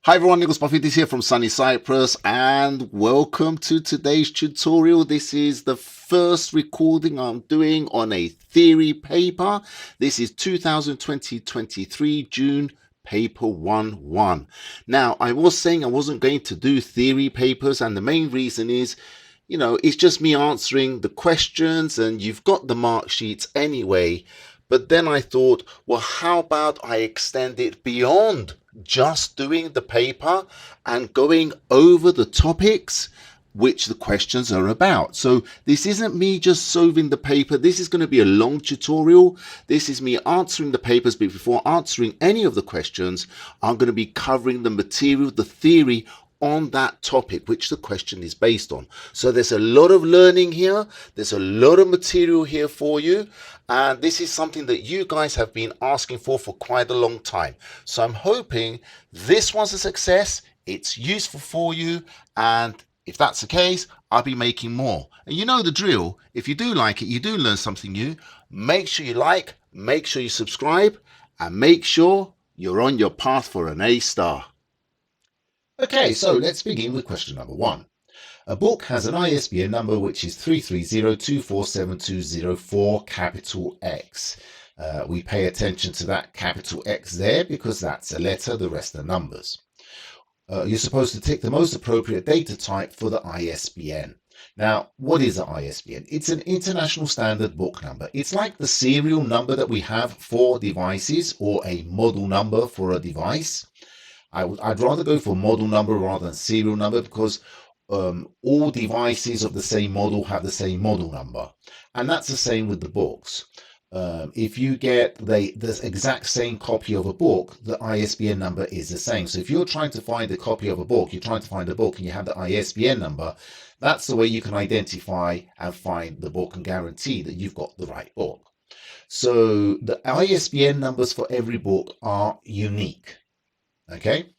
Hi everyone, Nicholas Buffett is here from sunny Cyprus and welcome to today's tutorial. This is the first recording I'm doing on a theory paper. This is 2020-23 June paper 1-1. Now, I was saying I wasn't going to do theory papers, and the main reason is, it's just me answering the questions and you've got the mark sheets anyway. But then I thought, well, how about I extend it beyond just doing the paper and going over the topics which the questions are about. So this isn't me just solving the paper. This is going to be a long tutorial. This is me answering the papers, but before answering any of the questions, I'm going to be covering the material, the theory on that topic which the question is based on. So there's a lot of learning here, there's a lot of material here for you, and this is something that you guys have been asking for quite a long time. So I'm hoping this was a success, it's useful for you, and if that's the case, I'll be making more. And you know the drill. If you do like it, you do learn something new, make sure you like, make sure you subscribe, and make sure you're on your path for an A star. Okay, so let's begin with question number 1. A book has an ISBN number which is 330247204 capital X. We pay attention to that capital X there because that's a letter, the rest are numbers. You're supposed to tick the most appropriate data type for the ISBN. Now, what is an ISBN? It's an international standard book number. It's like the serial number that we have for devices or a model number for a device. I'd rather go for model number rather than serial number because all devices of the same model have the same model number. And that's the same with the books. If you get the exact same copy of a book, the ISBN number is the same. So if you're trying to find a copy of a book, you're trying to find a book and you have the ISBN number, that's the way you can identify and find the book and guarantee that you've got the right book. So the ISBN numbers for every book are unique. Okay,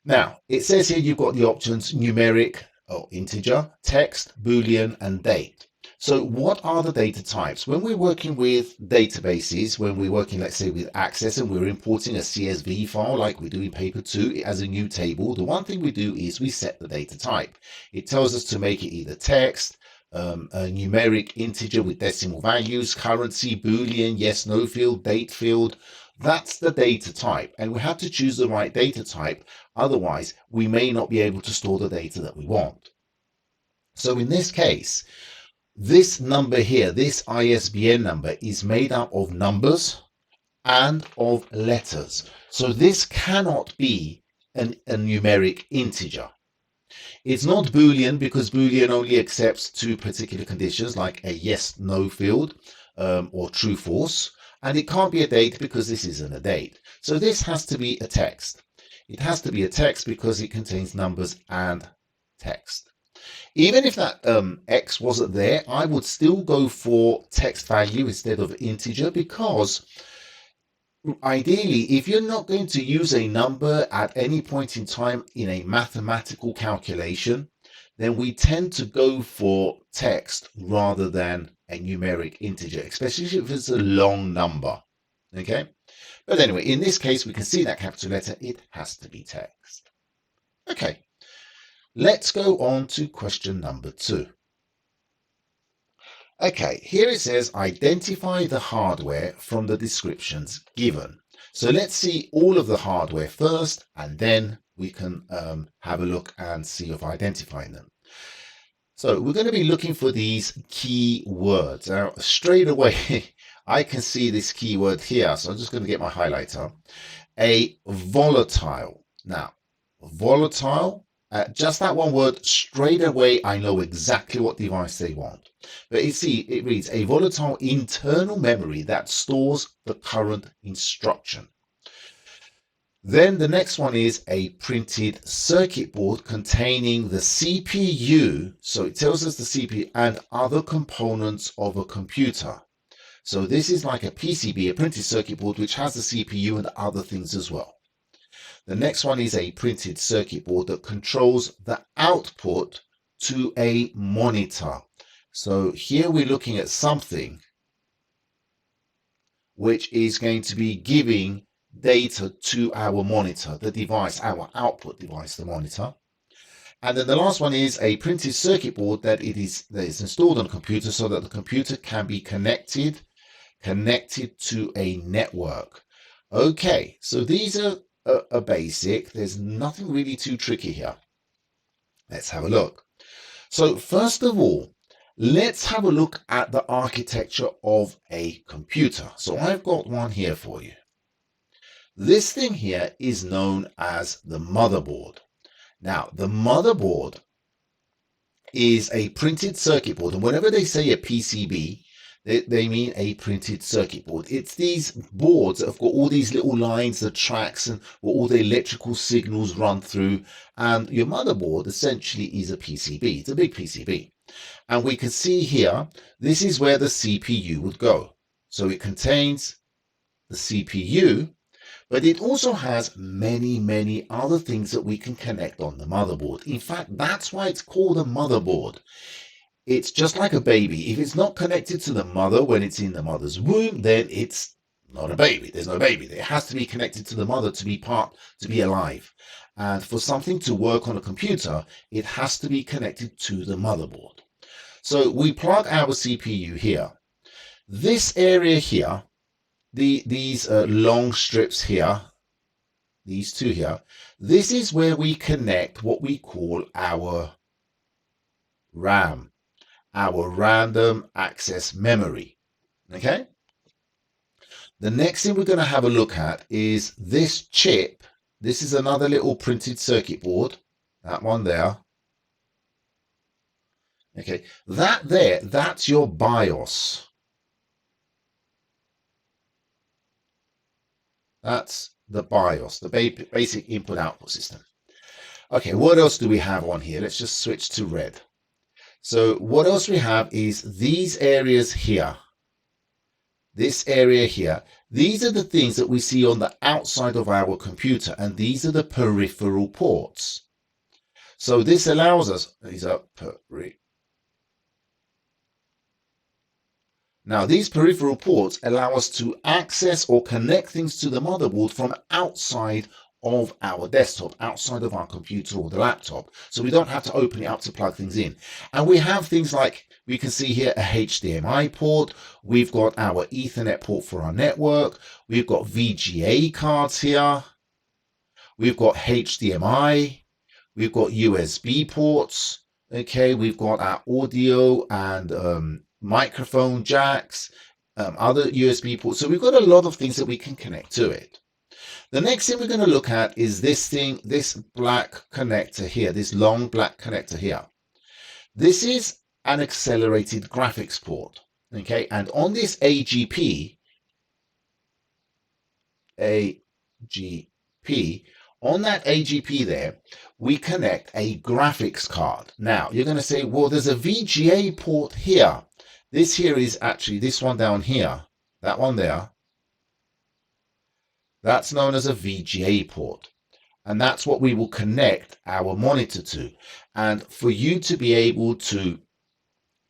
now it says here you've got the options numeric or integer, text, boolean, and date. So what are the data types? When we're working with databases, when we're working, let's say, with Access and we're importing a CSV file like we do in paper 2 as a new table, the one thing we do is we set the data type. It tells us to make it either text, a numeric integer with decimal values, currency, boolean, yes, no field, date field. That's the data type, and we have to choose the right data type, otherwise we may not be able to store the data that we want. So in this case, this number here, this ISBN number, is made up of numbers and of letters. So this cannot be a numeric integer. It's not Boolean because Boolean only accepts 2 particular conditions like a yes, no field or true, false. And it can't be a date because this isn't a date. So this has to be a text. It has to be a text because it contains numbers and text. Even if that X wasn't there, I would still go for text value instead of integer because ideally, if you're not going to use a number at any point in time in a mathematical calculation, then we tend to go for text rather than a numeric integer, especially if it's a long number. Okay, but anyway, in this case, we can see that capital letter, it has to be text. Okay, let's go on to question number 2. Okay, here it says identify the hardware from the descriptions given. So let's see all of the hardware first, and then we can have a look and see if identifying them. So we're going to be looking for these key words. Now, straight away, I can see this keyword here. So I'm just going to get my highlighter. A volatile. Now, volatile, just that one word, straight away, I know exactly what device they want. But you see, it reads a volatile internal memory that stores the current instruction. Then the next one is a printed circuit board containing the CPU. So it tells us the CPU and other components of a computer. So this is like a PCB, a printed circuit board, which has the CPU and other things as well. The next one is a printed circuit board that controls the output to a monitor. So here we're looking at something which is going to be giving data to our monitor, the device, our output device, the monitor. And then the last one is a printed circuit board that is installed on a computer so that the computer can be connected to a network. Okay, so these are a basic. There's nothing really too tricky here. Let's have a look. So first of all, let's have a look at the architecture of a computer. So I've got one here for you. This thing here is known as the motherboard. Now, the motherboard is a printed circuit board, and whenever they say a PCB, they mean a printed circuit board. It's these boards that have got all these little lines, the tracks, and where all the electrical signals run through. And your motherboard essentially is a PCB. It's a big PCB. And we can see here, this is where the CPU would go. So it contains the CPU, but it also has many other things that we can connect on the motherboard. In fact, that's why it's called a motherboard. It's just like a baby. If it's not connected to the mother when it's in the mother's womb, then it's not a baby. There's no baby. It has to be connected to the mother to be alive. And for something to work on a computer, it has to be connected to the motherboard. So we plug our CPU here. This area here, these long strips here, these two here, this is where we connect what we call our RAM, our random access memory. Okay? The next thing we're going to have a look at is this chip. This is another little printed circuit board, that one there. Okay, that there, that's your BIOS. That's the BIOS, the basic input-output system. Okay, what else do we have on here? Let's just switch to red. So what else we have is these areas here. This area here. These are the things that we see on the outside of our computer, and these are the peripheral ports. So this allows us, these are Now, these peripheral ports allow us to access or connect things to the motherboard from outside of our desktop, outside of our computer or the laptop. So we don't have to open it up to plug things in. And we have things like, we can see here a HDMI port. We've got our Ethernet port for our network. We've got VGA cards here. We've got HDMI. We've got USB ports. Okay, we've got our audio and microphone jacks, other USB ports. So we've got a lot of things that we can connect to it. The next thing we're going to look at is this thing, this black connector here, this long black connector here. This is an accelerated graphics port. Okay, and on this AGP, on that AGP there, we connect a graphics card. Now, you're going to say, well, there's a VGA port here. This here is actually this one down here, that one there. That's known as a VGA port. And that's what we will connect our monitor to. And for you to be able to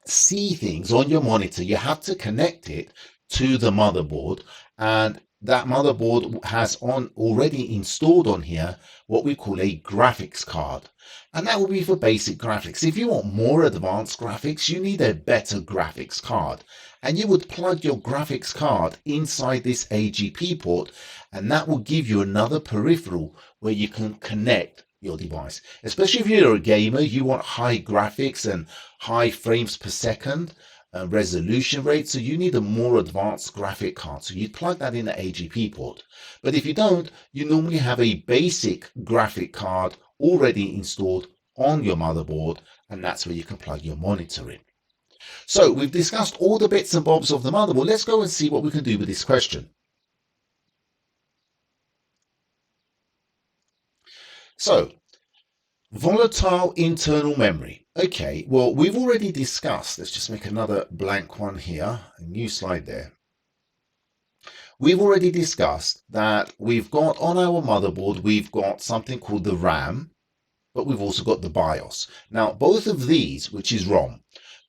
see things on your monitor, you have to connect it to the motherboard. And that motherboard has already installed on here what we call a graphics card. And that will be for basic graphics. If you want more advanced graphics, you need a better graphics card. And you would plug your graphics card inside this AGP port, and that will give you another peripheral where you can connect your device. Especially if you're a gamer, you want high graphics and high frames per second resolution rate, so you need a more advanced graphic card. So you plug that in the AGP port. But if you don't, you normally have a basic graphic card already installed on your motherboard, and that's where you can plug your monitor in. So we've discussed all the bits and bobs of the motherboard. Let's go and see what we can do with this question. So, volatile internal memory. Okay, well, we've already discussed, let's just make another blank one here, a new slide there. We've already discussed that we've got on our motherboard, we've got something called the RAM, but we've also got the BIOS. Now, both of these, which is ROM,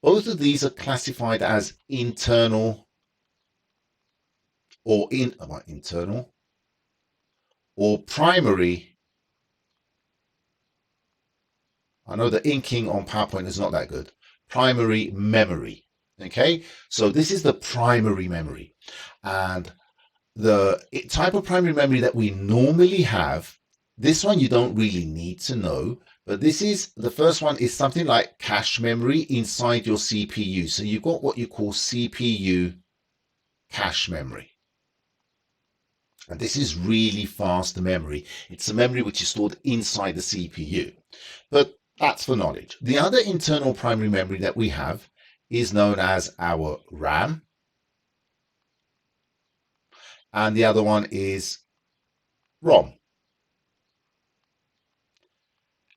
both of these are classified as internal or internal or primary. I know the inking on PowerPoint is not that good. Primary memory. Okay, so this is the primary memory. And the type of primary memory that we normally have, this one you don't really need to know, but this is the first one is something like cache memory inside your CPU. So you've got what you call CPU cache memory. And this is really fast memory. It's a memory which is stored inside the CPU. But that's for knowledge. The other internal primary memory that we have is known as our RAM. And the other one is ROM.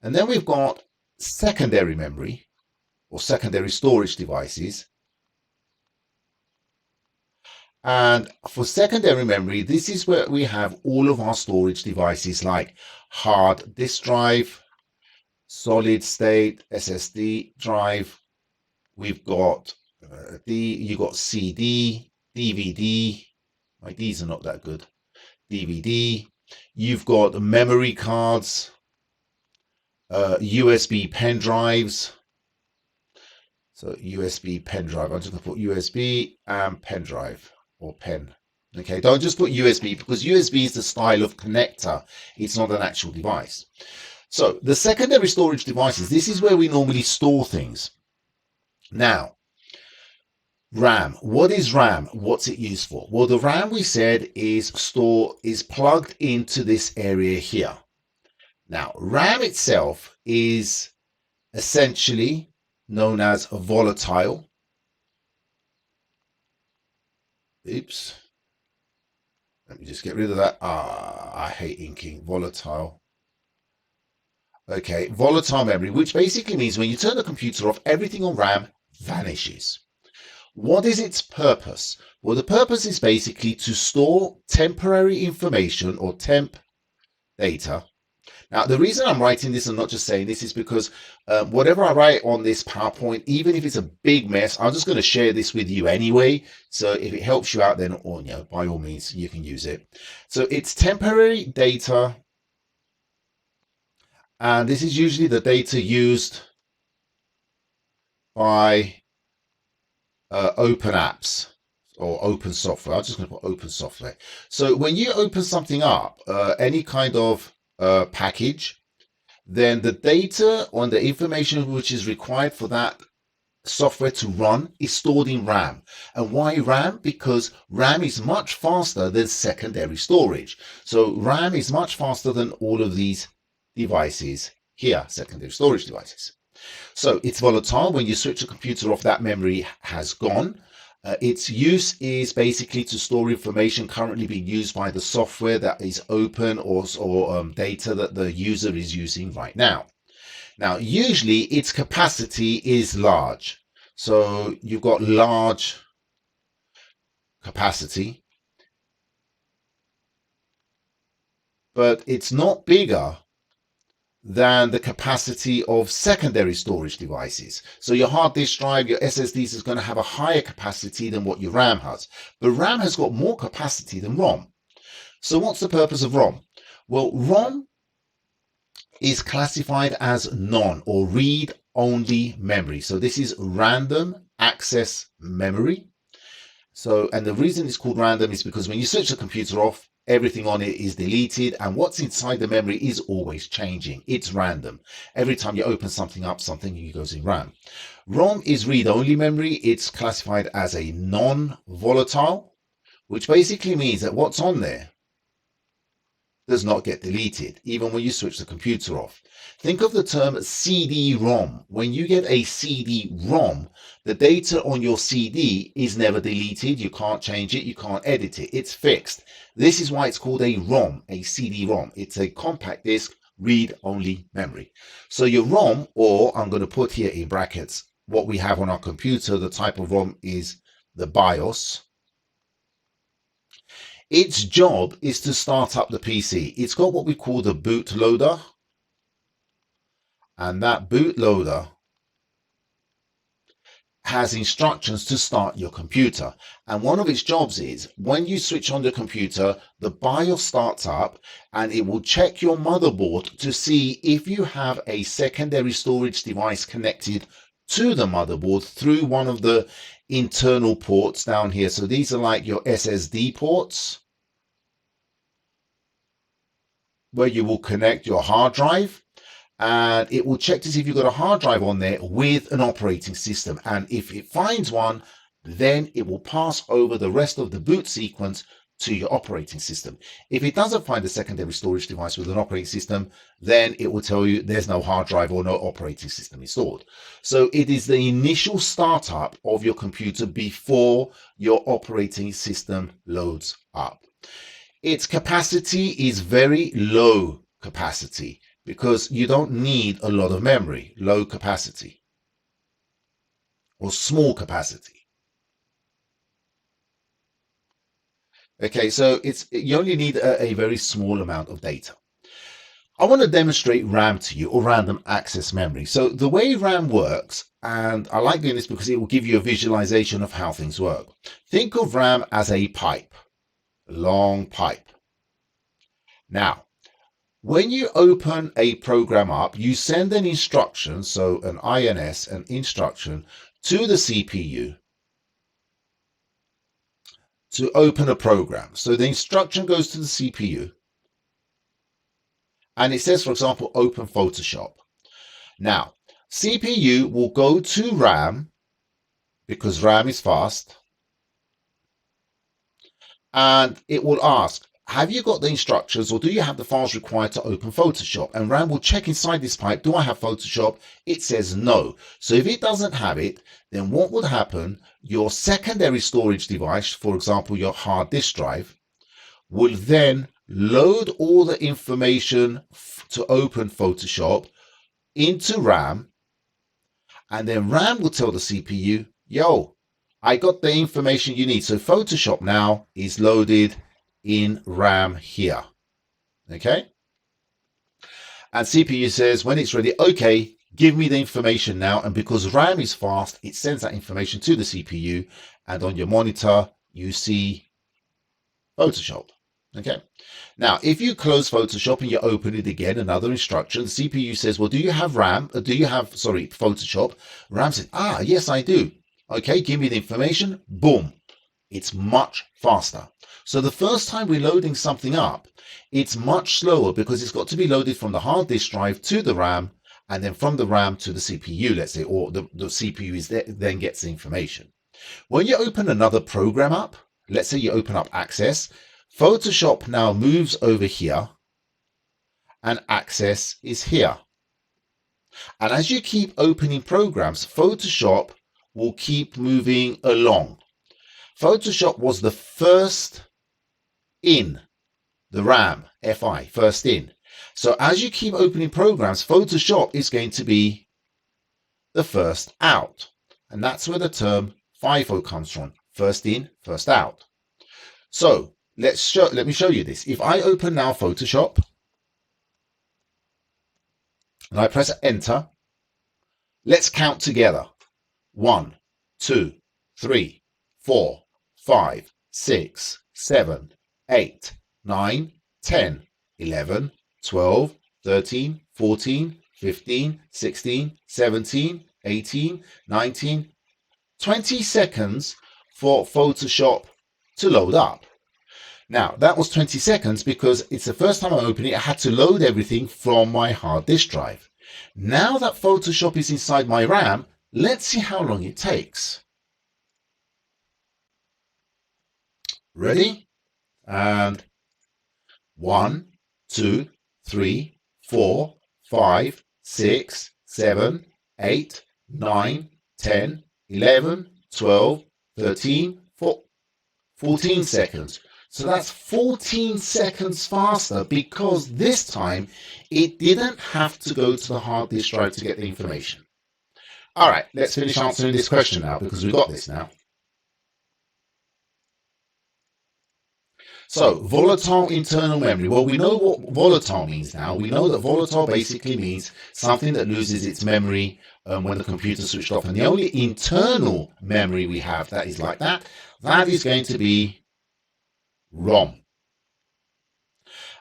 And then we've got secondary memory or secondary storage devices. And for secondary memory, this is where we have all of our storage devices like hard disk drive, solid state SSD drive. We've got you got CD, DVD. These are not that good. DVD. You've got memory cards, USB pen drives. So USB pen drive. I'm just going to put USB and pen drive or pen. Okay, don't just put USB because USB is the style of connector. It's not an actual device. So the secondary storage devices, this is where we normally store things. Now, RAM. What is RAM? What's it used for? Well, the RAM we said is plugged into this area here. Now, RAM itself is essentially known as a volatile. Oops. Let me just get rid of that. I hate inking. Volatile. Okay, volatile memory, which basically means when you turn the computer off, everything on RAM vanishes. What is its purpose? Well, the purpose is basically to store temporary information or temp data. Now, the reason I'm writing this and not just saying this is because whatever I write on this PowerPoint, even if it's a big mess, I'm just going to share this with you anyway. So if it helps you out, then by all means, you can use it. So it's temporary data. And this is usually the data used by open apps or open software. I'm just going to put open software. So when you open something up, any kind of package, then the data on the information which is required for that software to run is stored in RAM. And why RAM? Because RAM is much faster than secondary storage. So RAM is much faster than all of these devices here, secondary storage devices. So it's volatile. When you switch the computer off, that memory has gone. Its use is basically to store information currently being used by the software that is open or data that the user is using right now. Now, usually its capacity is large. So you've got large capacity, but it's not bigger than the capacity of secondary storage devices. So your hard disk drive, your SSDs is going to have a higher capacity than what your RAM has. But RAM has got more capacity than ROM. So what's the purpose of ROM? Well, ROM is classified as non or read-only memory. So this is random access memory. So, and the reason it's called random is because when you switch the computer off, everything on it is deleted and what's inside the memory is always changing. It's random. Every time you open something up, something goes in RAM. ROM is read-only memory. It's classified as a non-volatile, which basically means that what's on there does not get deleted, even when you switch the computer off. Think of the term CD-ROM. When you get a CD-ROM, the data on your CD is never deleted. You can't change it. You can't edit it. It's fixed. This is why it's called a ROM, a CD-ROM. It's a compact disc read-only memory. So your ROM, or I'm going to put here in brackets, what we have on our computer, the type of ROM is the BIOS. Its job is to start up the PC. It's got what we call the bootloader. And that bootloader has instructions to start your computer. And one of its jobs is when you switch on the computer, the BIOS starts up and it will check your motherboard to see if you have a secondary storage device connected to the motherboard through one of the internal ports down here. So these are like your SSD ports where you will connect your hard drive. And it will check to see if you've got a hard drive on there with an operating system. And if it finds one, then it will pass over the rest of the boot sequence to your operating system. If it doesn't find a secondary storage device with an operating system, then it will tell you there's no hard drive or no operating system installed. So it is the initial startup of your computer before your operating system loads up. Its capacity is very low capacity, because you don't need a lot of memory, low capacity or small capacity. Okay, so you only need a very small amount of data. I want to demonstrate RAM to you, or random access memory. So the way RAM works, and I like doing this because it will give you a visualization of how things work. Think of RAM as a pipe, a long pipe. Now, when you open a program up, you send an instruction, so an INS, an instruction, to the CPU to open a program. So the instruction goes to the CPU and it says, for example, open Photoshop. Now, CPU will go to RAM because RAM is fast, and it will ask, have you got the instructions or do you have the files required to open Photoshop? And RAM will check inside this pipe, do I have Photoshop? It says no. So if it doesn't have it, then what would happen? Your secondary storage device, for example, your hard disk drive, will then load all the information to open Photoshop into RAM. And then RAM will tell the CPU, yo, I got the information you need. So Photoshop now is loaded in RAM here. Okay, and CPU says when it's ready, okay, give me the information now. And because RAM is fast, it sends that information to the CPU, and on your monitor you see Photoshop. Okay, now if you close Photoshop and you open it again, another instruction, the CPU says, well, do you have Photoshop? RAM says, yes, I do. Okay, give me the information. Boom, it's much faster. So the first time we're loading something up, it's much slower because it's got to be loaded from the hard disk drive to the RAM, and then from the RAM to the CPU, let's say, or the CPU is there, then gets the information. When you open another program up, let's say you open up Access, Photoshop now moves over here and Access is here. And as you keep opening programs, Photoshop will keep moving along. Photoshop was the first in the RAM, FI, first in. So as you keep opening programs, Photoshop is going to be the first out. And that's where the term FIFO comes from, first in, first out. So let me show you this. If I open now Photoshop and I press enter, let's count together. 1, 2, 3, 4, 5, 6, 7, 8, 9, 10, 11, 12, 13, 14, 15, 16, 17, 18, 19, 20 seconds for Photoshop to load up. Now, that was 20 seconds because it's the first time I opened it, I had to load everything from my hard disk drive. Now that Photoshop is inside my RAM, let's see how long it takes. Ready? And 1, 2, 3, 4, 5, 6, 7, 8, 9, 10, 11, 12, 13, 14 seconds. So that's 14 seconds faster because this time it didn't have to go to the hard disk drive to get the information. All right, let's finish answering this question now because we've got this now. So, volatile internal memory. Well, we know what volatile means now. We know that volatile basically means something that loses its memory when the computer's switched off. And the only internal memory we have that is like that, that is going to be ROM.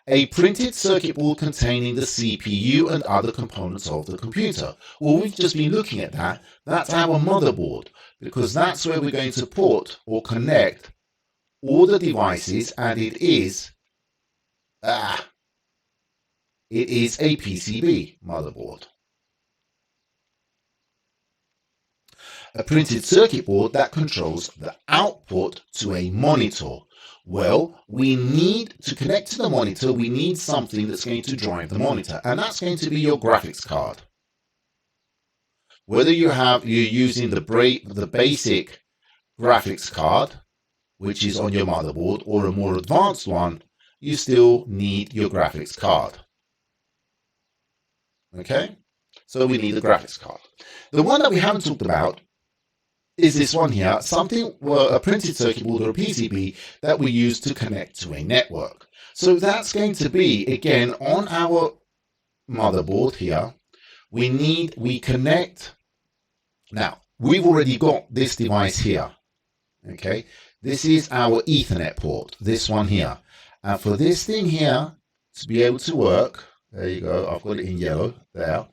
A printed circuit board containing the CPU and other components of the computer. Well, we've just been looking at that. That's our motherboard, because that's where we're going to put or connect all the devices, and it is a PCB motherboard. A printed circuit board that controls the output to a monitor. Well, we need to connect to the monitor, we need something that's going to drive the monitor, and that's going to be your graphics card. Whether you're using the basic graphics card, which is on your motherboard, or a more advanced one, you still need your graphics card. Okay? So we need a graphics card. The one that we haven't talked about is this one here, a printed circuit board or a PCB that we use to connect to a network. So that's going to be, again, on our motherboard here, we connect. Now, we've already got this device here. Okay? This is our Ethernet port, this one here. And for this thing here to be able to work, there you go, I've got it in yellow there.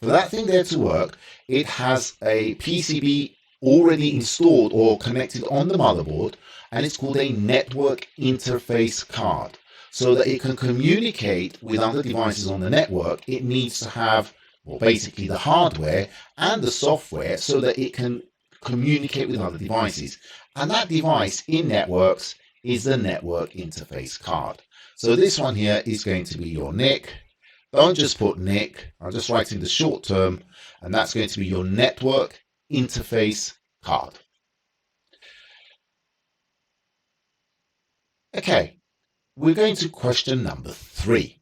For that thing there to work, it has a PCB already installed or connected on the motherboard, and it's called a network interface card. So that it can communicate with other devices on the network, it needs to have, well, basically the hardware and the software so that it can communicate with other devices. And that device in networks is the network interface card. So this one here is going to be your NIC. Don't just put NIC, I'm just writing the short term, and that's going to be your network interface card. Okay, we're going to question number 3.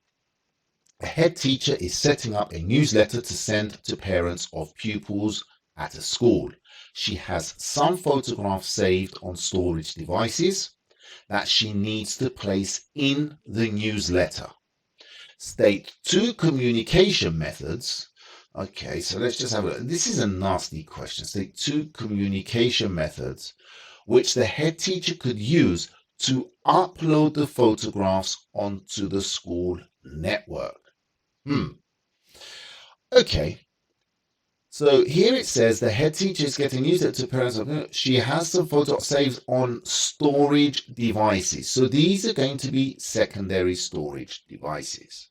A head teacher is setting up a newsletter to send to parents of pupils at a school. She has some photographs saved on storage devices that she needs to place in the newsletter. State 2 communication methods. Okay, so let's just have a look. This is a nasty question. State 2 communication methods which the head teacher could use to upload the photographs onto the school network. Okay. So here it says the head teacher is getting used to parents. She has some photos saved on storage devices. So these are going to be secondary storage devices.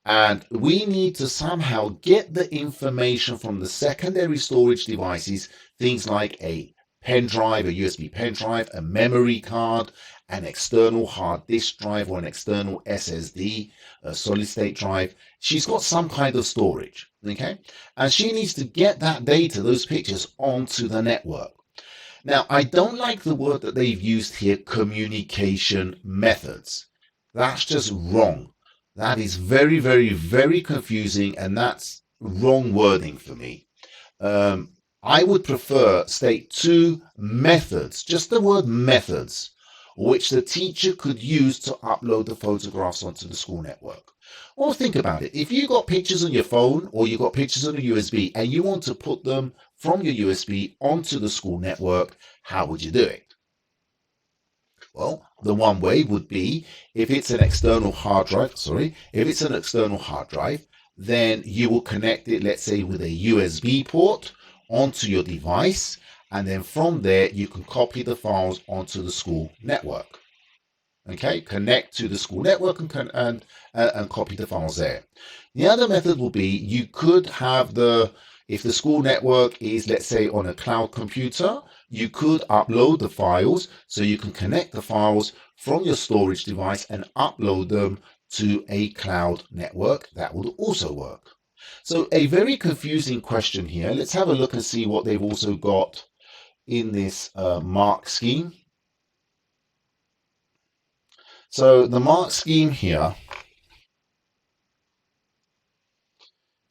And we need to somehow get the information from the secondary storage devices, things like a pen drive, a USB pen drive, a memory card, an external hard disk drive or an external SSD, a solid state drive. She's got some kind of storage, okay? And she needs to get that data, those pictures, onto the network. Now, I don't like the word that they've used here, communication methods. That's just wrong. That is very, very, very confusing, and that's wrong wording for me. I would prefer state 2 methods, just the word methods, which the teacher could use to upload the photographs onto the school network. Well, think about it. If you got pictures on your phone or you got pictures on a USB and you want to put them from your USB onto the school network, how would you do it? Well, the one way would be if it's an external hard drive, then you will connect it, let's say, with a USB port onto your device, and then from there you can copy the files onto the school network. Okay, connect to the school network and copy the files there. The other method will be you could have if the school network is, let's say, on a cloud computer, you could upload the files, so you can connect the files from your storage device and upload them to a cloud network. That would also work. So a very confusing question here. Let's have a look and see what they've also got in this mark scheme. So the mark scheme here,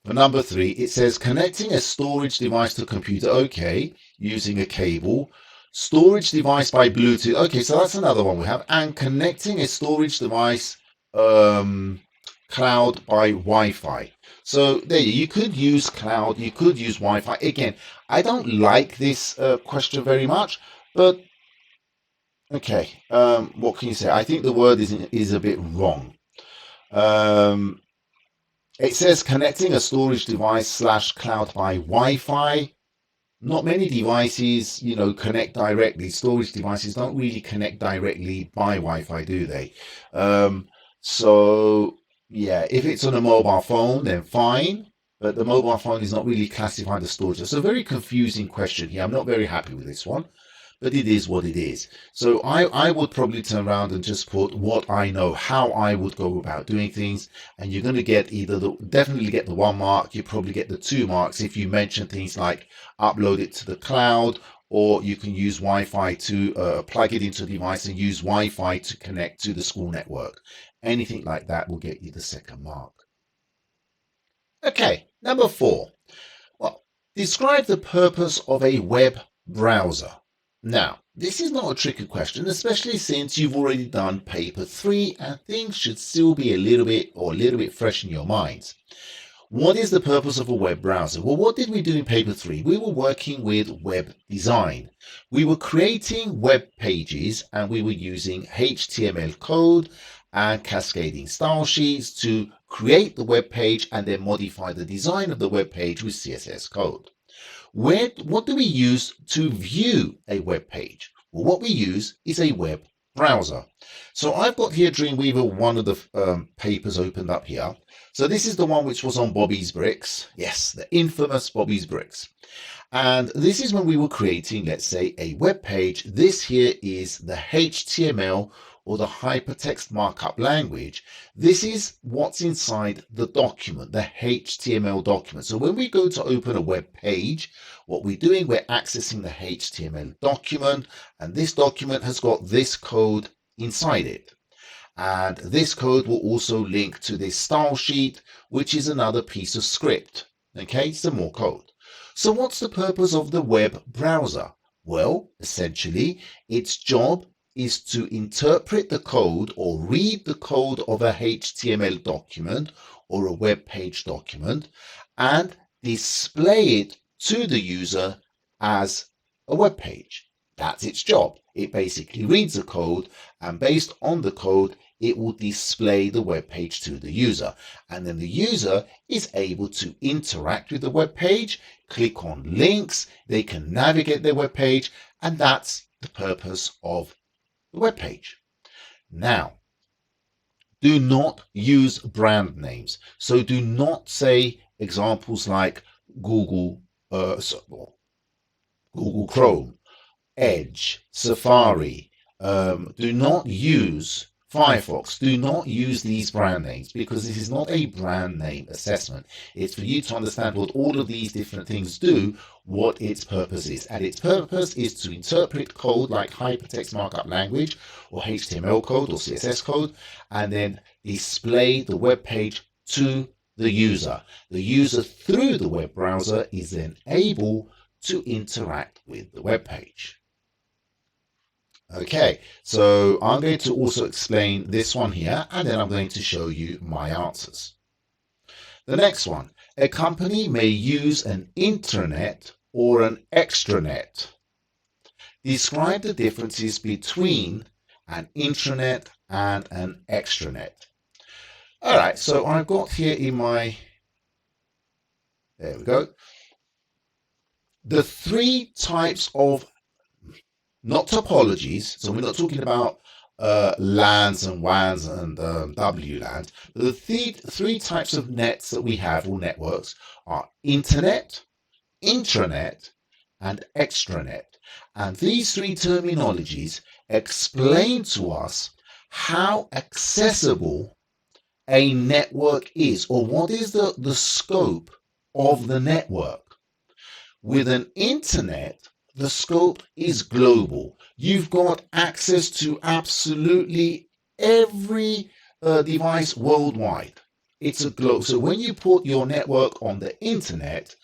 for number 3, it says connecting a storage device to a computer, okay, using a cable. Storage device by Bluetooth. Okay, so that's another one we have. And connecting a storage device cloud by Wi-Fi. So there you could use cloud, you could use Wi-Fi. Again, I don't like this question very much, but okay. What can you say? I think the word is a bit wrong. It says connecting a storage device slash cloud by Wi-Fi. Not many devices, connect directly. Storage devices don't really connect directly by Wi-Fi, do they? So yeah, if it's on a mobile phone, then fine. But the mobile phone is not really classified as storage. It's a very confusing question here. I'm not very happy with this one, but it is what it is. So I would probably turn around and just put what I know, how I would go about doing things, and you're going to get definitely get the 1 mark. You probably get the 2 marks if you mention things like upload it to the cloud, or you can use Wi-Fi to plug it into a device and use Wi-Fi to connect to the school network. Anything like that will get you the 2nd mark. Okay, number 4. Well, describe the purpose of a web browser. Now, this is not a tricky question, especially since you've already done paper 3 and things should still be a little bit fresh in your minds. What is the purpose of a web browser? Well, what did we do in paper 3? We were working with web design. We were creating web pages and we were using HTML code and cascading style sheets to create the web page and then modify the design of the web page with CSS code. What do we use to view a web page? Well, what we use is a web browser. So I've got here Dreamweaver, one of the papers opened up here. So this is the one which was on Bobby's Bricks. Yes, the infamous Bobby's Bricks. And this is when we were creating, let's say, a web page. This here is the HTML or the hypertext markup language. This is what's inside the document, the HTML document. So when we go to open a web page, what we're doing, we're accessing the HTML document, and this document has got this code inside it. And this code will also link to this style sheet, which is another piece of script. Okay, some more code. So what's the purpose of the web browser? Well, essentially, its job is to interpret the code or read the code of a HTML document or a web page document and display it to the user as a web page. That's its job. It basically reads the code, and based on the code, it will display the web page to the user. And then the user is able to interact with the web page, click on links, they can navigate their web page, and that's the purpose of the web page. Now, do not use brand names. So do not say examples like Google Chrome, Edge, Safari. Do not use Firefox. Do not use these brand names because this is not a brand name assessment. It's for you to understand what all of these different things do, what its purpose is. And its purpose is to interpret code like hypertext markup language or HTML code or CSS code, and then display the web page to the user. The user through the web browser is then able to interact with the web page. Okay, so I'm going to also explain this one here, and then I'm going to show you my answers. The next one, a company may use an intranet or an extranet. Describe the differences between an intranet and an extranet. All right, so I've got here in my, there we go, the 3 types of, not topologies, so we're not talking about LANs and WANs and WLANs. The 3 types of nets that we have, or networks, are internet, intranet, and extranet. And these 3 terminologies explain to us how accessible a network is, or what is the scope of the network. With an internet, the scope is global. You've got access to absolutely every device worldwide. It's a globe. So when you put your network on the internet,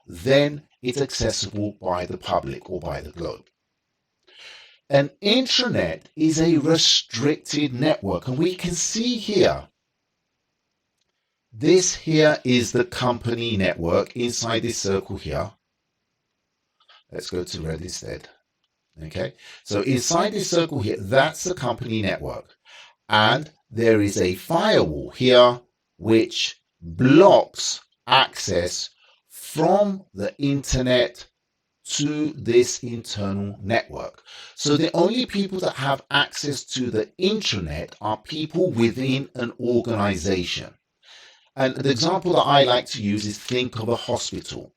then it's accessible by the public or by the globe. An intranet is a restricted network, and we can see here, this here is the company network inside this circle here. Let's go to red instead. Okay, so inside this circle here, that's the company network. And there is a firewall here which blocks access from the internet to this internal network. So the only people that have access to the intranet are people within an organization. And the example that I like to use is, think of a hospital.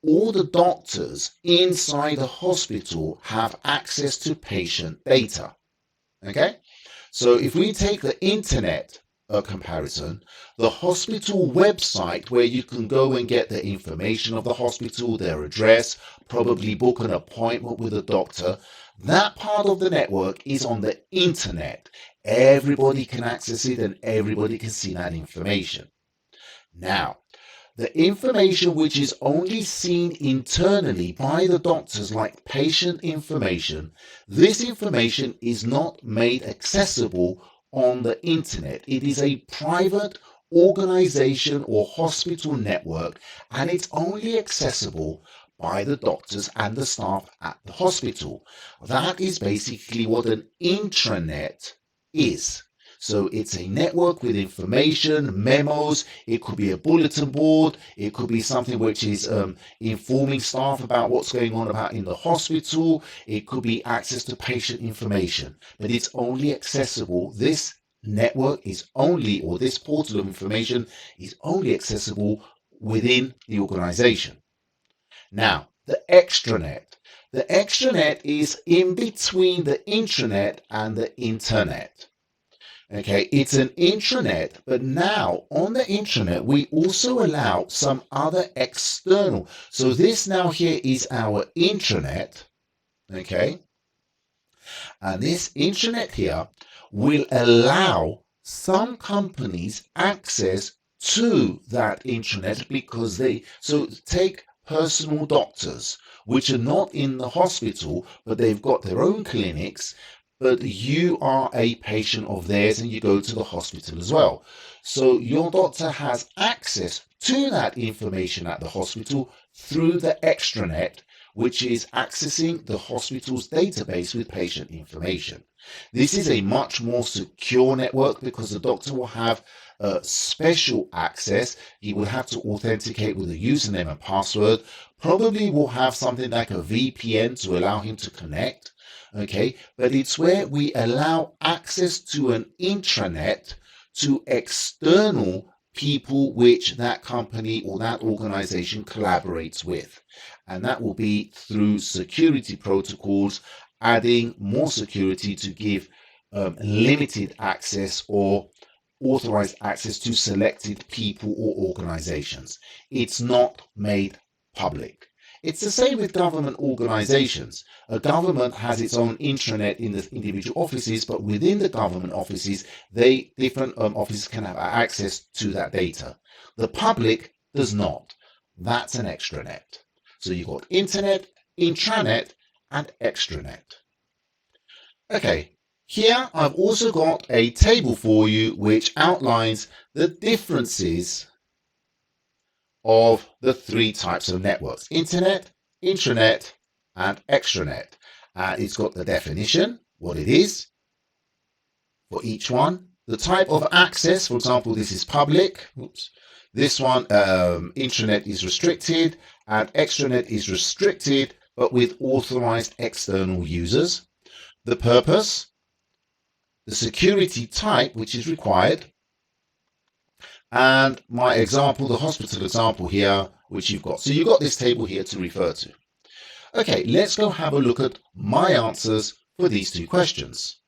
All the doctors inside the hospital have access to patient data. Okay? So if we take the internet comparison, the hospital website where you can go and get the information of the hospital, their address, probably book an appointment with a doctor, that part of the network is on the internet. Everybody can access it and everybody can see that information. Now, the information which is only seen internally by the doctors, like patient information, this information is not made accessible on the internet. It is a private organization or hospital network, and it's only accessible by the doctors and the staff at the hospital. That is basically what an intranet is. So it's a network with information, memos. It could be a bulletin board. It could be something which is informing staff about what's going on about in the hospital. It could be access to patient information, but it's only accessible. This network is only, or this portal of information is only accessible within the organization. Now, the extranet. The extranet is in between the intranet and the internet. Okay, it's an intranet, but now on the intranet, we also allow some other external. So this now here is our intranet, okay? And this intranet here will allow some companies access to that intranet because so take personal doctors, which are not in the hospital, but they've got their own clinics, but you are a patient of theirs and you go to the hospital as well. So your doctor has access to that information at the hospital through the extranet, which is accessing the hospital's database with patient information. This is a much more secure network because the doctor will have special access. He will have to authenticate with a username and password, probably will have something like a VPN to allow him to connect. Okay, but it's where we allow access to an intranet to external people which that company or that organization collaborates with. And that will be through security protocols, adding more security to give limited access or authorized access to selected people or organizations. It's not made public. It's the same with government organizations. A government has its own intranet in the individual offices, but within the government offices, different offices can have access to that data. The public does not. That's an extranet. So you've got internet, intranet, and extranet. Okay, here I've also got a table for you which outlines the differences of the three types of networks: internet, intranet, and extranet. It's got the definition, what it is for each one, the type of access. For example, this is public. Oops. This one, intranet, is restricted, and extranet is restricted, but with authorized external users. The purpose, the security type, which is required, and my example, the hospital example here, which you've got. So you've got this table here to refer to. Okay, let's go have a look at my answers for these two questions.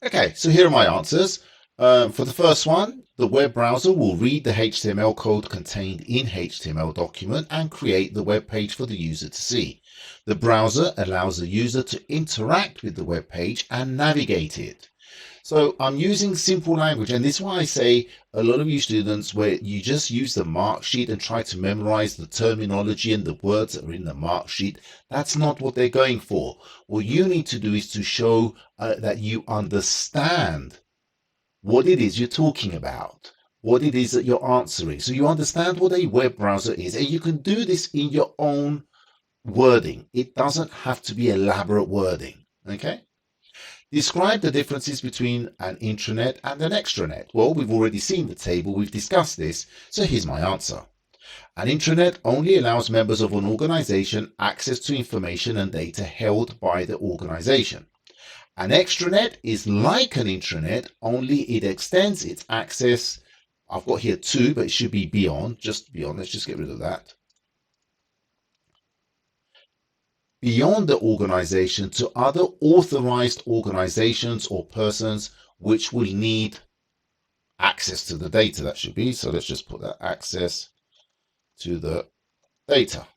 Okay, so here are my answers. For the first one, the web browser will read the HTML code contained in HTML document and create the web page for the user to see. The browser allows the user to interact with the web page and navigate it. So I'm using simple language, and this is why I say a lot of you students where you just use the mark sheet and try to memorize the terminology and the words that are in the mark sheet. That's not what they're going for. What you need to do is to show that you understand what it is you're talking about, what it is that you're answering. So you understand what a web browser is, and you can do this in your own wording. It doesn't have to be elaborate wording. Okay? Describe the differences between an intranet and an extranet. Well, we've already seen the table, we've discussed this, so here's my answer. An intranet only allows members of an organization access to information and data held by the organization. An extranet is like an intranet, only it extends its access. I've got here to, but it should be beyond, just beyond. Let's just get rid of that. Beyond the organization to other authorized organizations or persons which will need access to the data. That should be, so let's just put that access to the data.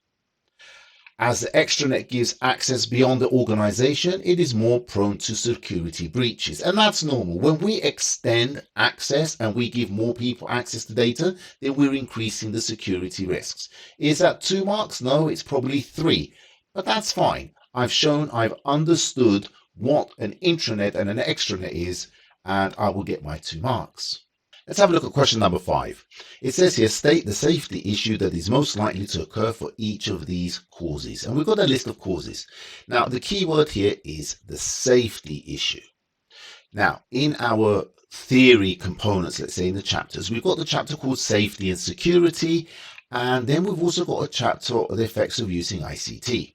As the extranet gives access beyond the organization, it is more prone to security breaches. And that's normal. When we extend access and we give more people access to data, then we're increasing the security risks. Is that 2 marks? No, it's probably 3. But that's fine. I've shown I've understood what an intranet and an extranet is, and I will get my 2 marks. Let's have a look at question number 5. It says here, state the safety issue that is most likely to occur for each of these causes. And we've got a list of causes. Now, the key word here is the safety issue. Now, in our theory components, let's say in the chapters, we've got the chapter called Safety and Security, and then we've also got a chapter on the effects of using ICT.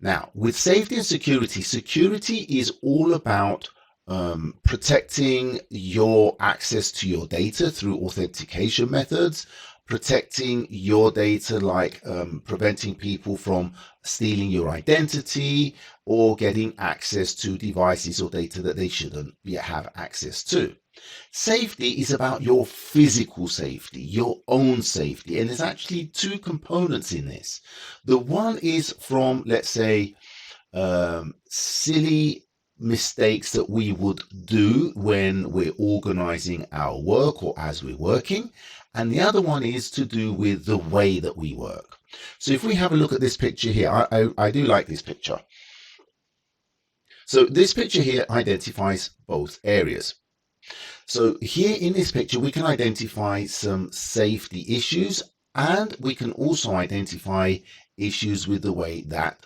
Now, with safety and security, security is all about protecting your access to your data through authentication methods, protecting your data like preventing people from stealing your identity or getting access to devices or data that they shouldn't have access to. Safety is about your physical safety, your own safety, and there's actually 2 components in this. The one is from, let's say, silly mistakes that we would do when we're organizing our work or as we're working, and the other one is to do with the way that we work. So if we have a look at this picture here, I do like this picture. So this picture here identifies both areas. So here in this picture, we can identify some safety issues, and we can also identify issues with the way that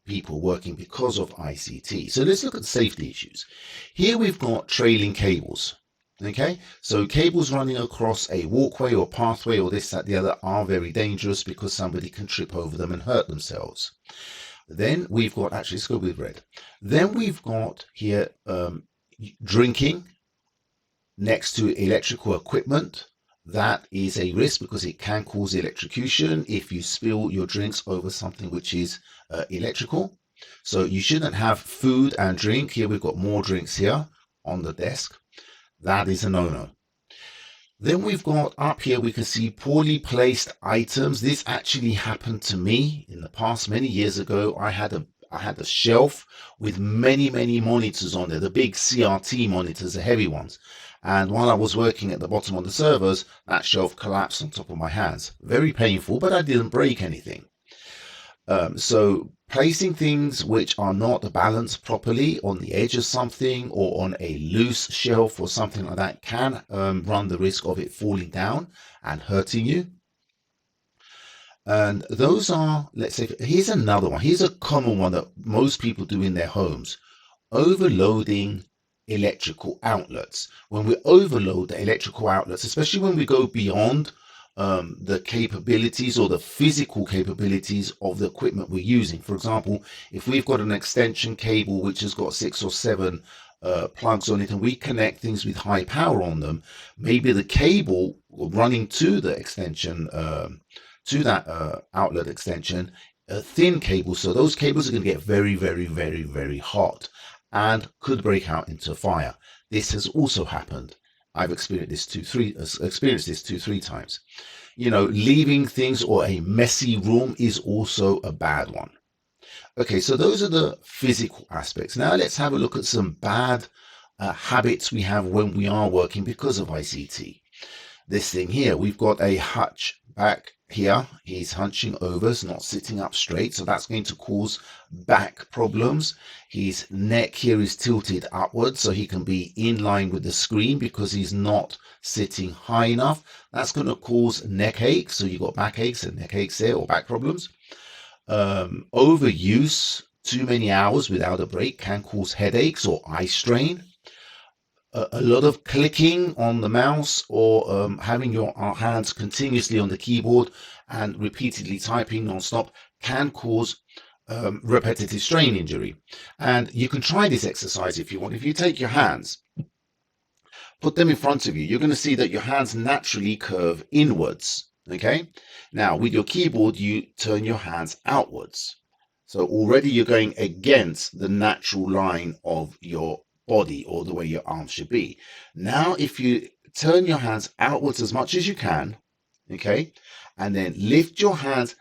people are working because of ICT. So let's look at safety issues. Here we've got trailing cables. Okay, so cables running across a walkway or pathway or this, that, the other are very dangerous because somebody can trip over them and hurt themselves. Then we've got, actually, let's go with red. Then we've got here drinking next to electrical equipment. That is a risk because it can cause electrocution if you spill your drinks over something which is electrical. So you shouldn't have food and drink. Here we've got more drinks here on the desk. That is a no-no. Then we've got up here, we can see poorly placed items. This actually happened to me in the past. Many years ago, I had a shelf with many monitors on there, the big CRT monitors, the heavy ones. And while I was working at the bottom of the servers, that shelf collapsed on top of my hands. Very painful, but I didn't break anything. So placing things which are not balanced properly on the edge of something or on a loose shelf or something like that can run the risk of it falling down and hurting you. And those are, let's say, here's another one. Here's a common one that most people do in their homes. Overloading electrical outlets. When we overload the electrical outlets, especially when we go beyond the capabilities or the physical capabilities of the equipment we're using. For example, if we've got an extension cable which has got 6 or 7 plugs on it and we connect things with high power on them, maybe the cable running to the extension, to that outlet extension, a thin cable, so those cables are going to get very hot and could break out into fire. This has also happened. I've experienced this 2-3 times. You know, leaving things or a messy room is also a bad one. Okay, so those are the physical aspects. Now let's have a look at some bad habits we have when we are working because of ICT. This thing here, we've got a hunch back here. He's hunching over, it's not sitting up straight, so that's going to cause back problems. His neck here is tilted upwards, so he can be in line with the screen because he's not sitting high enough. That's going to cause neck aches, so you've got back aches and neck aches there, or back problems. Overuse, too many hours without a break, can cause headaches or eye strain. A lot of clicking on the mouse, or having your hands continuously on the keyboard and repeatedly typing non-stop, can cause repetitive strain injury. And you can try this exercise if you want. If you take your hands, put them in front of you, you're going to see that your hands naturally curve inwards. Okay, now with your keyboard, you turn your hands outwards. So already you're going against the natural line of your body, or the way your arms should be. Now, if you turn your hands outwards as much as you can, okay, and then lift your hands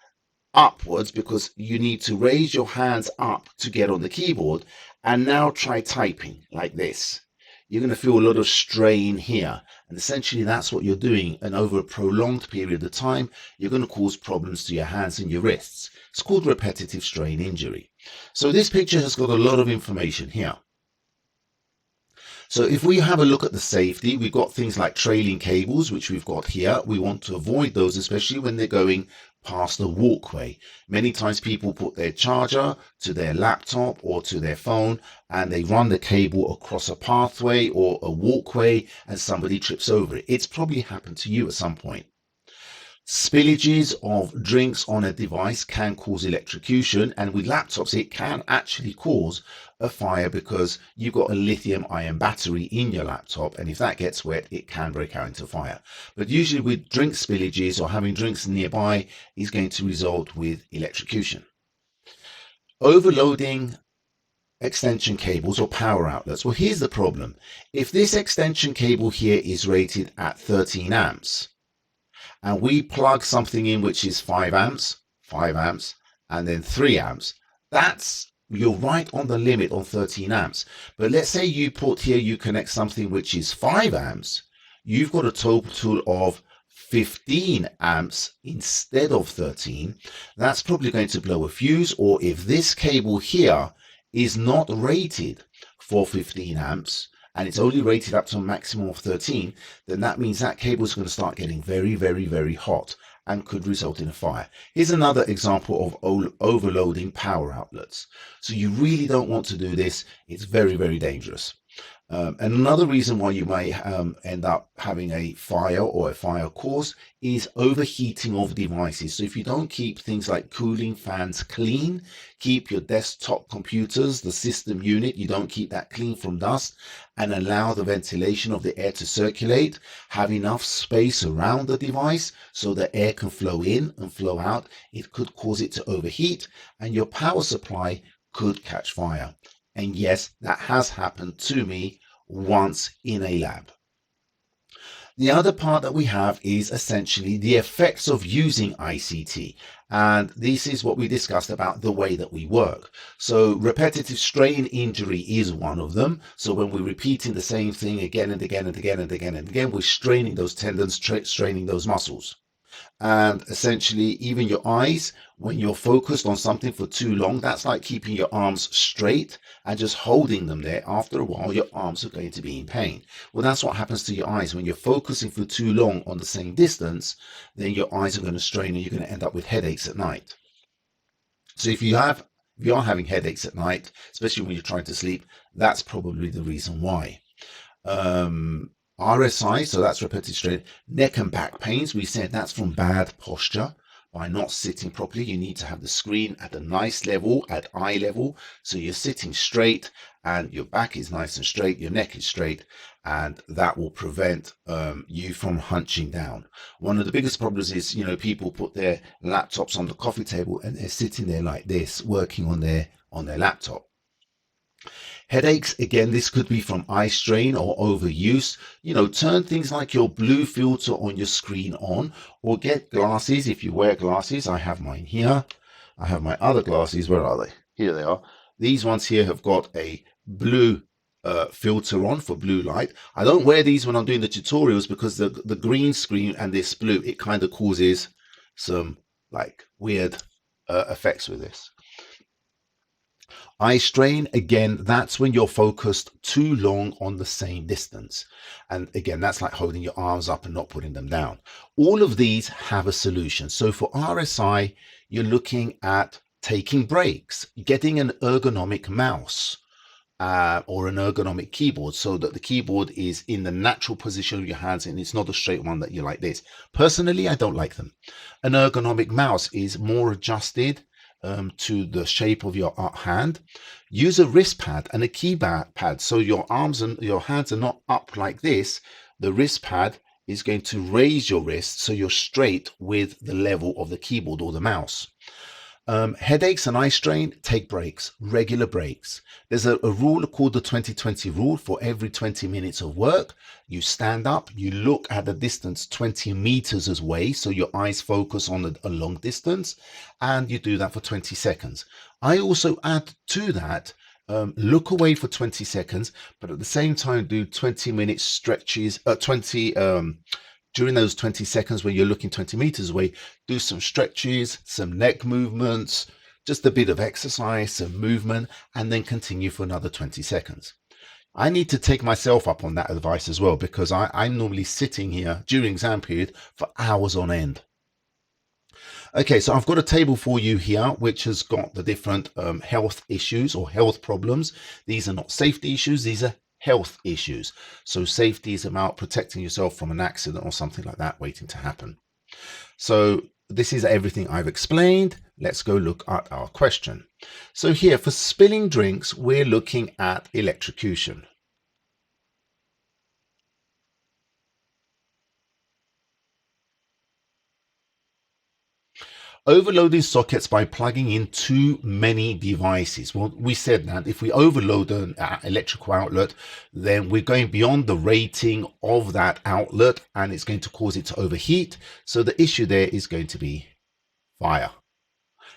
upwards, because you need to raise your hands up to get on the keyboard, and now try typing like this. You're going to feel a lot of strain here, and essentially that's what you're doing, and over a prolonged period of time you're going to cause problems to your hands and your wrists. It's called repetitive strain injury. So this picture has got a lot of information here. So if we have a look at the safety, we've got things like trailing cables, which we've got here. We want to avoid those, especially when they're going past a walkway. Many times people put their charger to their laptop or to their phone, and they run the cable across a pathway or a walkway, and somebody trips over it. It's probably happened to you at some point. Spillages of drinks on a device can cause electrocution, and with laptops it can actually cause a fire because you've got a lithium-ion battery in your laptop, and if that gets wet it can break out into fire. But usually with drink spillages or having drinks nearby is going to result with electrocution. Overloading extension cables or power outlets. Well, here's the problem. If this extension cable here is rated at 13 amps, and we plug something in which is 5 amps, and then 3 amps, you're right on the limit on 13 amps. But let's say you connect something which is 5 amps, you've got a total of 15 amps instead of 13. That's probably going to blow a fuse, or if this cable here is not rated for 15 amps, and it's only rated up to a maximum of 13, then that means that cable is going to start getting very, very, very hot and could result in a fire. Here's another example of overloading power outlets. So you really don't want to do this. It's very, very dangerous. And another reason why you may end up having a fire or a fire cause is overheating of devices. So if you don't keep things like cooling fans clean, keep your desktop computers, the system unit, you don't keep that clean from dust, and allow the ventilation of the air to circulate, have enough space around the device so the air can flow in and flow out, it could cause it to overheat, and your power supply could catch fire. And yes, that has happened to me once in a lab. The other part that we have is essentially the effects of using ICT. And this is what we discussed about the way that we work. So repetitive strain injury is one of them. So when we're repeating the same thing again and again and again and again and again, we're straining those tendons, straining those muscles. And essentially, even your eyes, when you're focused on something for too long, that's like keeping your arms straight and just holding them there. After a while, your arms are going to be in pain. Well, that's what happens to your eyes. When you're focusing for too long on the same distance, then your eyes are going to strain and you're going to end up with headaches at night. So if you are having headaches at night, especially when you're trying to sleep, that's probably the reason why. RSI, so that's repetitive strain. Neck and back pains, we said that's from bad posture. By not sitting properly, you need to have the screen at a nice level, at eye level, so you're sitting straight and your back is nice and straight, your neck is straight, and that will prevent you from hunching down. One of the biggest problems is, people put their laptops on the coffee table and they're sitting there like this, working on their laptop. Headaches, again, this could be from eye strain or overuse. Turn things like your blue filter on your screen on, or get glasses if you wear glasses. I have mine here. I have my other glasses. Where are they? Here they are. These ones here have got a blue filter on for blue light. I don't wear these when I'm doing the tutorials because the green screen and this blue, it kind of causes some like weird effects with this. Eye strain, again, that's when you're focused too long on the same distance. And again, that's like holding your arms up and not putting them down. All of these have a solution. So for RSI, you're looking at taking breaks, getting an ergonomic mouse or an ergonomic keyboard so that the keyboard is in the natural position of your hands and it's not a straight one that you like this. Personally, I don't like them. An ergonomic mouse is more adjusted to the shape of your hand. Use a wrist pad and a keypad so your arms and your hands are not up like this. The wrist pad is going to raise your wrist so you're straight with the level of the keyboard or the mouse. Headaches and eye strain, take breaks, regular breaks. There's a rule called the 20-20 rule. For every 20 minutes of work, you stand up, you look at the distance 20 meters away, so your eyes focus on a long distance, and you do that for 20 seconds. I also add to that, look away for 20 seconds, but at the same time do 20-minute stretches, during those 20 seconds when you're looking 20 meters away, do some stretches, some neck movements, just a bit of exercise, some movement, and then continue for another 20 seconds. I need to take myself up on that advice as well, because I'm normally sitting here during exam period for hours on end. Okay, so I've got a table for you here, which has got the different health issues or health problems. These are not safety issues, these are health issues. So safety is about protecting yourself from an accident or something like that waiting to happen. So this is everything I've explained. Let's go look at our question. So here for spilling drinks, we're looking at electrocution. Overloading sockets by plugging in too many devices. Well, we said that if we overload an electrical outlet, then we're going beyond the rating of that outlet and it's going to cause it to overheat. So the issue there is going to be fire.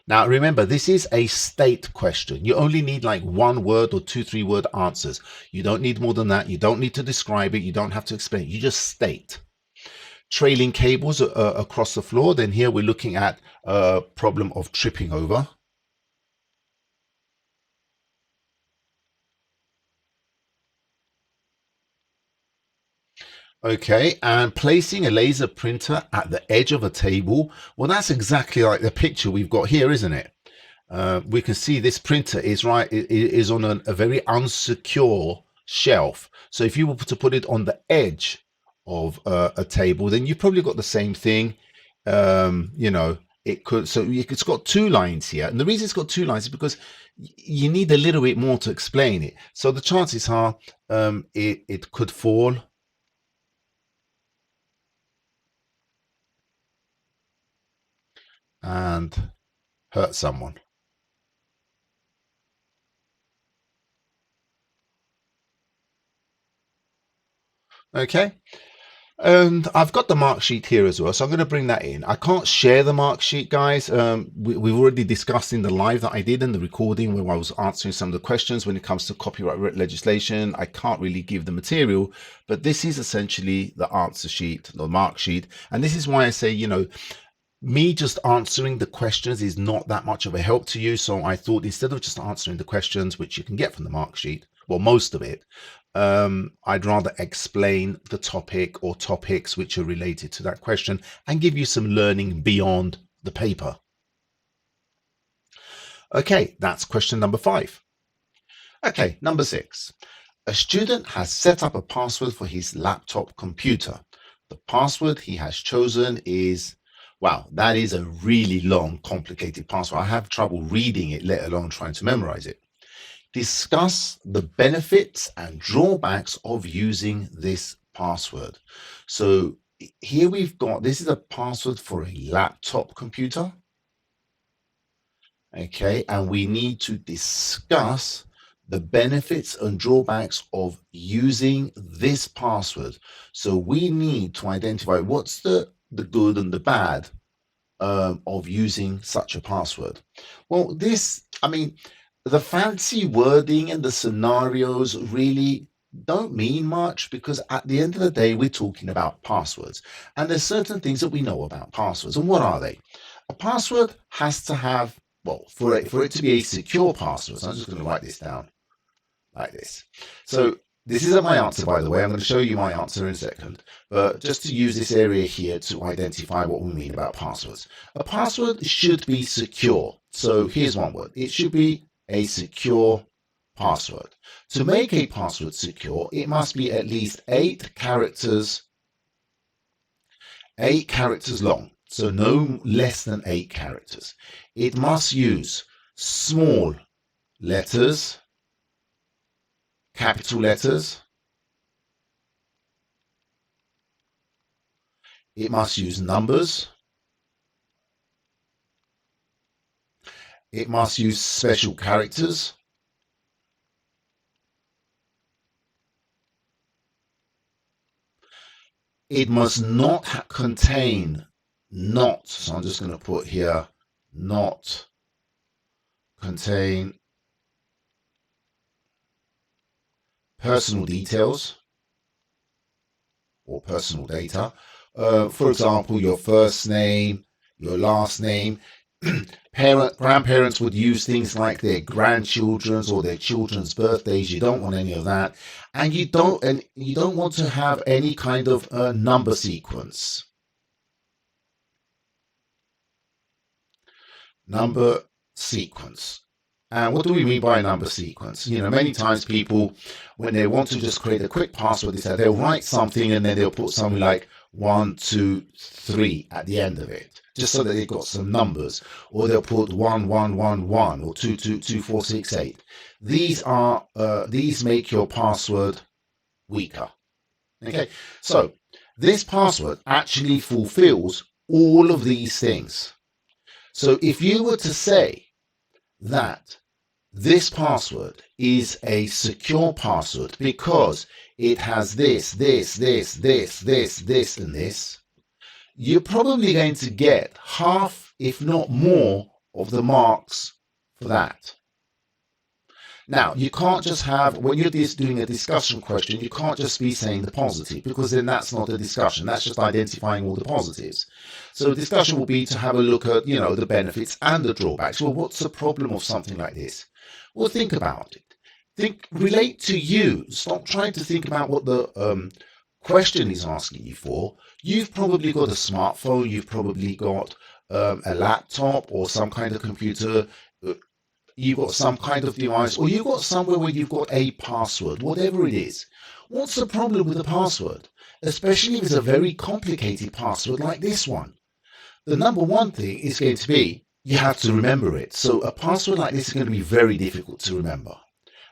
Now, remember, this is a state question. You only need like 1 word or 2-3 word answers. You don't need more than that. You don't need to describe it. You don't have to explain. You just state. Trailing cables across the floor, then here we're looking at a problem of tripping over. Okay, and placing a laser printer at the edge of a table. Well, that's exactly like the picture we've got here, isn't it? We can see this printer is on a very unsecure shelf. So if you were to put it on the edge of a table, then you've probably got the same thing. You know, it's got 2 lines here, and the reason it's got 2 lines is because you need a little bit more to explain it. So the chances are it could fall and hurt someone. Okay. And I've got the mark sheet here as well, so I'm going to bring that in. I can't share the mark sheet, guys. We've already discussed in the live that I did in the recording where I was answering some of the questions when it comes to copyright legislation. I can't really give the material, but this is essentially the answer sheet, the mark sheet. And this is why I say, you know, me just answering the questions is not that much of a help to you. So I thought instead of just answering the questions, which you can get from the mark sheet, well, most of it, I'd rather explain the topic or topics which are related to that question and give you some learning beyond the paper. Okay, that's question number 5. Okay, number 6. A student has set up a password for his laptop computer. The password he has chosen is, wow, that is a really long, complicated password. I have trouble reading it, let alone trying to memorize it. Discuss the benefits and drawbacks of using this password. So here we've got, this is a password for a laptop computer. Okay, and we need to discuss the benefits and drawbacks of using this password. So we need to identify what's the good and the bad of using such a password. Well, this, I mean, the fancy wording and the scenarios really don't mean much because at the end of the day, we're talking about passwords. And there's certain things that we know about passwords. And what are they? A password has to have, well, for it to be a secure password, so I'm just going to write this down like this. So this isn't my answer, by the way. I'm going to show you my answer in a second. But just to use this area here to identify what we mean about passwords. A password should be secure. So here's one word. It should be a secure password. To make a password secure, it must be at least 8 characters long. So no less than 8 characters. It must use small letters, capital letters. It must use numbers. It must use special characters. It must not contain so I'm just going to put here, not contain personal details or personal data. For example, your first name, your last name. Grandparents would use things like their grandchildren's or their children's birthdays. You don't want any of that, and you don't want to have any kind of number sequence. Number sequence. And what do we mean by a number sequence? You know, many times people, when they want to just create a quick password, they'll write something and then they'll put something like 1, 2, 3 at the end of it, just so that they've got some numbers. Or they'll put 1, 1, 1, 1 or 2, 2, 2, 4, 6, 8. These make your password weaker. Okay, so this password actually fulfills all of these things. So if you were to say that this password is a secure password because it has this, and this, you're probably going to get half, if not more, of the marks for that. Now, you can't just have, when you're doing a discussion question, you can't just be saying the positive, because then that's not a discussion. That's just identifying all the positives. So the discussion will be to have a look at, the benefits and the drawbacks. Well, what's the problem of something like this? Well, think about it. Relate to you. Stop trying to think about what the question is asking you for. You've probably got a smartphone. You've probably got a laptop or some kind of computer. You've got some kind of device, or you've got somewhere where you've got a password, whatever it is. What's the problem with a password? Especially if it's a very complicated password like this one. The number one thing is going to be, you have to remember it. So a password like this is going to be very difficult to remember.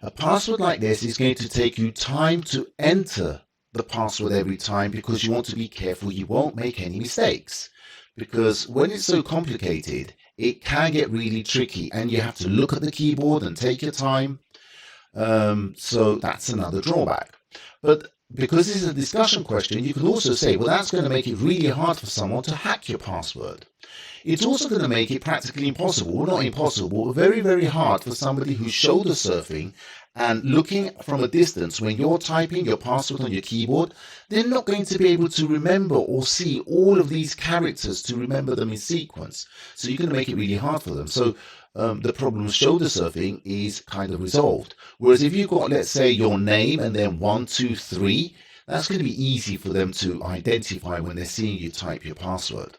A password like this is going to take you time to enter the password every time, because you want to be careful you won't make any mistakes. Because when it's so complicated, it can get really tricky and you have to look at the keyboard and take your time. So that's another drawback. But because this is a discussion question, you can also say, well, that's going to make it really hard for someone to hack your password. It's also going to make it practically impossible, well, not impossible, but very, very hard for somebody who's shoulder surfing and looking from a distance. When you're typing your password on your keyboard, they're not going to be able to remember or see all of these characters to remember them in sequence. So you're going to make it really hard for them. So the problem with shoulder surfing is kind of resolved. Whereas if you've got, let's say, your name and then 1, 2, 3, that's going to be easy for them to identify when they're seeing you type your password.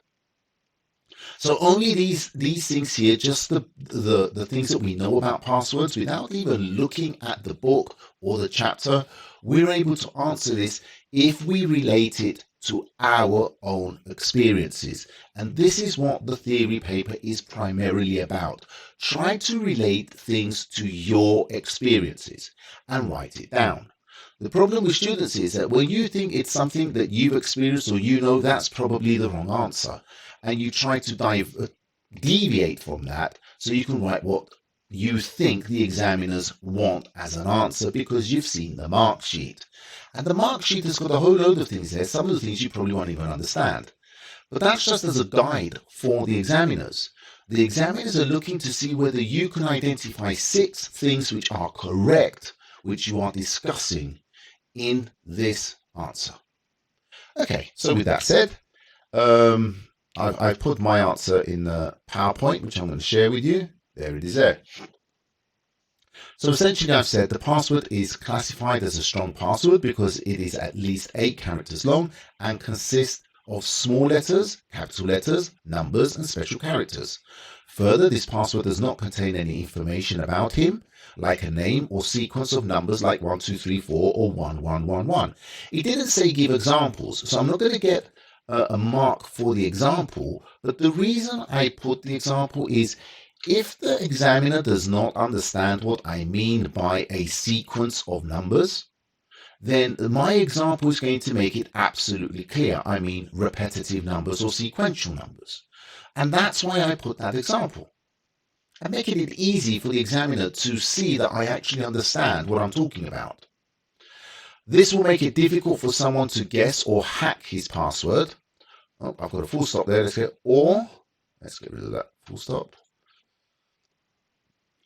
So only these things here, just the things that we know about passwords, without even looking at the book or the chapter, we're able to answer this if we relate it to our own experiences. And this is what the theory paper is primarily about. Try to relate things to your experiences and write it down. The problem with students is that when you think it's something that you've experienced or that's probably the wrong answer. And you try to deviate from that so you can write what you think the examiners want as an answer, because you've seen the mark sheet. And the mark sheet has got a whole load of things there, some of the things you probably won't even understand. But that's just as a guide for the examiners. The examiners are looking to see whether you can identify 6 things which are correct, which you are discussing in this answer. Okay, so with that said, I've put my answer in the PowerPoint, which I'm going to share with you. There it is there. So essentially I've said the password is classified as a strong password because it is at least 8 characters long and consists of small letters, capital letters, numbers, and special characters. Further, this password does not contain any information about him, like a name or sequence of numbers like 1, 2, 3, 4 or 1, 1, 1, 1. It didn't say give examples, so I'm not going to get a mark for the example, but the reason I put the example is if the examiner does not understand what I mean by a sequence of numbers, then my example is going to make it absolutely clear. I mean repetitive numbers or sequential numbers. And that's why I put that example. I'm making it easy for the examiner to see that I actually understand what I'm talking about. This will make it difficult for someone to guess or hack his password. Oh, I've got a full stop there. Let's get rid of that full stop.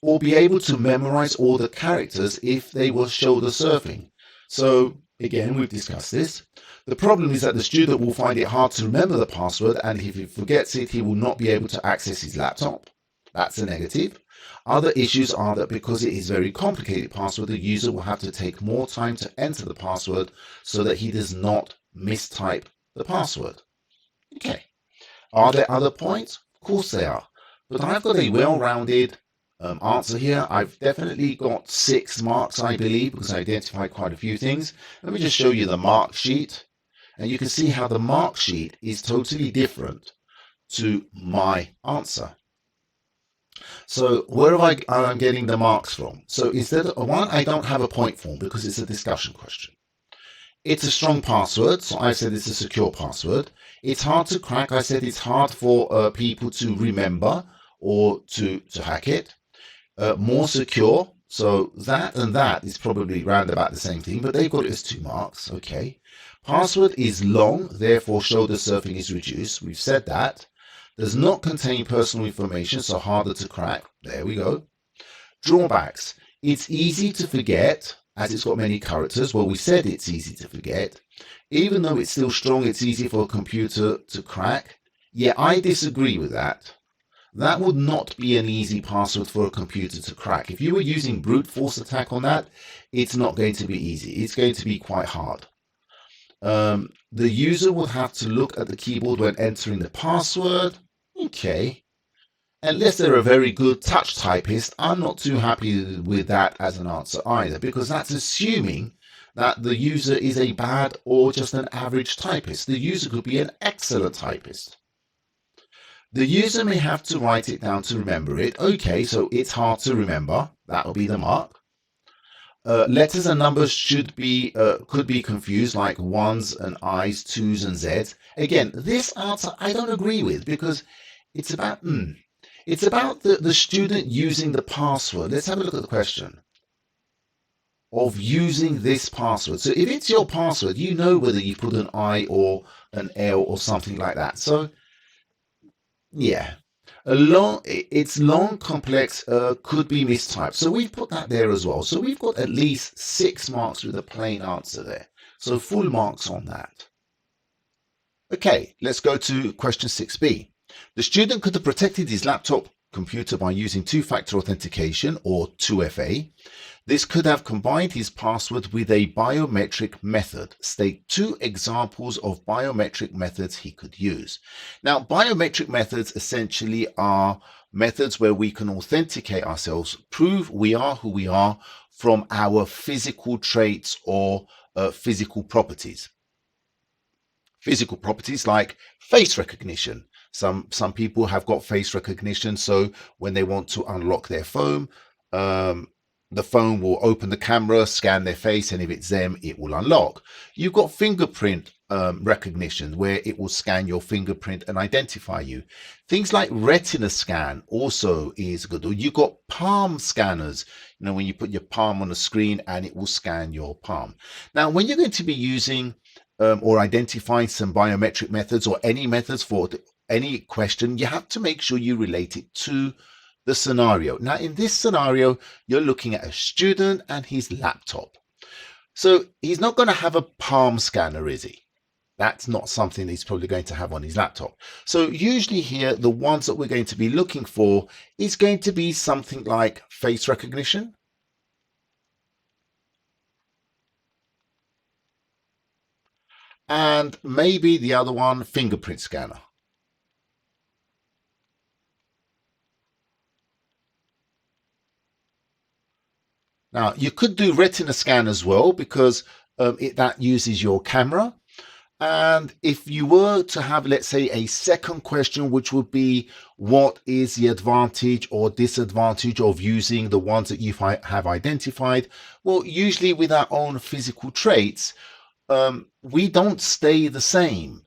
Or be able to memorize all the characters if they were shoulder surfing. So again, we've discussed this. The problem is that the student will find it hard to remember the password, and if he forgets it, he will not be able to access his laptop. That's a negative. Other issues are that because it is a very complicated password, the user will have to take more time to enter the password so that he does not mistype the password. Okay. Are there other points? Of course there are. But I've got a well-rounded answer here. I've definitely got 6 marks, I believe, because I identified quite a few things. Let me just show you the mark sheet. And you can see how the mark sheet is totally different to my answer. So where am I getting the marks from? So instead of one, I don't have a point form because it's a discussion question. It's a strong password, so I said it's a secure password. It's hard to crack. I said it's hard for people to remember or to hack it. More secure, so that and that is probably round about the same thing, but they've got it as 2 marks. Okay. Password is long, therefore shoulder surfing is reduced. We've said that. Does not contain personal information, so harder to crack. There we go. Drawbacks. It's easy to forget, as it's got many characters. Well, we said it's easy to forget. Even though it's still strong, it's easy for a computer to crack. Yeah, I disagree with that. That would not be an easy password for a computer to crack. If you were using brute force attack on that, it's not going to be easy. It's going to be quite hard. The user would have to look at the keyboard when entering the password. Okay. Unless they're a very good touch typist, I'm not too happy with that as an answer either, because that's assuming that the user is a bad or just an average typist. The user could be an excellent typist. The user may have to write it down to remember it. Okay, so it's hard to remember. That will be the mark. Letters and numbers could be confused, like 1s and I's, 2s and Z's. Again, this answer I don't agree with because it's about the student using the password. Let's have a look at the question of using this password. So if it's your password, you know whether you put an I or an L or something like that. So yeah. It's long, complex, could be mistyped. So we've put that there as well. So we've got at least 6 marks with a plain answer there. So full marks on that. Okay, let's go to question 6b. The student could have protected his laptop computer by using 2-factor authentication or 2FA. This could have combined his password with a biometric method. State 2 examples of biometric methods he could use. Now, biometric methods essentially are methods where we can authenticate ourselves, prove we are who we are from our physical traits or physical properties. Physical properties like face recognition. Some people have got face recognition, so when they want to unlock their phone, the phone will open the camera, scan their face, and if it's them, it will unlock. You've got fingerprint recognition, where it will scan your fingerprint and identify you. Things like retina scan also is good. You've got palm scanners, when you put your palm on the screen and it will scan your palm. Now, when you're going to be using or identifying some biometric methods or any methods for any question, you have to make sure you relate it to the scenario. Now, in this scenario, you're looking at a student and his laptop. So he's not going to have a palm scanner, is he? That's not something he's probably going to have on his laptop. So usually here, the ones that we're going to be looking for is going to be something like face recognition. And maybe the other one, fingerprint scanner. Now, you could do retina scan as well because that uses your camera. And if you were to have, let's say, a second question, which would be, what is the advantage or disadvantage of using the ones that you have identified? Well, usually with our own physical traits, we don't stay the same.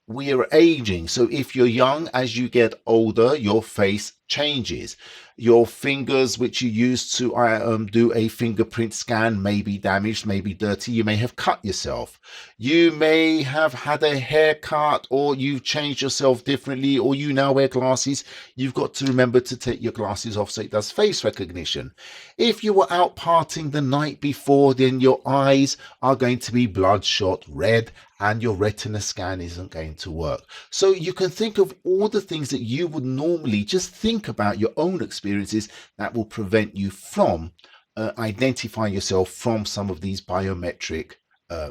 We are aging. So if you're young, as you get older, your face changes. Your fingers, which you use to do a fingerprint scan, may be damaged, may be dirty. You may have cut yourself. You may have had a haircut, or you've changed yourself differently, or you now wear glasses. You've got to remember to take your glasses off so it does face recognition. If you were out partying the night before, then your eyes are going to be bloodshot red and your retina scan isn't going to work. So you can think of all the things that you would normally just think about your own experiences that will prevent you from identifying yourself from some of these biometric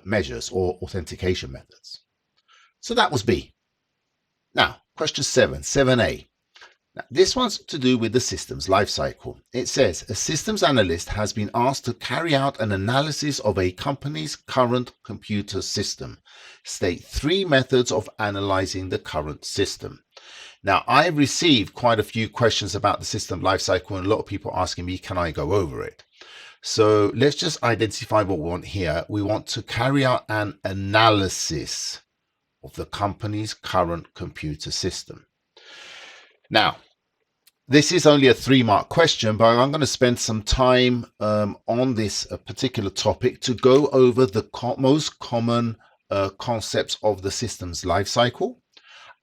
measures or authentication methods. So that was B. Now, question 7A. Now, this one's to do with the systems lifecycle. It says a systems analyst has been asked to carry out an analysis of a company's current computer system. State 3 methods of analyzing the current system. Now, I received quite a few questions about the system lifecycle and a lot of people asking me, can I go over it? So let's just identify what we want here. We want to carry out an analysis of the company's current computer system. Now, this is only a 3-mark question, but I'm going to spend some time on this particular topic to go over the most common concepts of the systems lifecycle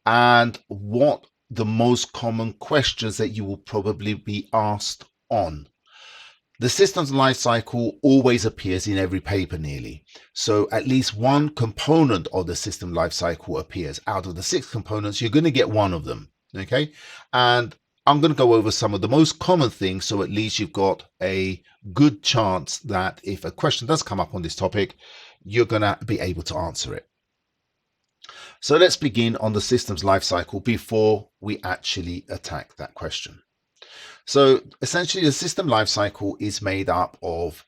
and what the most common questions that you will probably be asked on. The systems lifecycle always appears in every paper nearly. So at least one component of the system lifecycle appears. Out of the 6 components, you're going to get one of them. Okay, and I'm going to go over some of the most common things, so at least you've got a good chance that if a question does come up on this topic, you're going to be able to answer it. So let's begin on the systems lifecycle before we actually attack that question. So essentially, the system lifecycle is made up of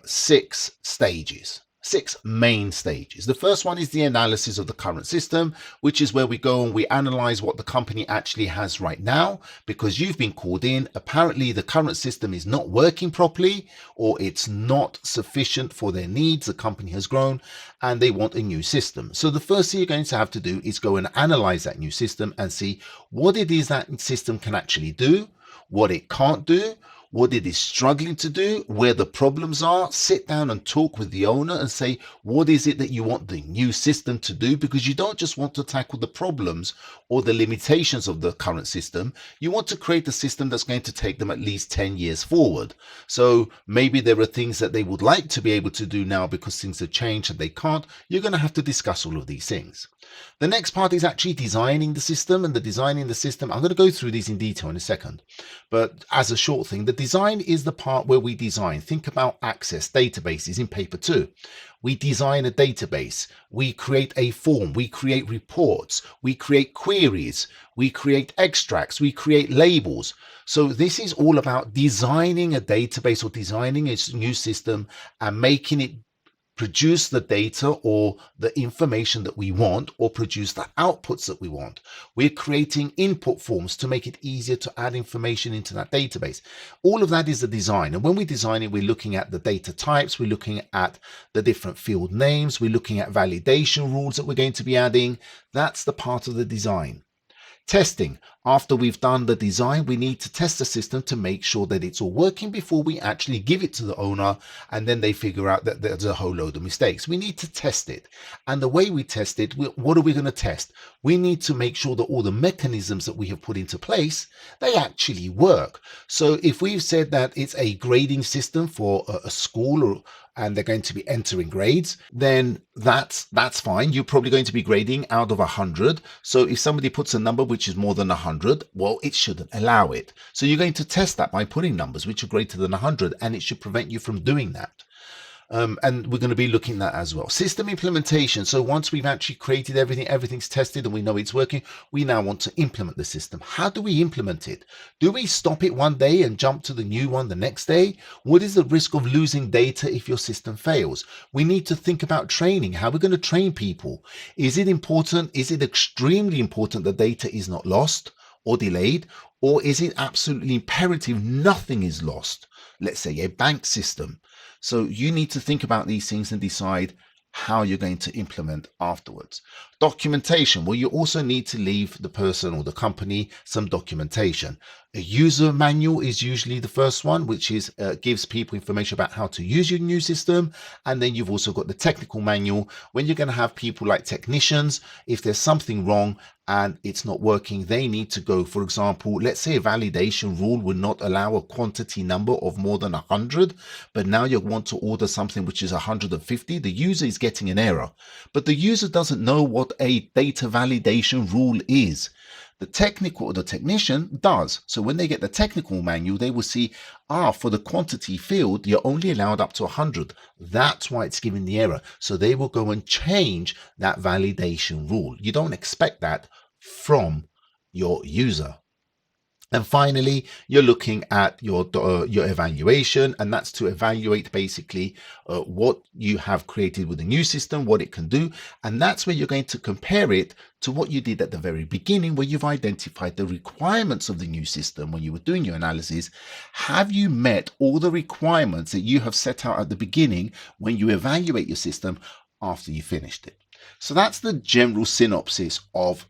6 stages. 6 main stages. The first one is the analysis of the current system, which is where we go and we analyze what the company actually has right now, because you've been called in. Apparently, the current system is not working properly, or it's not sufficient for their needs. The company has grown and they want a new system. So the first thing you're going to have to do is go and analyze that new system and see what it is that system can actually do, what it can't do, what it is struggling to do, where the problems are. Sit down and talk with the owner and say, what is it that you want the new system to do? Because you don't just want to tackle the problems or the limitations of the current system. You want to create a system that's going to take them at least 10 years forward. So maybe there are things that they would like to be able to do now because things have changed and they can't. You're going to have to discuss all of these things. The next part is actually designing the system, and the designing the system, I'm going to go through these in detail in a second. But as a short thing, the design is the part where we design. Think about access databases in paper 2. We design a database, we create a form, we create reports, we create queries, we create extracts, we create labels. So this is all about designing a database or designing a new system and making it produce the data or the information that we want, or produce the outputs that we want. We're creating input forms to make it easier to add information into that database. All of that is the design. And when we design it, we're looking at the data types, we're looking at the different field names, we're looking at validation rules that we're going to be adding. That's the part of the design. Testing. After we've done the design, we need to test the system to make sure that it's all working before we actually give it to the owner, and then they figure out that there's a whole load of mistakes. We need to test it. And the way we test it, what are we going to test? We need to make sure that all the mechanisms that we have put into place, they actually work. So if we've said that it's a grading system for a school, and they're going to be entering grades, then that's fine. You're probably going to be grading out of 100. So if somebody puts a number which is more than 100, well, it shouldn't allow it. So you're going to test that by putting numbers which are greater than 100, and it should prevent you from doing that. And we're going to be looking at that as well. System implementation. So once we've actually created everything, everything's tested and we know it's working, we now want to implement the system. How do we implement it? Do we stop it one day and jump to the new one the next day? What is the risk of losing data if your system fails? We need to think about training. How we're going to train people. Is it important? Is it extremely important that data is not lost or delayed? Or is it absolutely imperative nothing is lost? Let's say a bank system. So you need to think about these things and decide how you're going to implement afterwards. Documentation. Well, you also need to leave the person or the company some documentation. A user manual is usually the first one, which is gives people information about how to use your new system. And then you've also got the technical manual when you're going to have people like technicians. If there's something wrong and it's not working, they need to go, for example, let's say a validation rule would not allow a quantity number of more than 100, but now you want to order something which is 150. The user is getting an error, but the user doesn't know what a data validation rule is. The technician does. So when they get the technical manual, they will see, for the quantity field, you're only allowed up to 100. That's why it's giving the error. So they will go and change that validation rule. You don't expect that from your user. And finally, you're looking at your evaluation, and that's to evaluate basically what you have created with the new system, what it can do. And that's where you're going to compare it to what you did at the very beginning, where you've identified the requirements of the new system when you were doing your analysis. Have you met all the requirements that you have set out at the beginning when you evaluate your system after you finished it? So that's the general synopsis of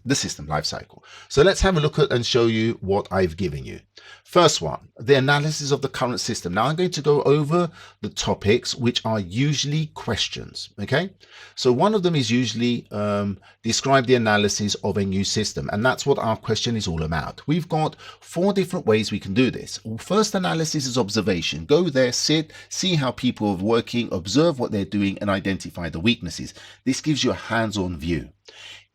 the system lifecycle. So let's have a look at and show you what I've given you. First one, the analysis of the current system. Now I'm going to go over the topics which are usually questions. Okay, so one of them is usually describe the analysis of a new system, and that's what our question is all about. We've got 4 different ways we can do this. First analysis is observation. Go there, sit, see how people are working, observe what they're doing, and identify the weaknesses. This gives you a hands-on view.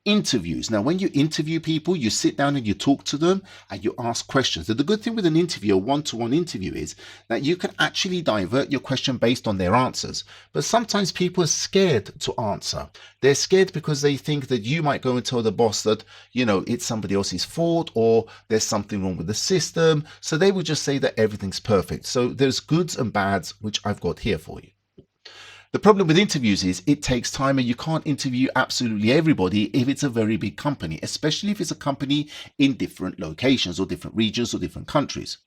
Interviews. Now, when you interview people, you sit down and you talk to them and you ask questions. And the good thing with an interview, a one-to-one interview, is that you can actually divert your question based on their answers. But sometimes people are scared to answer. They're scared because they think that you might go and tell the boss that, you know, it's somebody else's fault or there's something wrong with the system. So they will just say that everything's perfect. So there's goods and bads, which I've got here for you. The problem with interviews is it takes time, and you can't interview absolutely everybody if it's a very big company, especially if it's a company in different locations or different regions or different countries.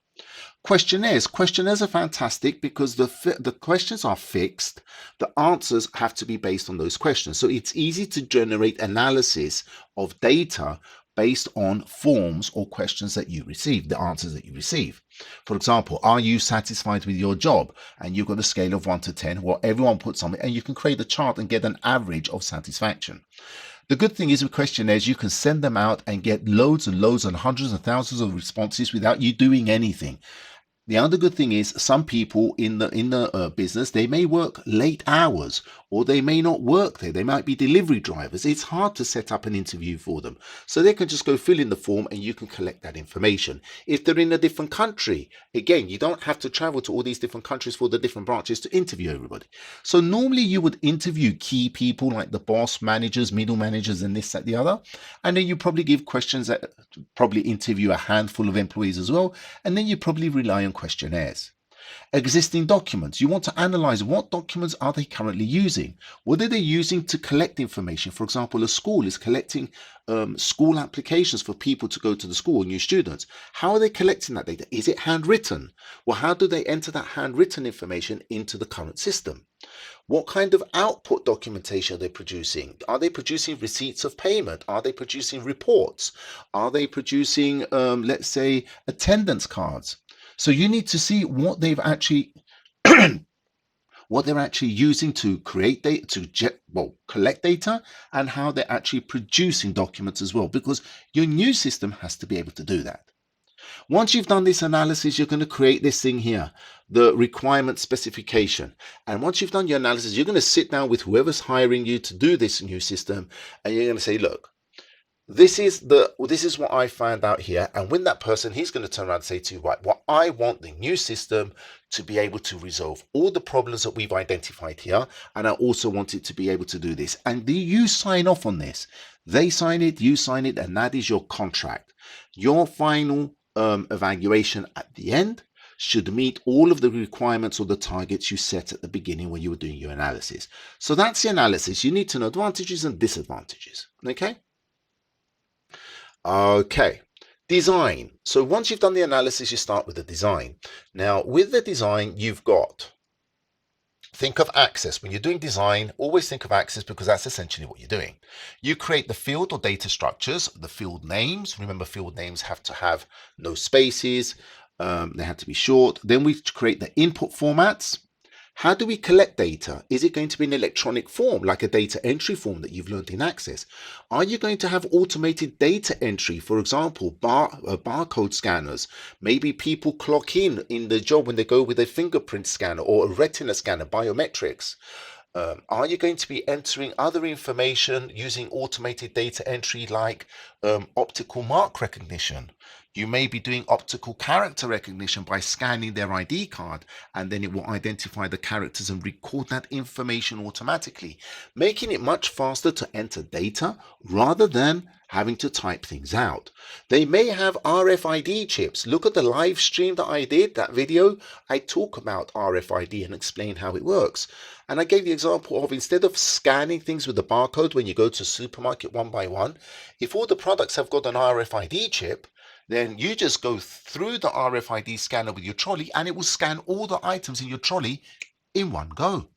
Questionnaires. Questionnaires are fantastic because the questions are fixed. The answers have to be based on those questions. So it's easy to generate analysis of data based on forms or questions that you receive, the answers that you receive. For example, are you satisfied with your job? And you've got a scale of 1 to 10, well, everyone puts something, and you can create a chart and get an average of satisfaction. The good thing is with questionnaires, you can send them out and get loads and loads and hundreds and thousands of responses without you doing anything. The other good thing is some people in the business, they may work late hours, or they may not work there. They might be delivery drivers. It's hard to set up an interview for them. So they can just go fill in the form and you can collect that information. If they're in a different country, again, you don't have to travel to all these different countries for the different branches to interview everybody. So normally you would interview key people like the boss, managers, middle managers, and this, that, the other. And then you probably give questions that probably interview a handful of employees as well. And then you probably rely on questionnaires. Existing documents. You want to analyze what documents are they currently using. What are they using to collect information? For example, a school is collecting school applications for people to go to the school, new students. How are they collecting that data? Is it handwritten? Well, how do they enter that handwritten information into the current system? What kind of output documentation are they producing? Are they producing receipts of payment? Are they producing reports? Are they producing, let's say, attendance cards? So you need to see what they've actually what they're actually using to create data, collect data, and how they're actually producing documents as well, because your new system has to be able to do that. Once you've done this analysis, you're going to create this thing here, the requirement specification. And once you've done your analysis, you're going to sit down with whoever's hiring you to do this new system, and you're going to say, look, this is what I found out here. And when that person, he's going to turn around and say to you, right, well, I want the new system to be able to resolve all the problems that we've identified here. And I also want it to be able to do this. And you sign off on this. They sign it, you sign it, and that is your contract. Your final evaluation at the end should meet all of the requirements or the targets you set at the beginning when you were doing your analysis. So that's the analysis. You need to know advantages and disadvantages. Okay? Okay, design. So once you've done the analysis, you start with the design. Now, with the design, think of access. When you're doing design, always think of access, because that's essentially what you're doing. You create the field or data structures, the field names. Remember, field names have to have no spaces. They have to be short. Then we create the input formats. How do we collect data? Is it going to be an electronic form, like a data entry form that you've learned in Access? Are you going to have automated data entry, for example, barcode scanners? Maybe people clock in the job when they go with a fingerprint scanner or a retina scanner, biometrics. Are you going to be entering other information using automated data entry like optical mark recognition? You may be doing optical character recognition by scanning their ID card, and then it will identify the characters and record that information automatically, making it much faster to enter data rather than having to type things out. They may have RFID chips. Look at the live stream that I did, that video. I talk about RFID and explain how it works. And I gave the example of, instead of scanning things with the barcode when you go to a supermarket one by one, if all the products have got an RFID chip, then you just go through the RFID scanner with your trolley and it will scan all the items in your trolley in one go.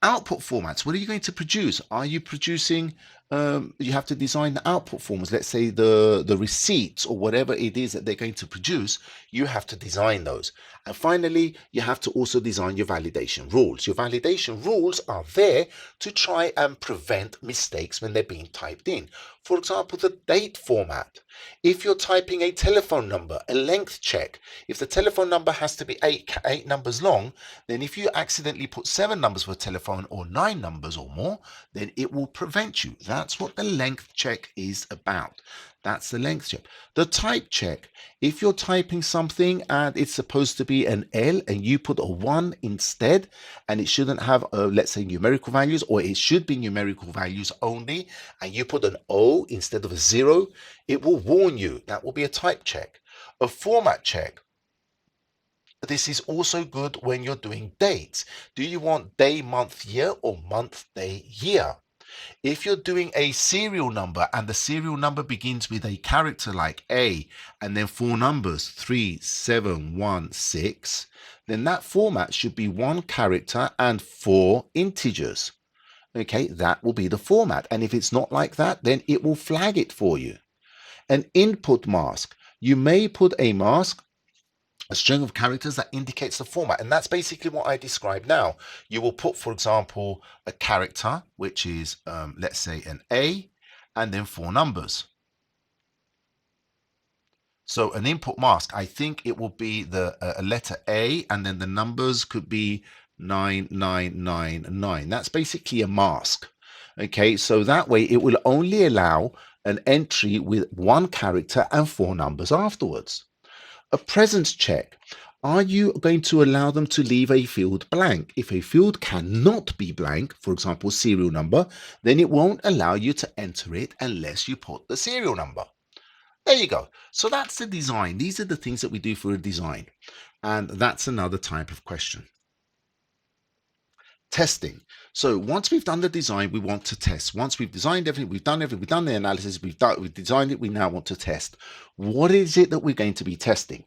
Output formats. What are you going to produce? Are you producing, you have to design the output formats. Let's say the receipts or whatever it is that they're going to produce, you have to design those. And finally, you have to also design your validation rules. Your validation rules are there to try and prevent mistakes when they're being typed in. For example, the date format. If you're typing a telephone number, a length check, if the telephone number has to be eight numbers long, then if you accidentally put 7 numbers for a telephone or 9 numbers or more, then it will prevent you. That's what the length check is about. That's the length check. The type check. If you're typing something and it's supposed to be an L and you put a 1 instead, and it shouldn't have, let's say, numerical values, or it should be numerical values only, and you put an O instead of a 0, it will warn you. That will be a type check. A format check. This is also good when you're doing dates. Do you want day, month, year, or month, day, year? If you're doing a serial number and the serial number begins with a character like A and then 4 numbers, 3, 7, 1, 6, then that format should be 1 character and 4 integers. Okay, that will be the format. And if it's not like that, then it will flag it for you. An input mask. You may put a mask, a string of characters that indicates the format, and that's basically what I described now. You will put, for example, a character, which is, let's say, an A, and then 4 numbers. So an input mask, I think it will be a letter A, and then the numbers could be 9999. That's basically a mask. Okay, so that way it will only allow an entry with 1 character and 4 numbers afterwards. A presence check. Are you going to allow them to leave a field blank? If a field cannot be blank, for example, serial number, then it won't allow you to enter it unless you put the serial number. There you go. So that's the design. These are the things that we do for a design. And that's another type of question. Testing. So once we've done the design, we want to test. Once we've designed everything, we've done the analysis, we've designed it, we now want to test. What is it that we're going to be testing?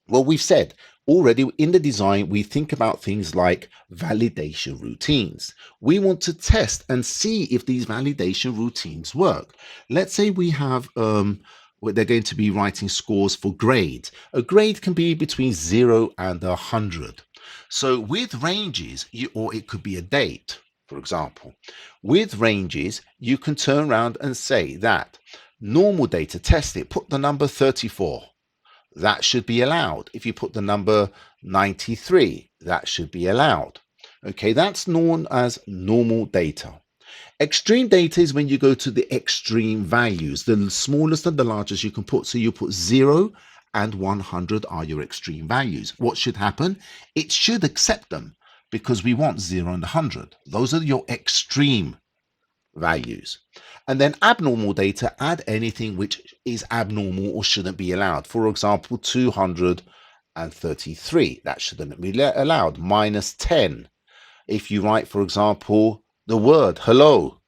Well, we've said already in the design, we think about things like validation routines. We want to test and see if these validation routines work. Let's say we have they're going to be writing scores for grades. A grade can be between 0 and 100. So with ranges, or it could be a date, for example. With ranges, you can turn around and say that normal data, test it, put the number 34. That should be allowed. If you put the number 93, that should be allowed. Okay, that's known as normal data. Extreme data is when you go to the extreme values, the smallest and the largest you can put. So you put 0 and 100 are your extreme values. What should happen? It should accept them because we want 0 and 100. Those are your extreme values. And then abnormal data, add anything which is abnormal or shouldn't be allowed. For example, 233, that shouldn't be allowed. Minus 10. If you write, for example, the word hello,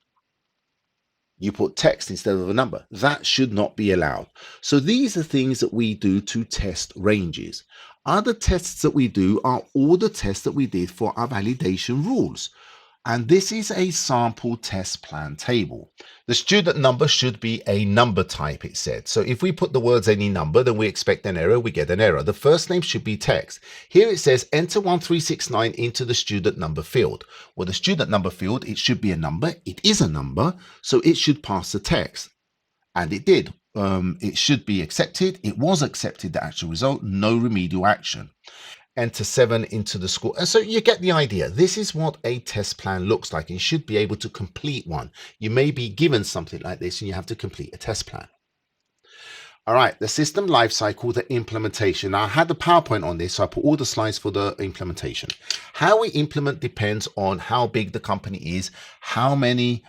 you put text instead of a number, that should not be allowed. So these are things that we do to test ranges. Other tests that we do are all the tests that we did for our validation rules. And this is a sample test plan table. The student number should be a number type, it said. So if we put the words any number, then we expect an error, we get an error. The first name should be text. Here it says enter 1369 into the student number field. Well, the student number field, it should be a number. It is a number, so it should pass the text. And it did. It should be accepted. It was accepted, the actual result, no remedial action. Enter 7 into the score. And so you get the idea. This is what a test plan looks like. You should be able to complete one. You may be given something like this and you have to complete a test plan. All right, the system lifecycle, the implementation. Now, I had the PowerPoint on this, so I put all the slides for the implementation. How we implement depends on how big the company is, how many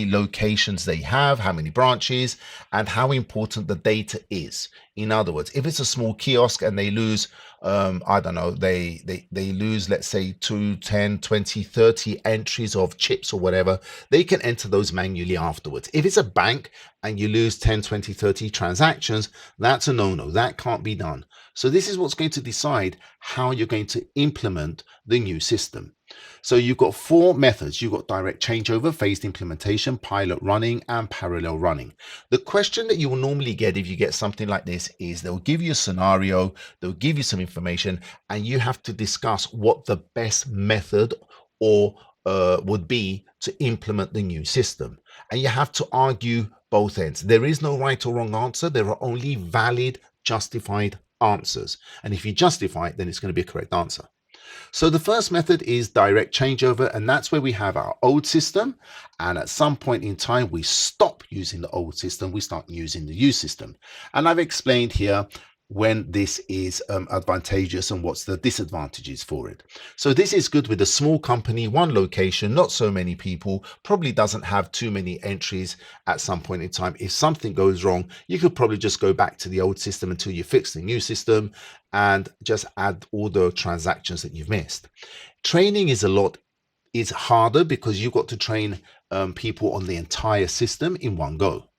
locations they have, how many branches, and how important the data is. In other words, if it's a small kiosk and they lose, I don't know, they lose, let's say 2, 10, 20, 30 entries of chips or whatever, they can enter those manually afterwards. If it's a bank and you lose 10, 20, 30 transactions, that's a no-no. That can't be done. So this is what's going to decide how you're going to implement the new system. So you've got 4 methods. You've got direct changeover, phased implementation, pilot running, and parallel running. The question that you will normally get if you get something like this is they'll give you a scenario, they'll give you some information, and you have to discuss what the best method or would be to implement the new system. And you have to argue both ends. There is no right or wrong answer. There are only valid, justified answers. And if you justify it, then it's going to be a correct answer. So the first method is direct changeover, and that's where we have our old system, and at some point in time we stop using the old system, we start using the new system. And I've explained here when this is advantageous and what's the disadvantages for it. So this is good with a small company, one location, not so many people, probably doesn't have too many entries at some point in time. If something goes wrong, you could probably just go back to the old system until you fix the new system and just add all the transactions that you've missed. Training is harder because you've got to train people on the entire system in one go.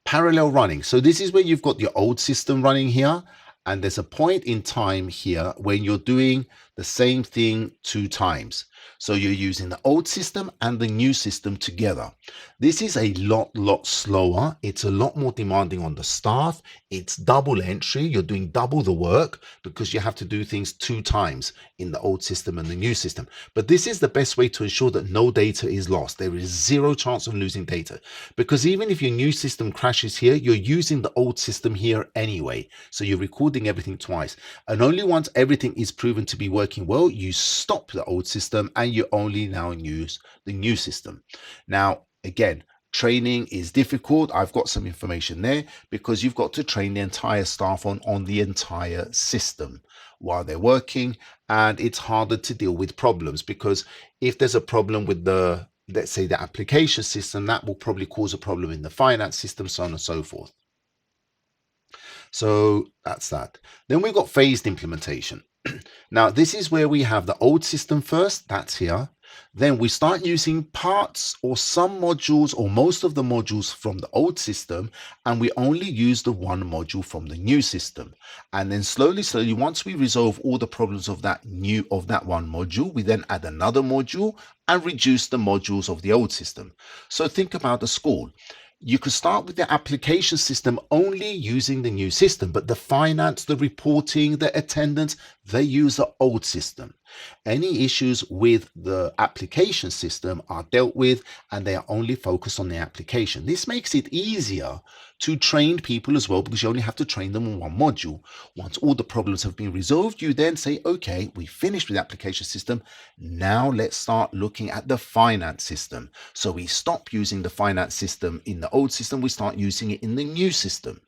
Parallel running. So this is where you've got your old system running here, and there's a point in time here when you're doing the same thing 2 times. So you're using the old system and the new system together. This is a lot slower. It's a lot more demanding on the staff. It's double entry. You're doing double the work because you have to do things 2 times in the old system and the new system. But this is the best way to ensure that no data is lost. There is 0 chance of losing data, because even if your new system crashes here, you're using the old system here anyway. So you're recording everything twice. And only once everything is proven to be working well, you stop the old system and you only now use the new system. Now, again, training is difficult. I've got some information there because you've got to train the entire staff on the entire system while they're working, and it's harder to deal with problems because if there's a problem with the, let's say, the application system, that will probably cause a problem in the finance system, so on and so forth. So that's that. Then we've got phased implementation. Now, this is where we have the old system first, that's here. Then we start using parts or some modules or most of the modules from the old system, and we only use the one module from the new system. And then slowly, once we resolve all the problems of that one module, we then add another module and reduce the modules of the old system. So think about the school. You could start with the application system only using the new system, but the finance, the reporting, the attendance, they use the old system. Any issues with the application system are dealt with, and they are only focused on the application. This makes it easier to train people as well, because you only have to train them on one module. Once all the problems have been resolved, you then say, okay, we finished with the application system. Now let's start looking at the finance system. So we stop using the finance system in the old system, we start using it in the new system.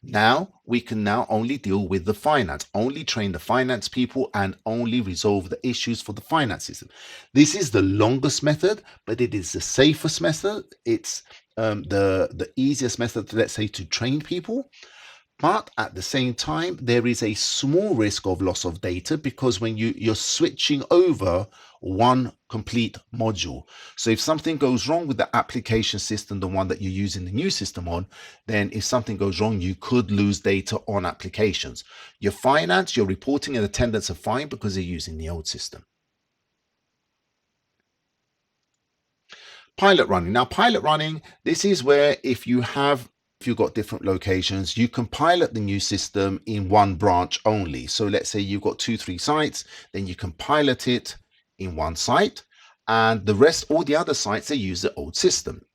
Now we can now only deal with the finance, only train the finance people and only resolve the issues for the finance system. This is the longest method, but it is the safest method. It's the easiest method, let's say, to train people. But at the same time, there is a small risk of loss of data, because when you're switching over one complete module. So if something goes wrong with the application system, the one that you're using the new system on, then if something goes wrong, you could lose data on applications. Your finance, your reporting and attendance are fine because they're using the old system. Pilot running. Now, pilot running, this is where if you've got different locations, you can pilot the new system in one branch only. So let's say you've got 2-3 sites, then you can pilot it in one site, and the rest, all the other sites, they use the old system.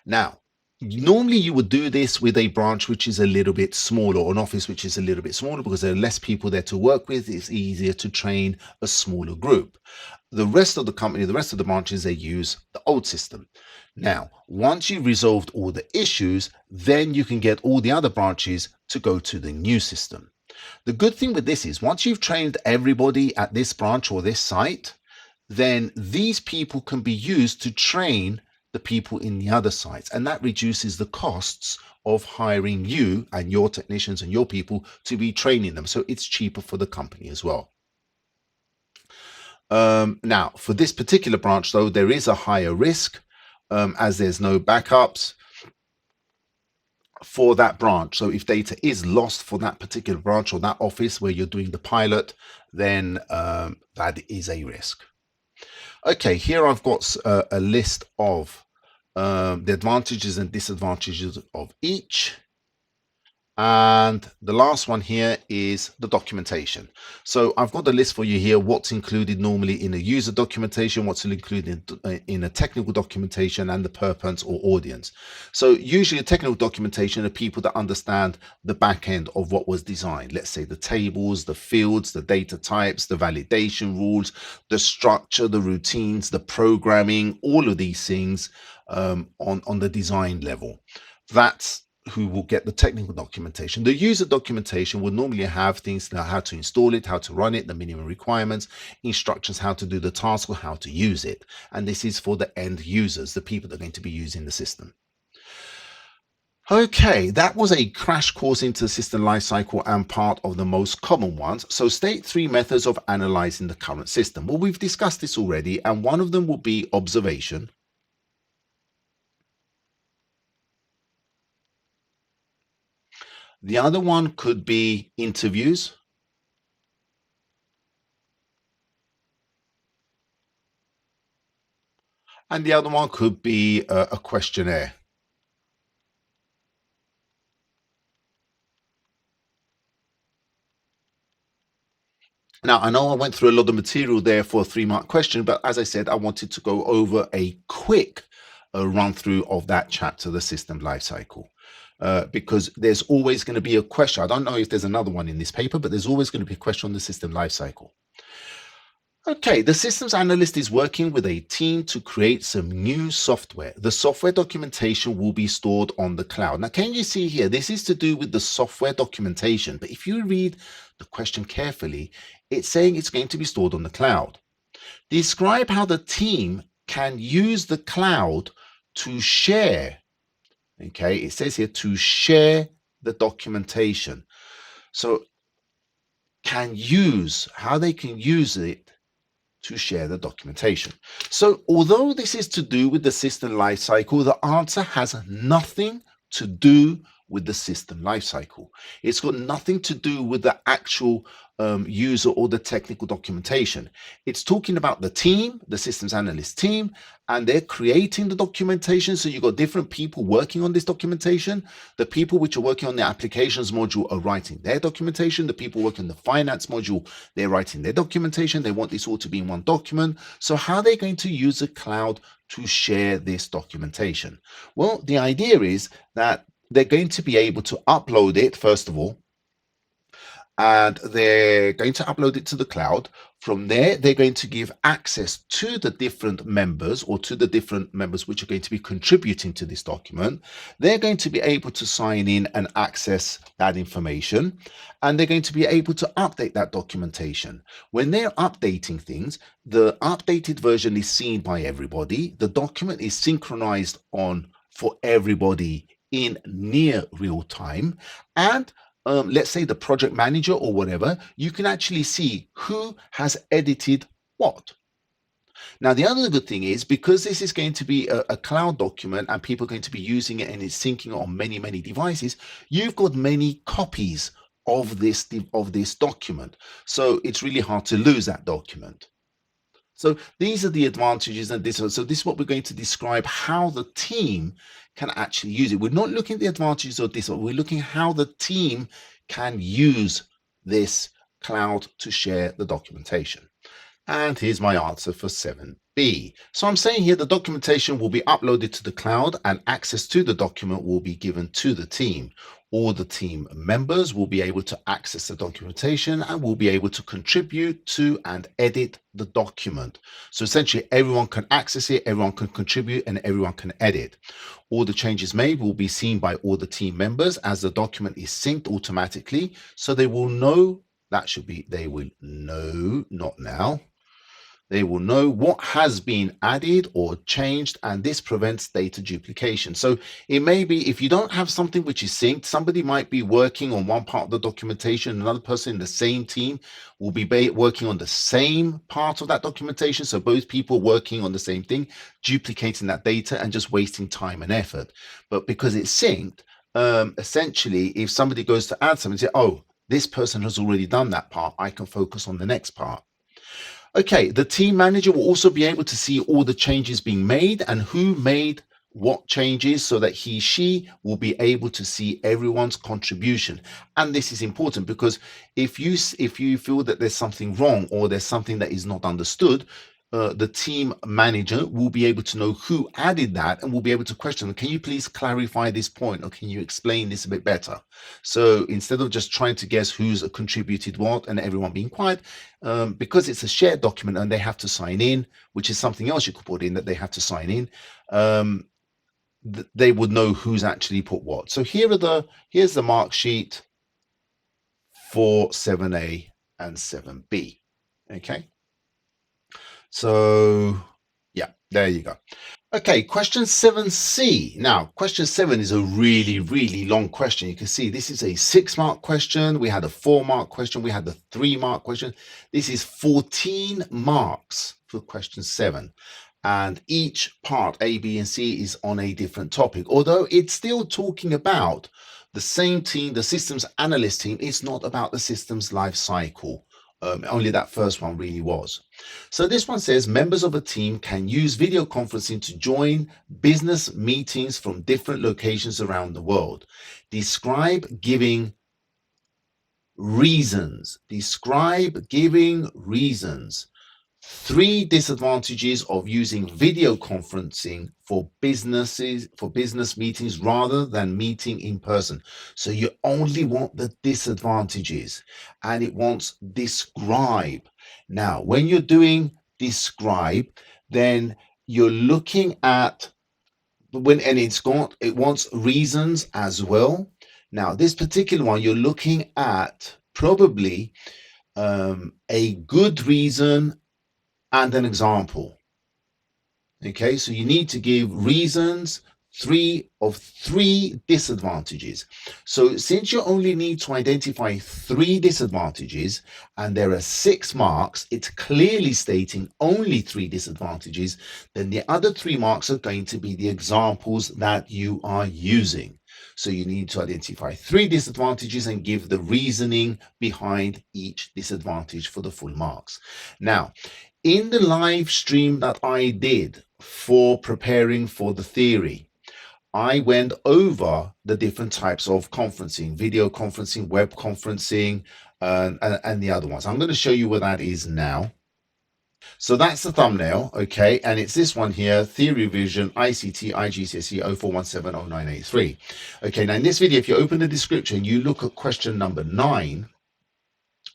Now, normally you would do this with a branch which is a little bit smaller, or an office which is a little bit smaller, because there are less people there to work with. It's easier to train a smaller group. The rest of the company, the rest of the branches, they use the old system. Now, once you've resolved all the issues, then you can get all the other branches to go to the new system. The good thing with this is, once you've trained everybody at this branch or this site, then these people can be used to train the people in the other sites, and that reduces the costs of hiring you and your technicians and your people to be training them. So it's cheaper for the company as well. Now, for this particular branch, though, there is a higher risk, as there's no backups for that branch. So if data is lost for that particular branch or that office where you're doing the pilot, then that is a risk. Okay, here I've got a list of the advantages and disadvantages of each. And the last one here is the documentation. So I've got the list for you here, what's included normally in a user documentation, what's included in a technical documentation, and the purpose or audience. So usually a technical documentation are people that understand the back end of what was designed. Let's say the tables, the fields, the data types, the validation rules, the structure, the routines, the programming, all of these things on the design level. That's who will get the technical documentation. The user documentation will normally have things like how to install it, how to run it, the minimum requirements, instructions how to do the task or how to use it. And this is for the end users, the people that are going to be using the system. Okay, that was a crash course into the system lifecycle and part of the most common ones. So state 3 methods of analyzing the current system. Well, we've discussed this already, and one of them will be observation. The other one could be interviews. And the other one could be a questionnaire. Now, I know I went through a lot of material there for a 3-mark question, but as I said, I wanted to go over a quick run through of that chapter, the system lifecycle. Because there's always going to be a question. I don't know if there's another one in this paper, but there's always going to be a question on the system lifecycle. Okay, the systems analyst is working with a team to create some new software. The software documentation will be stored on the cloud. Now, can you see here, this is to do with the software documentation, but if you read the question carefully, it's saying it's going to be stored on the cloud. Describe how the team can use the cloud to share. Okay, it says here to share the documentation. So how they can use it to share the documentation. So although this is to do with the system lifecycle, the answer has nothing to do with the system lifecycle. It's got nothing to do with the actual user or the technical documentation. It's talking about the team, the systems analyst team, and they're creating the documentation. So you've got different people working on this documentation. The people which are working on the applications module are writing their documentation. The people working on the finance module, they're writing their documentation. They want this all to be in one document. So how are they going to use the cloud to share this documentation? Well, the idea is that they're going to be able to upload it, first of all, and they're going to upload it to the cloud. From there, they're going to give access to the different members, or to the different members which are going to be contributing to this document. They're going to be able to sign in and access that information, and they're going to be able to update that documentation. When they're updating things, the updated version is seen by everybody. The document is synchronized for everybody in near real time, and let's say the project manager or whatever, you can actually see who has edited what. Now, the other good thing is, because this is going to be a cloud document and people are going to be using it and it's syncing on many, many devices, you've got many copies of this document. So it's really hard to lose that document. So these are the advantages, and this is what we're going to describe how the team can actually use it. We're not looking at the advantages of this, we're looking at how the team can use this cloud to share the documentation. And here's my answer for 7B. So I'm saying here the documentation will be uploaded to the cloud and access to the document will be given to the team. All the team members will be able to access the documentation and will be able to contribute to and edit the document. So essentially everyone can access it, everyone can contribute, and everyone can edit. All the changes made will be seen by all the team members as the document is synced automatically. So they will know, they will know, not now. They will know what has been added or changed, and this prevents data duplication. So it may be, if you don't have something which is synced, somebody might be working on one part of the documentation, another person in the same team will be working on the same part of that documentation. So both people working on the same thing, duplicating that data and just wasting time and effort. But because it's synced, essentially, if somebody goes to add something, say, oh, this person has already done that part, I can focus on the next part. Okay, the team manager will also be able to see all the changes being made and who made what changes, so that she will be able to see everyone's contribution. And this is important because if you feel that there's something wrong or there's something that is not understood, the team manager will be able to know who added that and will be able to question them. Can you please clarify this point, or can you explain this a bit better? So instead of just trying to guess who's contributed what and everyone being quiet, because it's a shared document and they have to sign in, which is something else you could put in, that they have to sign in, they would know who's actually put what. So here's the mark sheet for 7A and 7B. Okay. So yeah, there you go. Okay, question 7C. Now, question 7 is a really, really long question. You can see this is a 6-mark question. We had a 4-mark question. We had the 3-mark question. This is 14 marks for question 7. And each part, A, B, and C, is on a different topic. Although it's still talking about the same team, the systems analyst team. It's not about the systems life cycle. Only that first one really was. So this one says members of a team can use video conferencing to join business meetings from different locations around the world. Describe giving reasons. Describe giving reasons. 3 disadvantages of using video conferencing for business meetings rather than meeting in person. So you only want the disadvantages, and it wants describe. Now, when you're doing describe, then you're looking at it wants reasons as well. Now, this particular one, you're looking at probably a good reason and an example. Okay, so you need to give reasons three disadvantages. So since you only need to identify 3 disadvantages and there are 6 marks, it's clearly stating only 3 disadvantages, then the other 3 marks are going to be the examples that you are using. So you need to identify 3 disadvantages and give the reasoning behind each disadvantage for the full marks. Now, in the live stream that I did for preparing for the theory, I went over the different types of conferencing, video conferencing, web conferencing, and the other ones. I'm going to show you where that is now. So that's the thumbnail, okay? And it's this one here, Theory Revision, ICT, IGCSE 04170983. Okay, now in this video, if you open the description, you look at question number 9.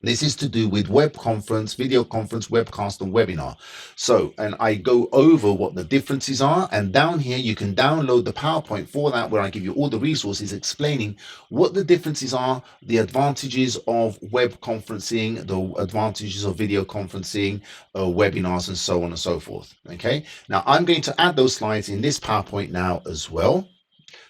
This is to do with web conference, video conference, webcast, and webinar. So, and I go over what the differences are. And down here, you can download the PowerPoint for that, where I give you all the resources explaining what the differences are, the advantages of web conferencing, the advantages of video conferencing, webinars, and so on and so forth. Okay. Now, I'm going to add those slides in this PowerPoint now as well.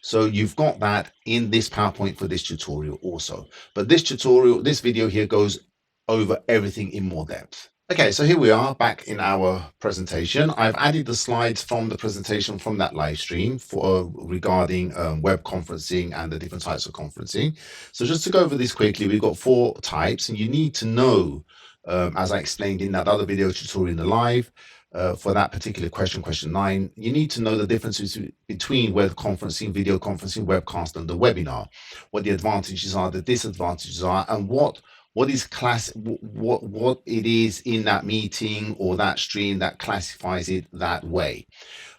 So you've got that in this PowerPoint for this tutorial also. But this tutorial, this video here goes over everything in more depth. Okay, so here we are back in our presentation. I've added the slides from the presentation from that live stream for regarding web conferencing and the different types of conferencing. So just to go over this quickly, we've got 4 types, and you need to know, as I explained in that other video tutorial in the live, for that particular question, question 9, you need to know the differences between web conferencing, video conferencing, webcast, and the webinar, what the advantages are, the disadvantages are, and what it is in that meeting or that stream that classifies it that way.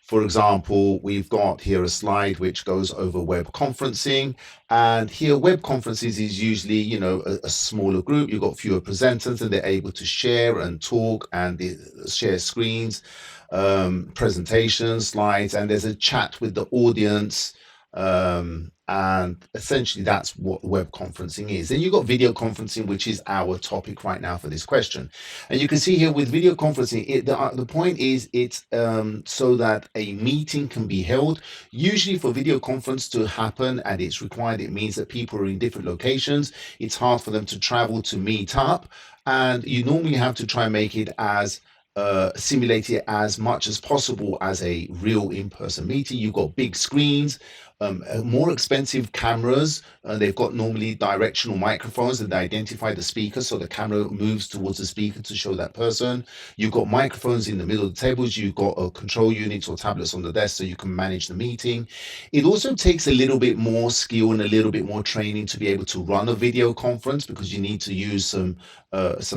For example, we've got here a slide which goes over web conferencing, and here web conferences is usually, you know, a smaller group. You've got fewer presenters and they're able to share and talk and share screens, presentations, slides, and there's a chat with the audience. And essentially that's what web conferencing is. Then you've got video conferencing, which is our topic right now for this question. And you can see here with video conferencing, the point is it's so that a meeting can be held. Usually for video conference to happen and it's required, it means that people are in different locations. It's hard for them to travel to meet up. And you normally have to try and make it as simulate it as much as possible as a real in-person meeting. You've got big screens, more expensive cameras. They've got normally directional microphones that identify the speaker, so the camera moves towards the speaker to show that person. You've got microphones in the middle of the tables. You've got control units or tablets on the desk so you can manage the meeting. It also takes a little bit more skill and a little bit more training to be able to run a video conference, because you need to use some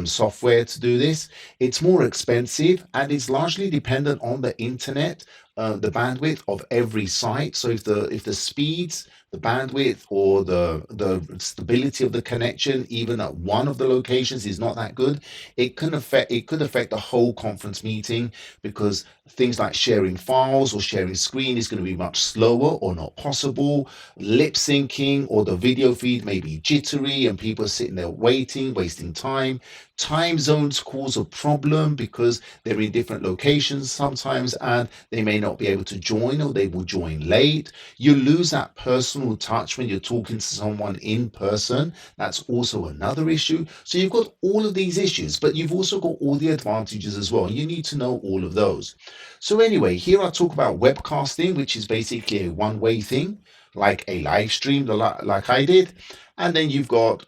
software to do this. It's more expensive and it's largely dependent on the internet, the bandwidth of every site. So if the speeds, the bandwidth, or the stability of the connection, even at one of the locations, is not that good, it could affect the whole conference meeting, because things like sharing files or sharing screen is going to be much slower or not possible. Lip syncing or the video feed may be jittery and people are sitting there waiting, wasting time. Time zones cause a problem because they're in different locations sometimes and they may not be able to join, or they will join late. You lose that personal touch when you're talking to someone in person. That's also another issue. So you've got all of these issues, but you've also got all the advantages as well. You need to know all of those. So anyway, here I talk about webcasting, which is basically a one-way thing, like a live stream, like I did. And then you've got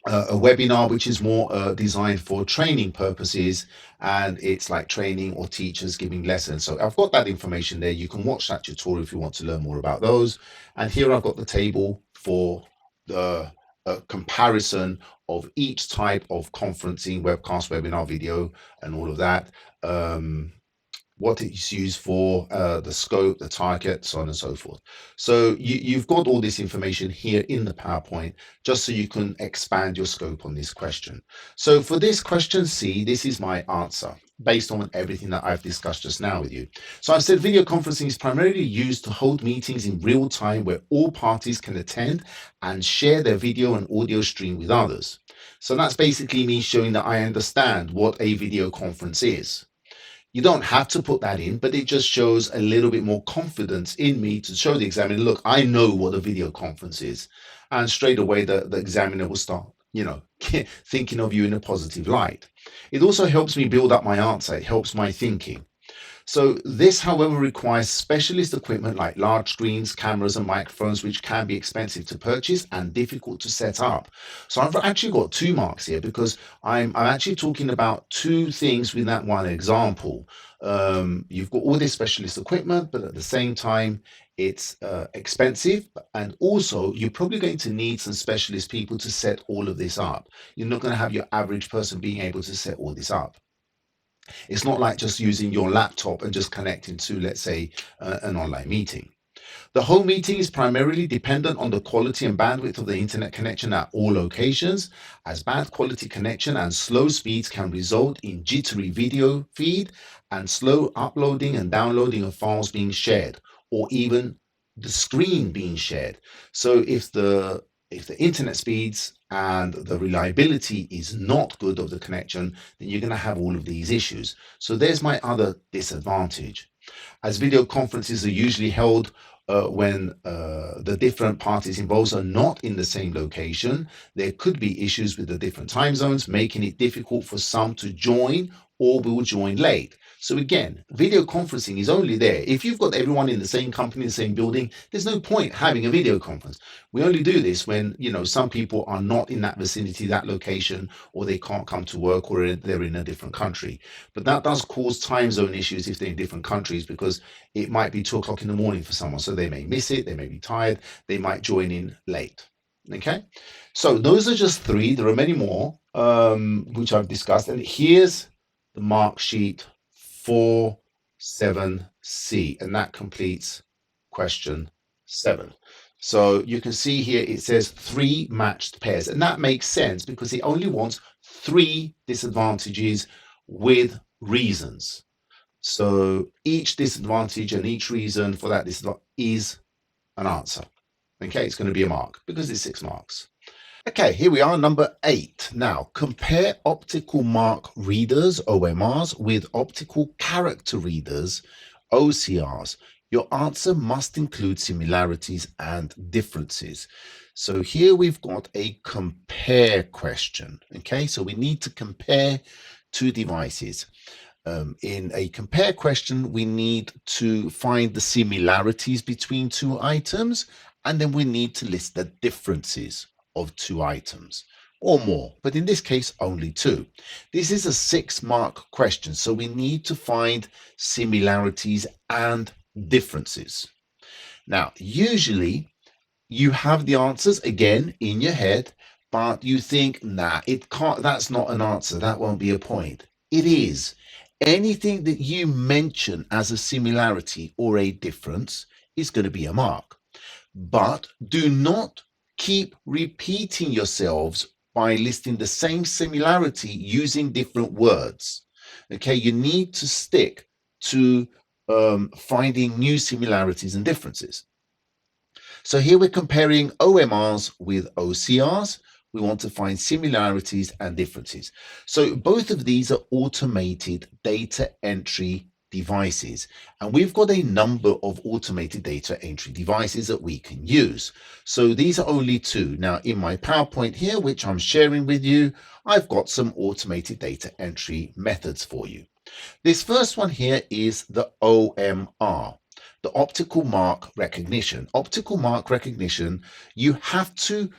a webinar, which is more designed for training purposes, and it's like training or teachers giving lessons. So I've got that information there. You can watch that tutorial if you want to learn more about those. And here I've got the table for the comparison of each type of conferencing, webcast, webinar, video, and all of that. What it's used for, the scope, the target, so on and so forth. So you've got all this information here in the PowerPoint, just so you can expand your scope on this question. So for this question C, this is my answer based on everything that I've discussed just now with you. So I've said video conferencing is primarily used to hold meetings in real time where all parties can attend and share their video and audio stream with others. So that's basically me showing that I understand what a video conference is. You don't have to put that in, but it just shows a little bit more confidence in me to show the examiner, look, I know what a video conference is. And straight away, the examiner will start, thinking of you in a positive light. It also helps me build up my answer. It helps my thinking. So this, however, requires specialist equipment like large screens, cameras, and microphones, which can be expensive to purchase and difficult to set up. So I've actually got 2 marks here because I'm actually talking about 2 things with that one example. You've got all this specialist equipment, but at the same time, it's expensive, and also you're probably going to need some specialist people to set all of this up. You're not going to have your average person being able to set all this up. It's not like just using your laptop and just connecting to, let's say, an online meeting. The home meeting is primarily dependent on the quality and bandwidth of the internet connection at all locations, as bad quality connection and slow speeds can result in jittery video feed and slow uploading and downloading of files being shared, or even the screen being shared. So if the internet speeds and the reliability is not good of the connection, then you're going to have all of these issues. So there's my other disadvantage. As video conferences are usually held when the different parties involved are not in the same location, there could be issues with the different time zones, making it difficult for some to join or will join late. So again, video conferencing is only there. If you've got everyone in the same company, the same building, there's no point having a video conference. We only do this when, some people are not in that vicinity, that location, or they can't come to work, or they're in a different country. But that does cause time zone issues if they're in different countries, because it might be 2 o'clock in the morning for someone. So they may miss it, they may be tired, they might join in late. Okay, so those are just 3. There are many more, which I've discussed. And here's the mark sheet for 7C, and that completes question 7. So you can see here it says 3 matched pairs, and that makes sense because it only wants 3 disadvantages with reasons. So each disadvantage and each reason for that disadvantage is an answer. Okay, it's going to be a mark because it's 6 marks. Okay, here we are, number 8. Now, compare optical mark readers, OMRs, with optical character readers, OCRs. Your answer must include similarities and differences. So here we've got a compare question. Okay, so we need to compare 2 devices. In a compare question, we need to find the similarities between 2 items, and then we need to list the differences of 2 items or more, but in this case only 2. This is a 6-mark question, so we need to find similarities and differences. Now, usually you have the answers again in your head, but you think, nah, it can't, that's not an answer, that won't be a point. It is. Anything that you mention as a similarity or a difference is going to be a mark. But do not keep repeating yourselves by listing the same similarity using different words. Okay, you need to stick to finding new similarities and differences. So here we're comparing OMRs with OCRs. We want to find similarities and differences. So both of these are automated data entry devices, and we've got a number of automated data entry devices that we can use. So these are only 2. Now in my PowerPoint here, which I'm sharing with you, I've got some automated data entry methods for you. This first one here is the OMR, the optical mark recognition. Optical mark recognition, you have to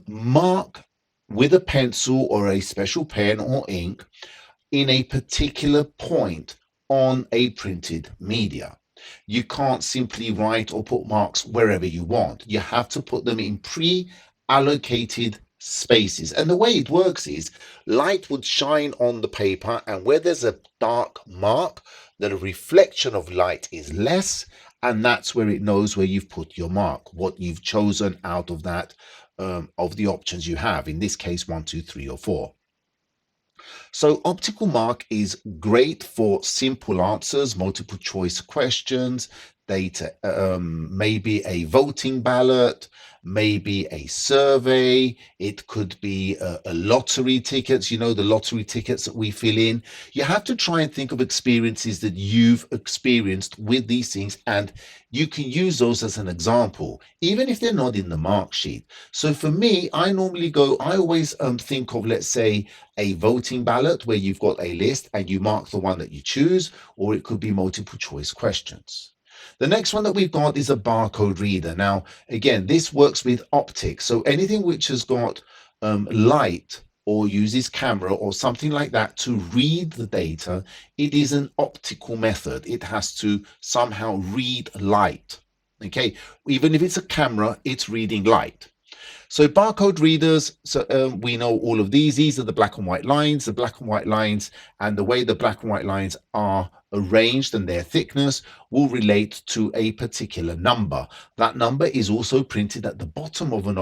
mark with a pencil or a special pen or ink in a particular point on a printed media. You can't simply write or put marks wherever you want. You have to put them in pre-allocated spaces. And the way it works is light would shine on the paper, and where there's a dark mark, the reflection of light is less, and that's where it knows where you've put your mark, what you've chosen out of that, of the options you have, in this case 1, 2, 3, or 4. So optical mark is great for simple answers, multiple choice questions, data, maybe a voting ballot, maybe a survey, it could be a lottery tickets, you know, the lottery tickets that we fill in. You have to try and think of experiences that you've experienced with these things, and you can use those as an example, even if they're not in the mark sheet. So for me, I always think of, let's say, a voting ballot where you've got a list and you mark the one that you choose, or it could be multiple choice questions. The next one that we've got is a barcode reader. Now, again, this works with optics. So anything which has got light or uses camera or something like that to read the data, it is an optical method. It has to somehow read light. Okay, even if it's a camera, it's reading light. So barcode readers, so we know all of these. These are the black and white lines. The black and white lines and the way the black and white lines are arranged and their thickness will relate to a particular number. That number is also printed at the bottom of a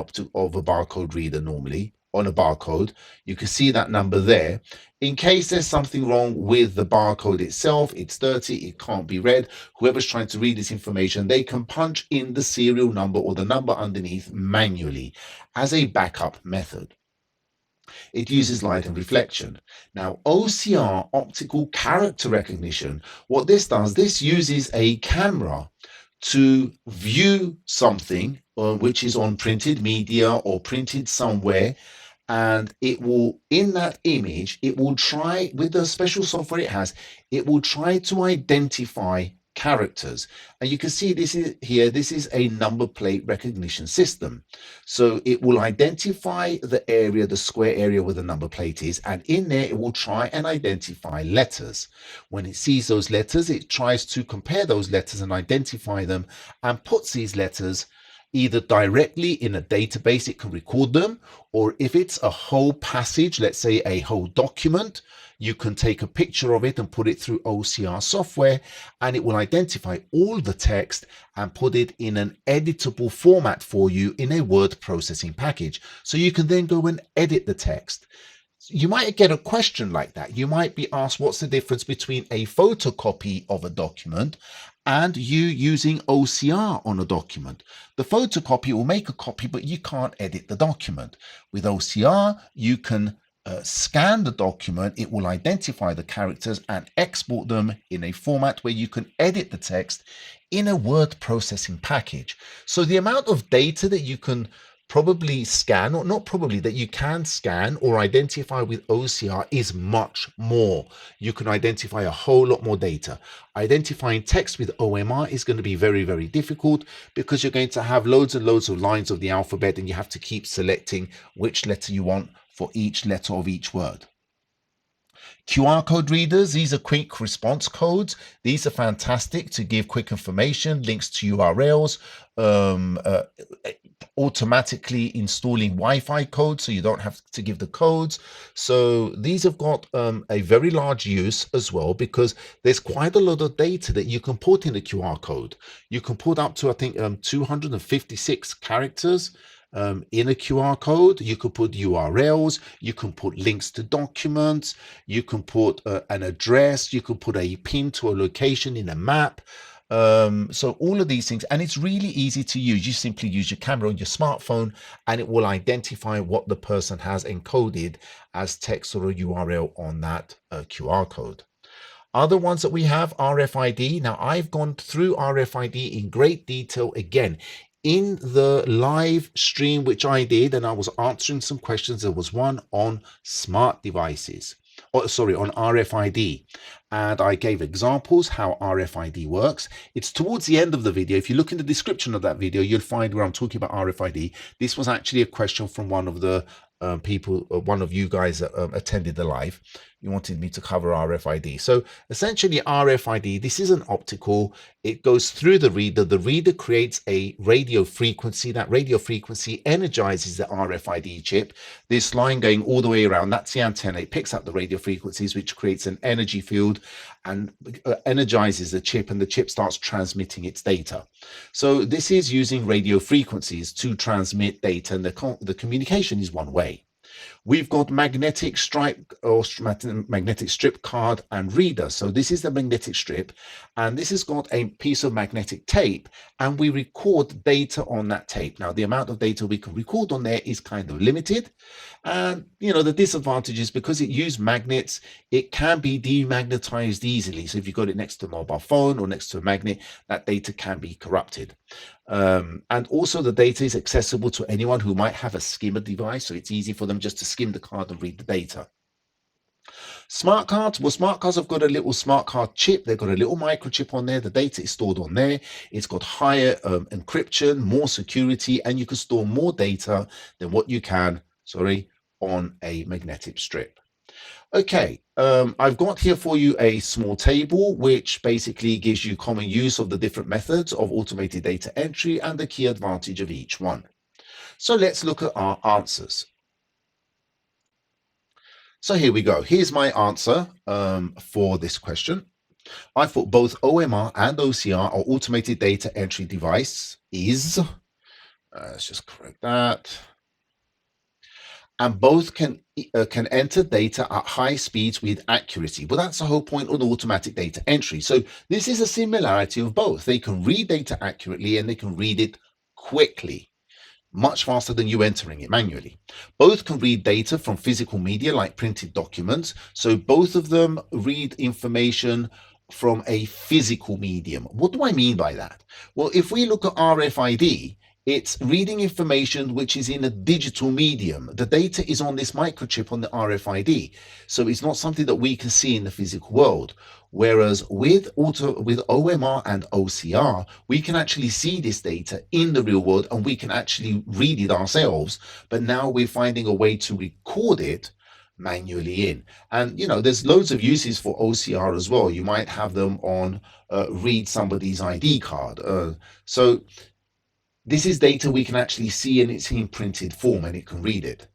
barcode reader normally. On a barcode, you can see that number there. In case there's something wrong with the barcode itself, it's dirty, it can't be read, whoever's trying to read this information, they can punch in the serial number or the number underneath manually as a backup method. It uses light and reflection. Now, OCR, optical character recognition, what this does, this uses a camera to view something which is on printed media or printed somewhere, and it will, in that image, it will try, with the special software it has, it will try to identify characters. And you can see this is a number plate recognition system. So it will identify the area, the square area where the number plate is, and in there it will try and identify letters. When it sees those letters, it tries to compare those letters and identify them, and puts these letters either directly in a database, it can record them, or if it's a whole passage, let's say a whole document, you can take a picture of it and put it through OCR software, and it will identify all the text and put it in an editable format for you in a word processing package. So you can then go and edit the text. You might get a question like that. You might be asked, what's the difference between a photocopy of a document and you using OCR on a document? The photocopy will make a copy, but you can't edit the document. With OCR, you can scan the document, it will identify the characters and export them in a format where you can edit the text in a word processing package. So the amount of data that you can probably scan, or not probably, that you can scan or identify with OCR is much more. You can identify a whole lot more data. Identifying text with OMR is going to be very, very difficult because you're going to have loads and loads of lines of the alphabet and you have to keep selecting which letter you want for each letter of each word. QR code readers, these are quick response codes. These are fantastic to give quick information, links to URLs, automatically installing Wi-Fi codes so you don't have to give the codes. So these have got a very large use as well, because there's quite a lot of data that you can put in the QR code. You can put up to, I think, 256 characters in a QR code. You could put URLs, you can put links to documents, you can put an address, you could put a pin to a location in a map. So all of these things, and it's really easy to use. You simply use your camera on your smartphone and it will identify what the person has encoded as text or a URL on that QR code. Other ones that we have, RFID. Now I've gone through RFID in great detail again in the live stream which I did, and I was answering some questions. There was one on smart devices, on RFID, and I gave examples how RFID works. It's towards the end of the video. If you look in the description of that video, you'll find where I'm talking about RFID. This was actually a question from one of the people, one of you guys that attended the live. You wanted me to cover RFID. So essentially RFID, this is an optical, it goes through the reader creates a radio frequency. That radio frequency energizes the RFID chip. This line going all the way around, that's the antenna. It picks up the radio frequencies, which creates an energy field and energizes the chip, and the chip starts transmitting its data. So this is using radio frequencies to transmit data, and the communication is one way. We've got magnetic stripe or magnetic strip card and reader. So this is the magnetic strip, and this has got a piece of magnetic tape, and we record data on that tape. Now, the amount of data we can record on there is kind of limited. And, the disadvantage is because it uses magnets, it can be demagnetized easily. So if you've got it next to a mobile phone or next to a magnet, that data can be corrupted. And also the data is accessible to anyone who might have a skimmer device, so it's easy for them just to skim the card and read the data. Smart cards, well, smart cards have got a little smart card chip. They've got a little microchip on there. The data is stored on there. It's got higher encryption, more security, and you can store more data than what you can, on a magnetic strip. Okay, I've got here for you a small table which basically gives you common use of the different methods of automated data entry and the key advantage of each one. So let's look at our answers. So here we go. Here's my answer for this question. I thought both OMR and OCR are automated data entry devices. Let's just correct that. And both can enter data at high speeds with accuracy. Well, that's the whole point of automatic data entry. So this is a similarity of both. They can read data accurately and they can read it quickly, much faster than you entering it manually. Both can read data from physical media like printed documents. So both of them read information from a physical medium. What do I mean by that? Well, if we look at RFID, it's reading information which is in a digital medium. The data is on this microchip on the RFID. So it's not something that we can see in the physical world. Whereas with OMR and OCR, we can actually see this data in the real world and we can actually read it ourselves. But now we're finding a way to record it manually in. And, there's loads of uses for OCR as well. You might have them on read somebody's ID card. So this is data we can actually see and it's in printed form and it can read it.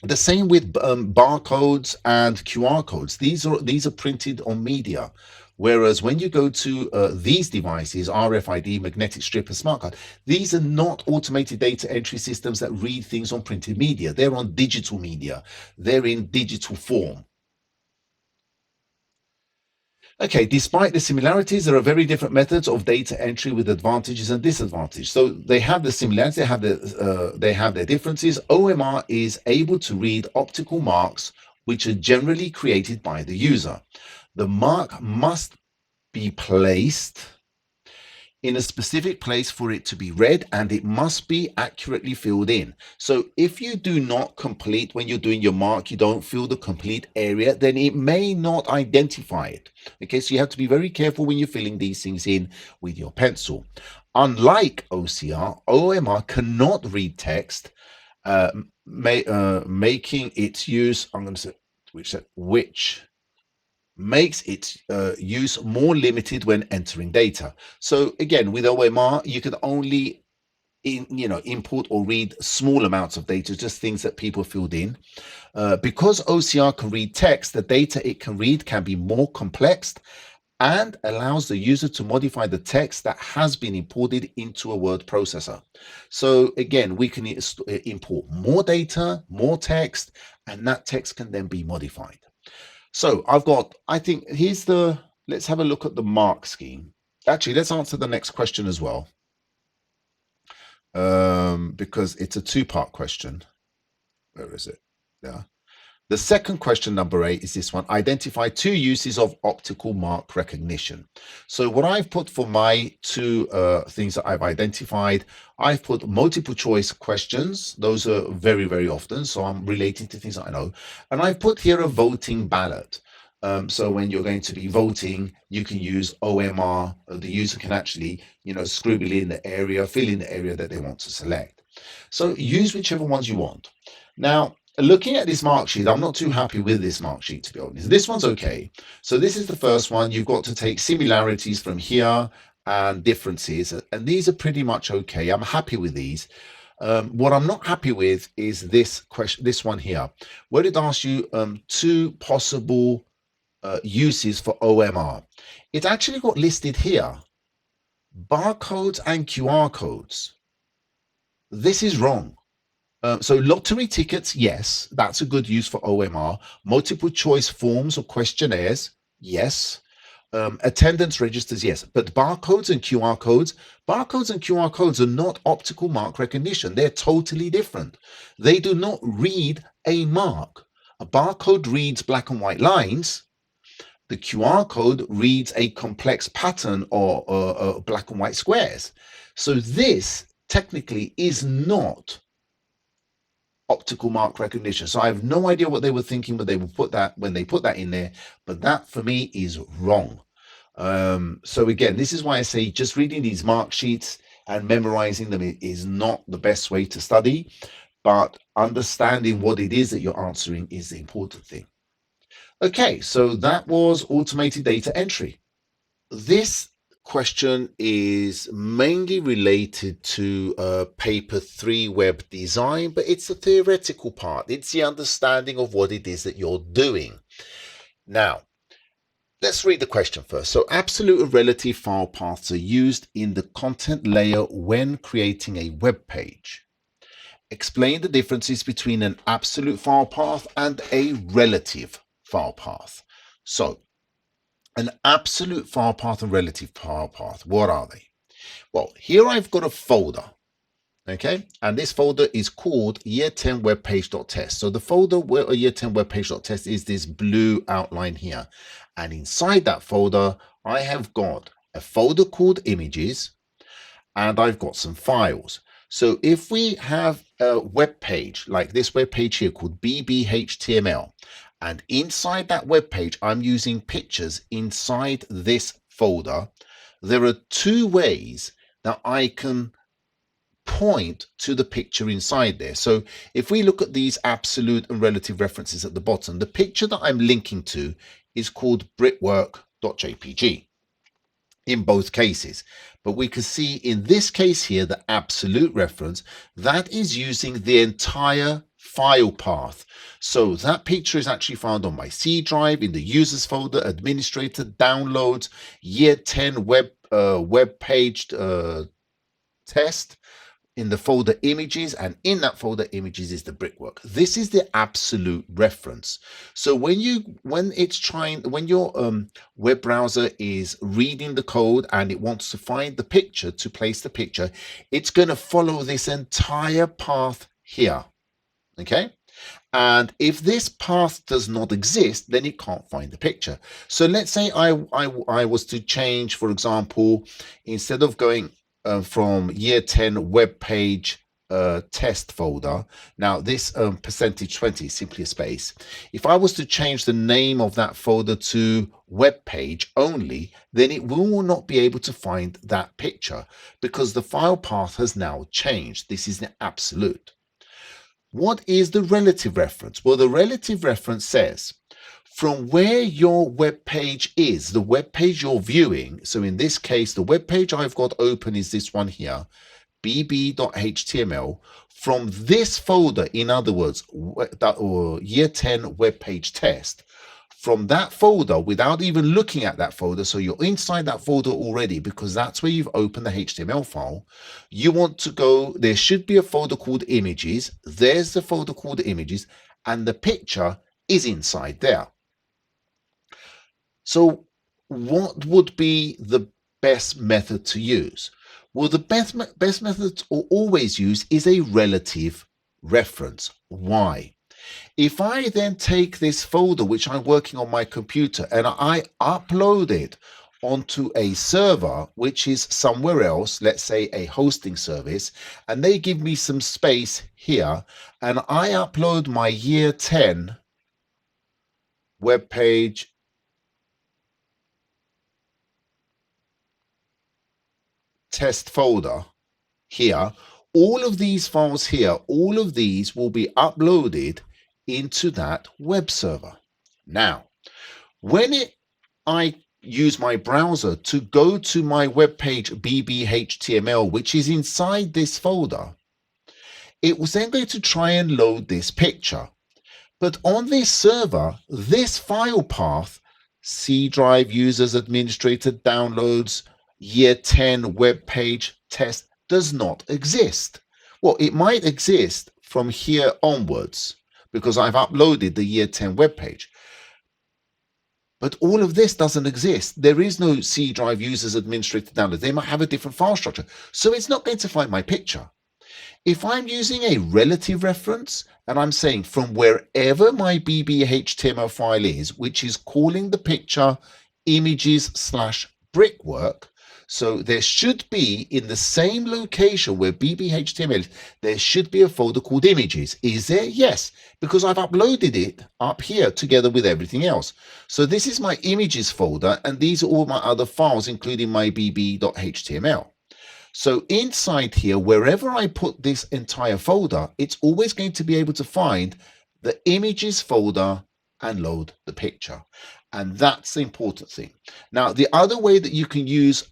The same with barcodes and QR codes. These are printed on media. Whereas when you go to these devices, RFID, magnetic strip, and smart card, these are not automated data entry systems that read things on printed media. They're on digital media. They're in digital form. Okay, despite the similarities, there are very different methods of data entry with advantages and disadvantages. So they have the similarities, they have their differences. OMR is able to read optical marks, which are generally created by the user. The mark must be placed in a specific place for it to be read, and it must be accurately filled in. So if you do not complete, when you're doing your mark, you don't fill the complete area, then it may not identify it. Okay, so you have to be very careful when you're filling these things in with your pencil. Unlike OCR, OMR cannot read text, making its use, I'm going to say, which makes its use more limited when entering data. So again, with OMR, you can only import or read small amounts of data, just things that people filled in. Because OCR can read text, the data it can read can be more complex and allows the user to modify the text that has been imported into a word processor. So again, we can import more data, more text, and that text can then be modified. So let's have a look at the mark scheme. Actually, let's answer the next question as well, because it's a two-part question. Where is it? Yeah. The second question, number 8, is this one. Identify 2 uses of optical mark recognition. So what I've put for my 2 things that I've identified, I've put multiple choice questions. Those are very, very often. So I'm relating to things that I know. And I've put here a voting ballot. So when you're going to be voting, you can use OMR. The user can actually, scribble in the area, fill in the area that they want to select. So use whichever ones you want. Now, looking at this mark sheet, I'm not too happy with this mark sheet, to be honest. This one's okay. So this is the first one. You've got to take similarities from here and differences, and these are pretty much okay. I'm happy with these. What I'm not happy with is this question, this one here, where it asks you 2 possible uses for OMR. It's actually got listed here, barcodes and QR codes. This is wrong. So lottery tickets, yes, that's a good use for OMR. Multiple choice forms or questionnaires, yes. Attendance registers, yes. But barcodes and QR codes are not optical mark recognition. They're totally different. They do not read a mark. A barcode reads black and white lines. The QR code reads a complex pattern or black and white squares. So this technically is not optical mark recognition. So I have no idea what they were thinking, but they will put that when they put that in there. But that for me is wrong. So again, this is why I say just reading these mark sheets and memorizing them is not the best way to study, but understanding what it is that you're answering is the important thing. Okay, so that was automated data entry. This question is mainly related to paper 3 web design, but it's a theoretical part. It's the understanding of what it is that you're doing. Now, let's read the question first. So absolute and relative file paths are used in the content layer when creating a web page. Explain the differences between an absolute file path and a relative file path. So an absolute file path and relative file path, what are they? Well, here I've got a folder, okay? And this folder is called year 10 webpage.test. So the folder where year 10 webpage.test is this blue outline here. And inside that folder, I have got a folder called images, and I've got some files. So if we have a web page like this web page here called bb.html, and inside that web page, I'm using pictures inside this folder, there are two ways that I can point to the picture inside there. So if we look at these absolute and relative references at the bottom, the picture that I'm linking to is called brickwork.jpg in both cases. But we can see in this case here, the absolute reference, that is using the entire file path. So that picture is actually found on my C drive in the users folder, administrator, downloads, year 10 web page test, in the folder images, and in that folder images is the brickwork. This is the absolute reference. So when your web browser is reading the code and it wants to find the picture to place the picture, it's going to follow this entire path here. Okay. And if this path does not exist, then it can't find the picture. So let's say I was to change, for example, instead of going from year 10 web page test folder. Now this percentage 20 is simply a space. If I was to change the name of that folder to web page only, then it will not be able to find that picture because the file path has now changed. This is the absolute. What is the relative reference? Well, the relative reference says from where your web page is, the web page you're viewing. So in this case, the web page I've got open is this one here, bb.html. From this folder, in other words, or year 10 web page test, from that folder, without even looking at that folder, so you're inside that folder already because that's where you've opened the HTML file, you want to go, there should be a folder called images. There's the folder called images, and the picture is inside there. So what would be the best method to use? Well, the best method to always use is a relative reference. Why? If I then take this folder, which I'm working on my computer, and I upload it onto a server, which is somewhere else, let's say a hosting service, and they give me some space here, and I upload my year 10 web page test folder here, all of these files here, all of these will be uploaded into that web server. Now, when I use my browser to go to my web page bb.html, which is inside this folder, it was then going to try and load this picture. But on this server, this file path, C drive, users, administrator, downloads, year 10 web page test, does not exist. Well, it might exist from here onwards because I've uploaded the year 10 web page. But all of this doesn't exist. There is no C drive users administrator download. They might have a different file structure. So it's not going to find my picture. If I'm using a relative reference and I'm saying from wherever my BB.html file is, which is calling the picture images/brickwork, so there should be in the same location where BB.html is, there should be a folder called images. Is there? Yes, because I've uploaded it up here together with everything else. So this is my images folder, and these are all my other files, including my bb.html. So inside here, wherever I put this entire folder, it's always going to be able to find the images folder and load the picture. And that's the important thing. Now, the other way that you can use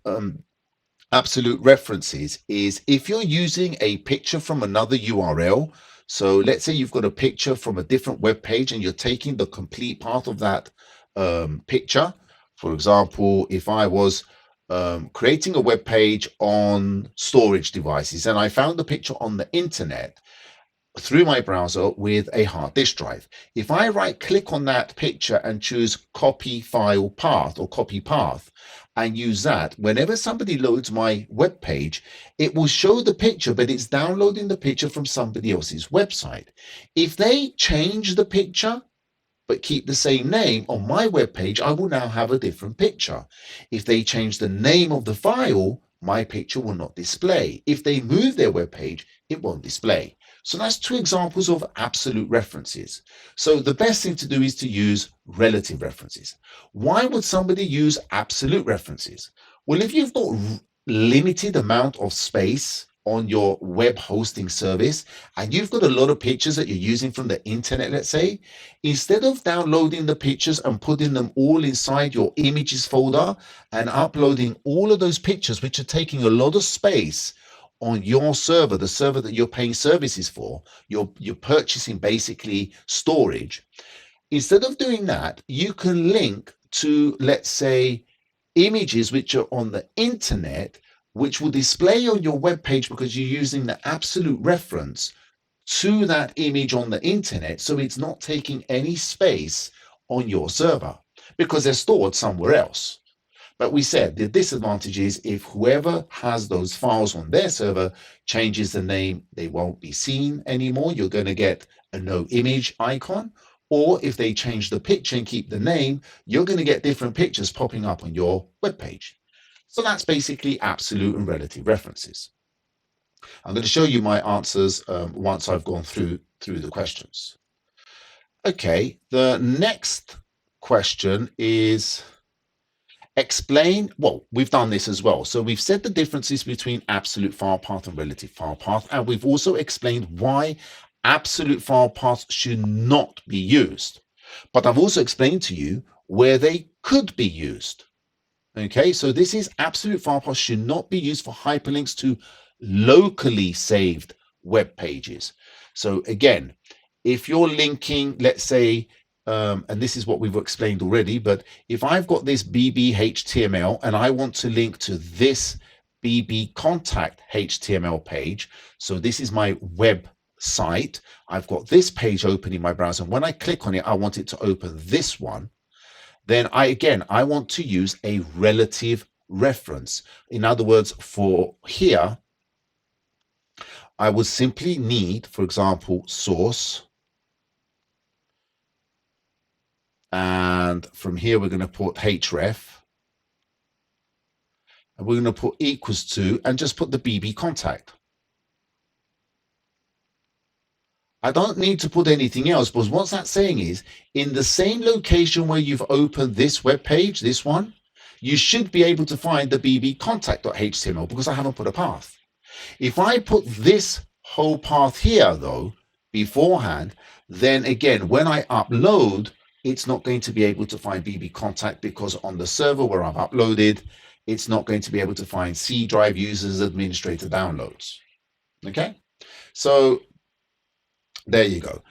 absolute references is if you're using a picture from another URL. So let's say you've got a picture from a different web page and you're taking the complete path of that picture. For example, if I was creating a web page on storage devices and I found the picture on the internet through my browser with a hard disk drive. If I right click on that picture and choose copy file path or copy path and use that, whenever somebody loads my web page, it will show the picture, but it's downloading the picture from somebody else's website. If they change the picture but keep the same name on my web page, I will now have a different picture. If they change the name of the file, my picture will not display. If they move their web page, it won't display. So that's two examples of absolute references. So the best thing to do is to use relative references. Why would somebody use absolute references? Well, if you've got limited amount of space on your web hosting service and you've got a lot of pictures that you're using from the internet, let's say, instead of downloading the pictures and putting them all inside your images folder and uploading all of those pictures, which are taking a lot of space on your server, the server that you're paying services for, you're purchasing basically storage. Instead of doing that, you can link to, let's say, images which are on the internet, which will display on your web page because you're using the absolute reference to that image on the internet. So it's not taking any space on your server because they're stored somewhere else. But we said the disadvantage is if whoever has those files on their server changes the name, they won't be seen anymore. You're going to get a no image icon. Or if they change the picture and keep the name, you're going to get different pictures popping up on your web page. So that's basically absolute and relative references. I'm going to show you my answers once I've gone through the questions. Okay, the next question is explain, well, we've done this as well. So we've said the differences between absolute file path and relative file path, and we've also explained why absolute file paths should not be used. But I've also explained to you where they could be used. Okay, so this is absolute file paths should not be used for hyperlinks to locally saved web pages. So again, if you're linking, let's say, and this is what we've explained already, but if I've got this BB HTML and I want to link to this BB contact HTML page, so this is my web site, I've got this page open in my browser, and when I click on it, I want it to open this one, then I want to use a relative reference. In other words, for here, I would simply need, for example, source. And from here, we're going to put href. And we're going to put equals to, and just put the BB contact. I don't need to put anything else, because what that's saying is, in the same location where you've opened this web page, this one, you should be able to find the BB contact.html because I haven't put a path. If I put this whole path here, though, beforehand, then again, when I upload, it's not going to be able to find BB contact because on the server where I've uploaded, it's not going to be able to find C drive users administrator downloads. Okay, so there you go.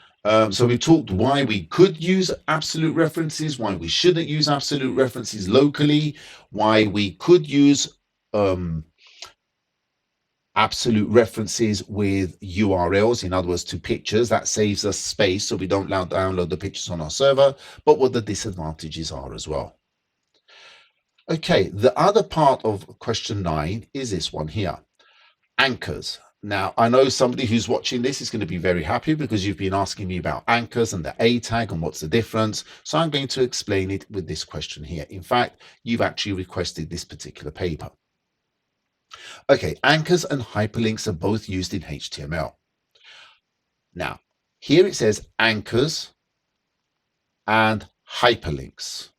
So we talked why we could use absolute references, why we shouldn't use absolute references locally, why we could use absolute references with URLs, in other words, to pictures. That saves us space so we don't download the pictures on our server, but what the disadvantages are as well. Okay, the other part of question 9 is this one here, anchors. Now, I know somebody who's watching this is going to be very happy because you've been asking me about anchors and the A tag and what's the difference. So I'm going to explain it with this question here. In fact, you've actually requested this particular paper. Okay, anchors and hyperlinks are both used in HTML. Now, here it says anchors and hyperlinks.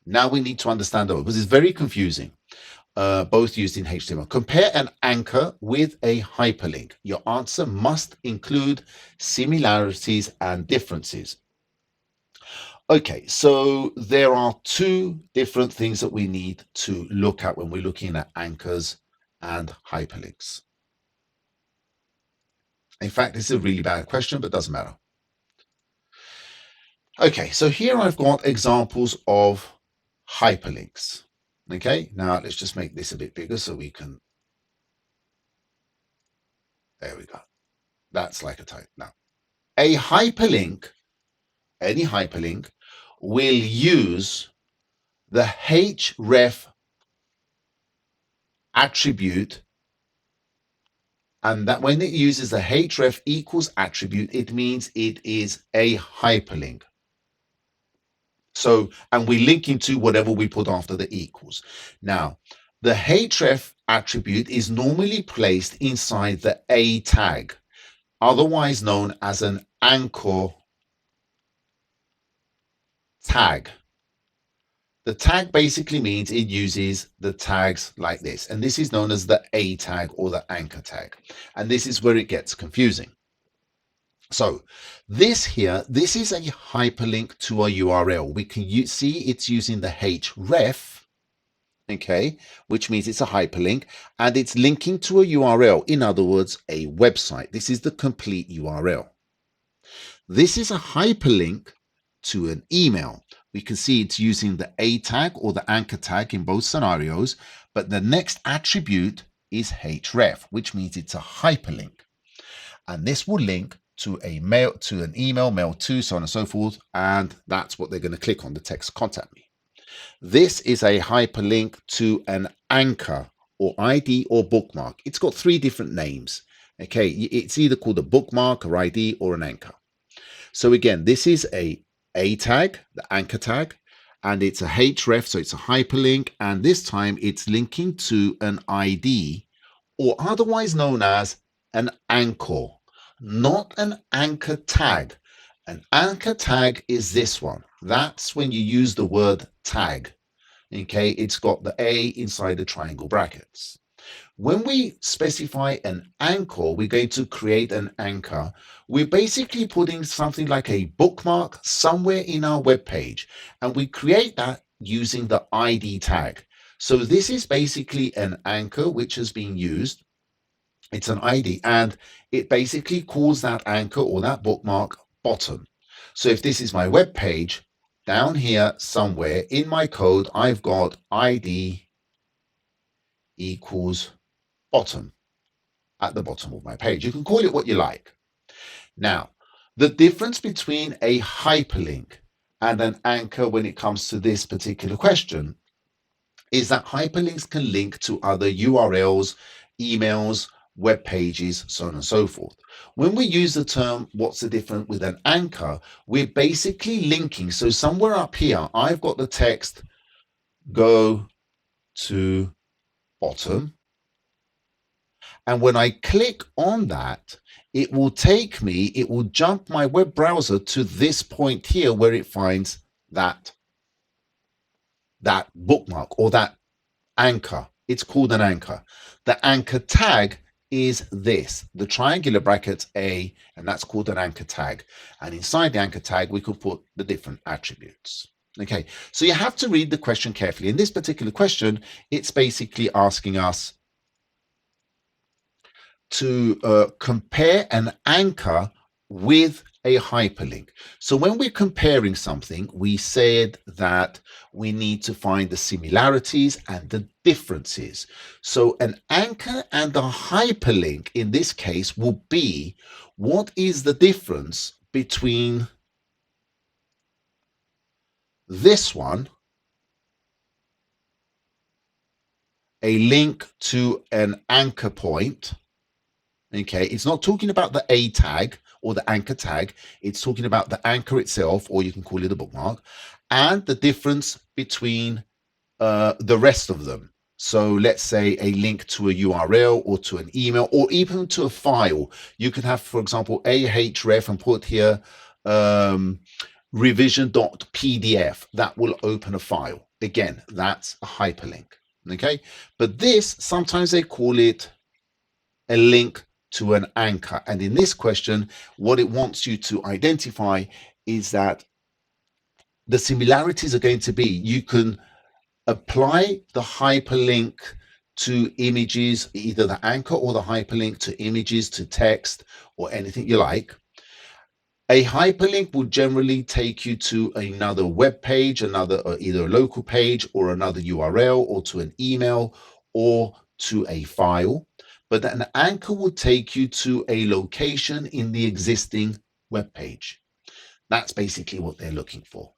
Now we need to understand that because it's very confusing. Both used in HTML. Compare an anchor with a hyperlink. Your answer must include similarities and differences. Okay, so there are two different things that we need to look at when we're looking at anchors and hyperlinks. In fact, this is a really bad question, but it doesn't matter. Okay, so here I've got examples of hyperlinks. Okay, now let's just make this a bit bigger so we can, there we go. That's like a type. Now, a hyperlink, any hyperlink, will use the href attribute, and that when it uses the href equals attribute, it means it is a hyperlink. So, and we're linking to whatever we put after the equals. Now, the href attribute is normally placed inside the A tag, otherwise known as an anchor tag. The tag basically means it uses the tags like this, and this is known as the A tag or the anchor tag. And this is where it gets confusing. So this here, this is a hyperlink to a URL. We can see it's using the href, okay, which means it's a hyperlink, and it's linking to a URL, in other words, a website. This is the complete URL. This is a hyperlink to an email. We can see it's using the A tag or the anchor tag in both scenarios, but the next attribute is href, which means it's a hyperlink. And this will link to a mail, to an email, mail to, so on and so forth, and that's what they're going to click on, the text contact me. This is a hyperlink to an anchor or ID or bookmark. It's got three different names. Okay, it's either called a bookmark or ID or an anchor. So again, this is a tag, the anchor tag, and it's a href, so it's a hyperlink, and this time it's linking to an ID, or otherwise known as an anchor, not an anchor tag. An anchor tag is this one. That's when you use the word tag. Okay, it's got the A inside the triangle brackets. When we specify an anchor, we're going to create an anchor. We're basically putting something like a bookmark somewhere in our web page, and we create that using the ID tag. So this is basically an anchor which has been used. It's an ID, and it basically calls that anchor or that bookmark bottom. So if this is my web page, down here somewhere in my code, I've got ID equals bottom at the bottom of my page. You can call it what you like. Now, the difference between a hyperlink and an anchor when it comes to this particular question is that hyperlinks can link to other URLs, emails, web pages, so on and so forth. When we use the term, what's the difference with an anchor, we're basically linking. So somewhere up here, I've got the text, go to bottom. And when I click on that, it will take me, it will jump my web browser to this point here where it finds that bookmark or that anchor. It's called an anchor. The anchor tag is this, the triangular brackets A, and that's called an anchor tag. And inside the anchor tag, we could put the different attributes. Okay, so you have to read the question carefully. In this particular question, it's basically asking us to compare an anchor with a hyperlink. So when we're comparing something, we said that we need to find the similarities and the differences. So an anchor and a hyperlink in this case will be, what is the difference between this one, a link to an anchor point? Okay, it's not talking about the A tag or the anchor tag. It's talking about the anchor itself, or you can call it a bookmark, and the difference between the rest of them. So let's say a link to a URL or to an email or even to a file. You can have, for example, ahref and put here revision.pdf. That will open a file. Again, that's a hyperlink. Okay, but this, sometimes they call it a link to an anchor. And in this question, what it wants you to identify is that the similarities are going to be, you can apply the hyperlink to images, either the anchor or the hyperlink to images, to text, or anything you like. A hyperlink will generally take you to another web page, another either a local page or another URL, or to an email or to a file. But an anchor will take you to a location in the existing web page. That's basically what they're looking for.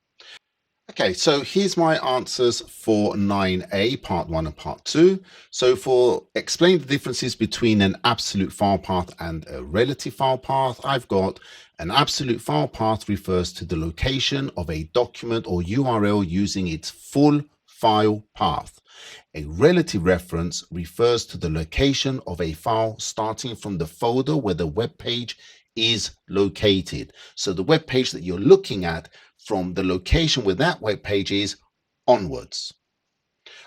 Okay, so here's my answers for 9A, part 1 and part 2. So for explain the differences between an absolute file path and a relative file path, I've got an absolute file path refers to the location of a document or URL using its full file path. A relative reference refers to the location of a file starting from the folder where the web page is located. So the web page that you're looking at, from the location where that web page is onwards.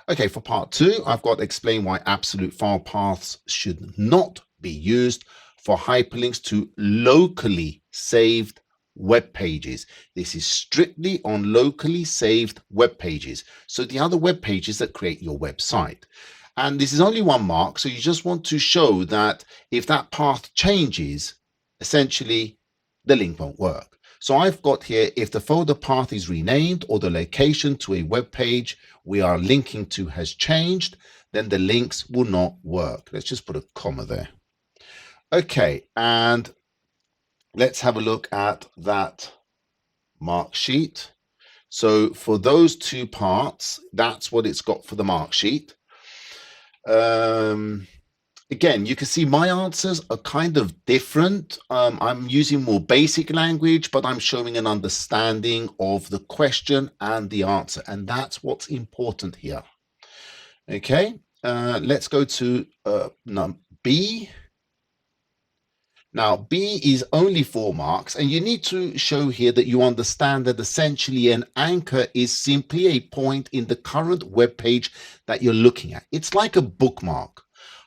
Okay, for part 2, I've got to explain why absolute file paths should not be used for hyperlinks to locally saved web pages. This is strictly on locally saved web pages. So the other web pages that create your website. And this is only 1 mark. So you just want to show that if that path changes, essentially the link won't work. So I've got here, if the folder path is renamed or the location to a web page we are linking to has changed, then the links will not work. Let's just put a comma there. Okay, and let's have a look at that mark sheet. So for those 2 parts, that's what it's got for the mark sheet. Again, you can see my answers are kind of different. I'm using more basic language, but I'm showing an understanding of the question and the answer, and that's what's important here. Okay, let's go to B. Now, B is only 4 marks, and you need to show here that you understand that essentially an anchor is simply a point in the current web page that you're looking at. It's like a bookmark.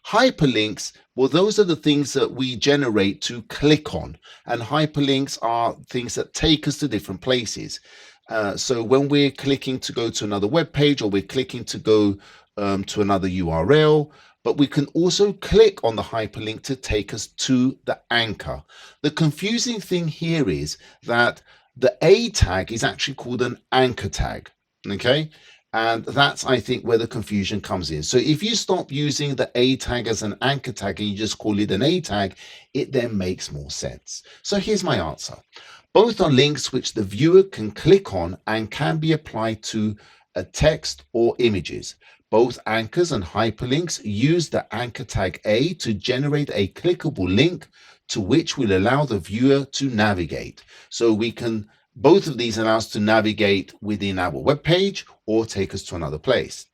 Hyperlinks, well, those are the things that we generate to click on, and hyperlinks are things that take us to different places. So when we're clicking to go to another web page, or we're clicking to go to another URL, but we can also click on the hyperlink to take us to the anchor. The confusing thing here is that the A tag is actually called an anchor tag, okay? And that's, I think, where the confusion comes in. So if you stop using the A tag as an anchor tag and you just call it an A tag, it then makes more sense. So here's my answer. Both are links which the viewer can click on and can be applied to a text or images. Both anchors and hyperlinks use the anchor tag A to generate a clickable link to which will allow the viewer to navigate. So we can, both of these allow us to navigate within our web page or take us to another place.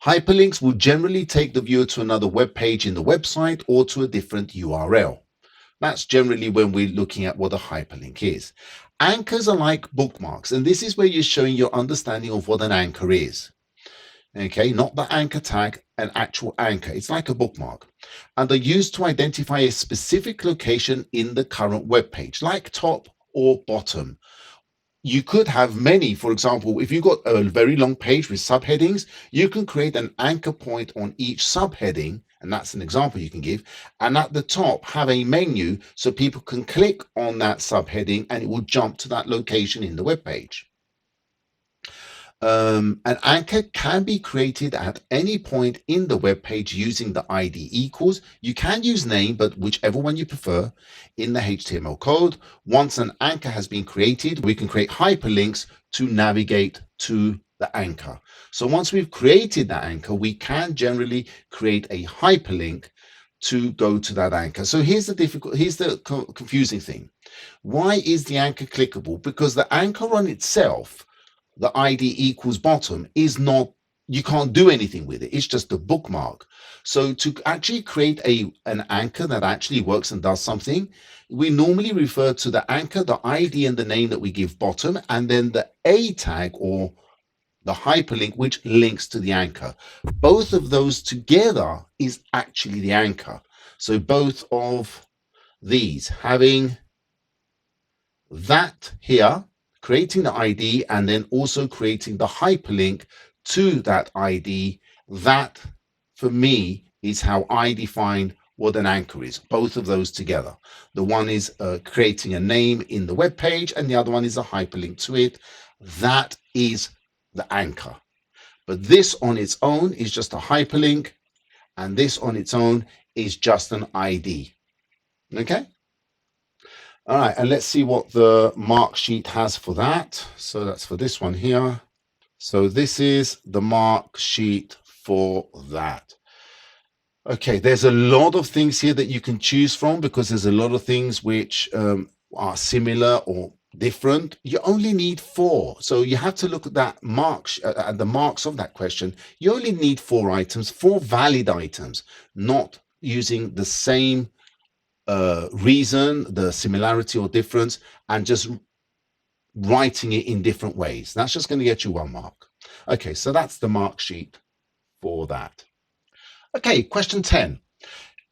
Hyperlinks will generally take the viewer to another web page in the website or to a different URL. That's generally when we're looking at what a hyperlink is. Anchors are like bookmarks, and this is where you're showing your understanding of what an anchor is. Okay, not the anchor tag, an actual anchor. It's like a bookmark. And they're used to identify a specific location in the current web page, like top or bottom. you could have many. For example, if you've got a very long page with subheadings, you can create an anchor point on each subheading, and that's an example you can give. And at the top, have a menu so people can click on that subheading and it will jump to that location in the web page. An anchor can be created at any point in the web page using the ID equals. You can use name, but whichever one you prefer in the HTML code. Once an anchor has been created, we can create hyperlinks to navigate to the anchor. So once we've created that anchor, we can generally create a hyperlink to go to that anchor. So here's the confusing thing. Why is the anchor clickable? Because the anchor on itself, the ID equals bottom, is not, you can't do anything with it. It's just a bookmark. So to actually create an anchor that actually works and does something, we normally refer to the anchor, the ID and the name that we give bottom, and then the A tag or the hyperlink, which links to the anchor. Both of those together is actually the anchor. So both of these, having that here, creating the ID, and then also creating the hyperlink to that ID, that for me is how I define what an anchor is. Both of those together. The one is creating a name in the web page, and the other one is a hyperlink to it. That is the anchor. But this on its own is just a hyperlink, and this on its own is just an ID. Okay? All right, and let's see what the mark sheet has for that. So that's for this one here. So this is the mark sheet for that. Okay, there's a lot of things here that you can choose from because there's a lot of things which are similar or different. You only need 4. So you have to look at that at the marks of that question. You only need 4 items, 4 valid items, not using the same reason, the similarity or difference, and just writing it in different ways. That's just going to get you 1 mark. Okay, so that's the mark sheet for that. Okay, question 10.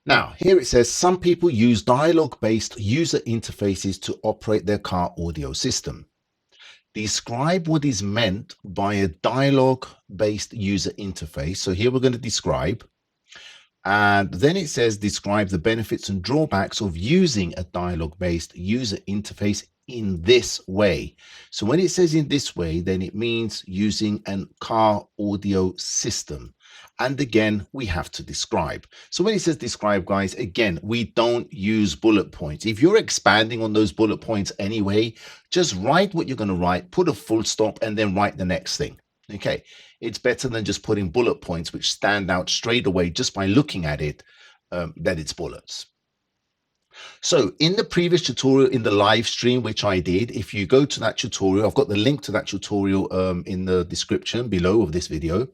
Now, here it says, some people use dialogue-based user interfaces to operate their car audio system. Describe what is meant by a dialogue-based user interface. So here we're going to describe. And then it says, describe the benefits and drawbacks of using a dialogue-based user interface in this way. So when it says in this way, then it means using a car audio system. And again, we have to describe. So when it says describe, guys, again, we don't use bullet points. If you're expanding on those bullet points anyway, just write what you're going to write, put a full stop, and then write the next thing. Okay, it's better than just putting bullet points which stand out straight away just by looking at it, that it's bullets. So in the previous tutorial, in the live stream, which I did, if you go to that tutorial, I've got the link to that tutorial in the description below of this video.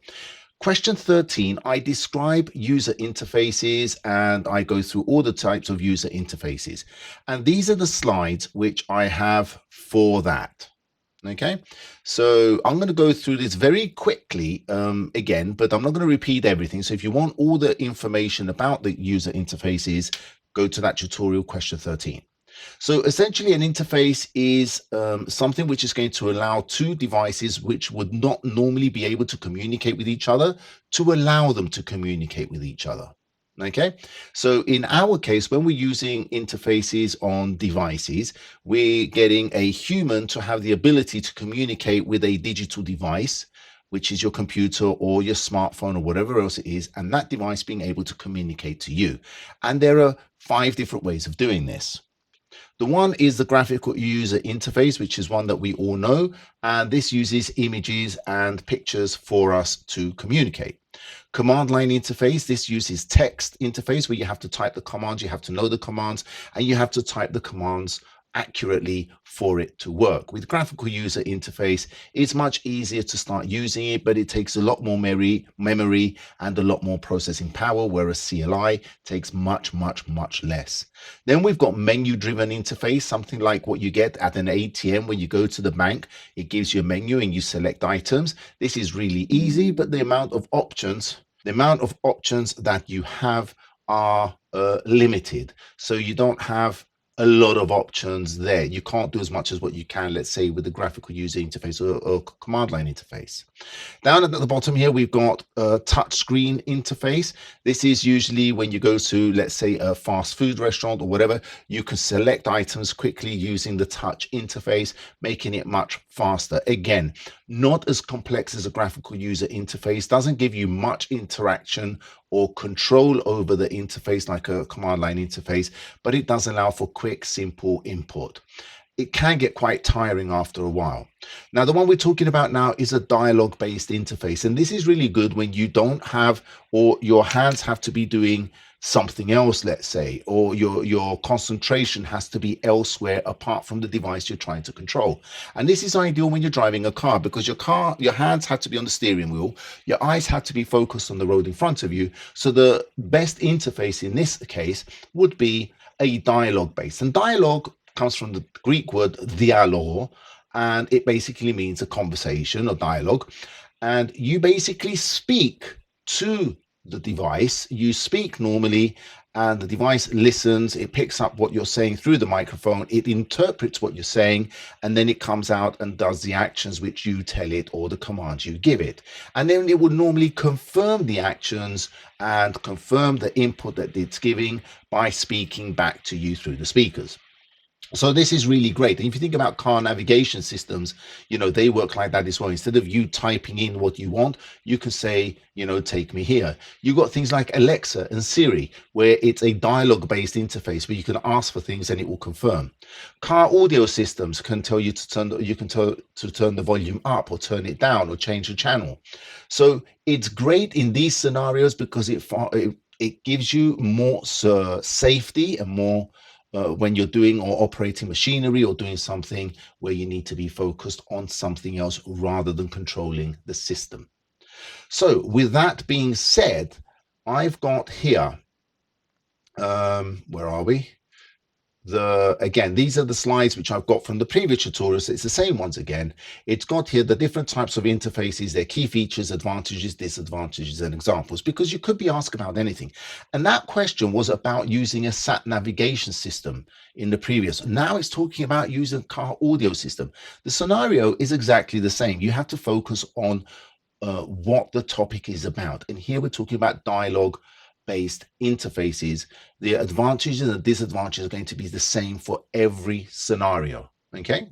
Question 13, I describe user interfaces and I go through all the types of user interfaces. And these are the slides which I have for that. Okay, so I'm going to go through this very quickly again, but I'm not going to repeat everything. So if you want all the information about the user interfaces, go to that tutorial, question 13. So essentially an interface is something which is going to allow 2 devices which would not normally be able to communicate with each other to allow them to communicate with each other. Okay, so in our case, when we're using interfaces on devices, we're getting a human to have the ability to communicate with a digital device, which is your computer or your smartphone or whatever else it is, and that device being able to communicate to you. And there are 5 different ways of doing this. The one is the graphical user interface, which is one that we all know, and this uses images and pictures for us to communicate. Command line interface, this uses text interface where you have to type the commands, you have to know the commands, and you have to type the commands accurately for it to work. With graphical user interface, it's much easier to start using it, but it takes a lot more memory and a lot more processing power, whereas CLI takes much less. Then we've got menu driven interface, something like what you get at an ATM when you go to the bank. It gives you a menu and you select items. This is really easy, but the amount of options that you have are limited. So you don't have a lot of options there. You can't do as much as what you can, let's say, with the graphical user interface or command line interface. Down at the bottom here, we've got a touch screen interface. This is usually when you go to, let's say, a fast food restaurant or whatever, you can select items quickly using the touch interface, making it much faster. Again, not as complex as a graphical user interface, doesn't give you much interaction or control over the interface like a command line interface, but it does allow for quick, simple input. It can get quite tiring after a while. Now, the one we're talking about now is a dialogue-based interface, and this is really good when you don't have, or your hands have to be doing something else, let's say, or your concentration has to be elsewhere apart from the device you're trying to control. And this is ideal when you're driving a car, because your hands have to be on the steering wheel, your eyes have to be focused on the road in front of you. So the best interface in this case would be a dialogue base. And dialogue comes from the Greek word dialog, and it basically means a conversation or dialogue. And you basically speak to the device. You speak normally, and the device listens. It picks up what you're saying through the microphone. It interprets what you're saying, and then it comes out and does the actions which you tell it or the commands you give it. And then it would normally confirm the actions and confirm the input that it's giving by speaking back to you through the speakers. So this is really great. And if you think about car navigation systems, they work like that as well. Instead of you typing in what you want, you can say, take me here. You've got things like Alexa and Siri, where it's a dialogue-based interface where you can ask for things and it will confirm. Car audio systems can tell you to turn the volume up or turn it down or change the channel. So it's great in these scenarios because it gives you more safety and more when you're doing or operating machinery or doing something where you need to be focused on something else rather than controlling the system. So with that being said, I've got here, where are we? Again, these are the slides which I've got from the previous tutorials. It's the same ones again. It's got here the different types of interfaces, their key features, advantages, disadvantages, and examples, because you could be asked about anything. And that question was about using a sat navigation system in the previous. Now it's talking about using a car audio system. The scenario is exactly the same. You have to focus on what the topic is about. And here we're talking about dialogue-based interfaces. The advantages and the disadvantages are going to be the same for every scenario. Okay,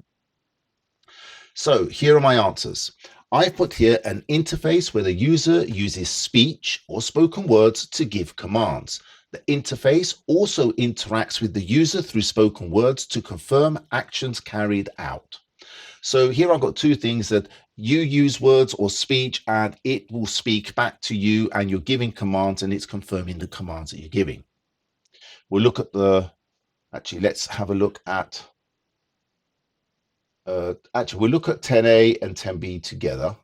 so here are my answers. I've put here an interface where the user uses speech or spoken words to give commands. The interface also interacts with the user through spoken words to confirm actions carried out. So here I've got two things: that you use words or speech and it will speak back to you, and you're giving commands and it's confirming the commands that you're giving. We'll look at let's have a look at, we'll look at 10A and 10B together.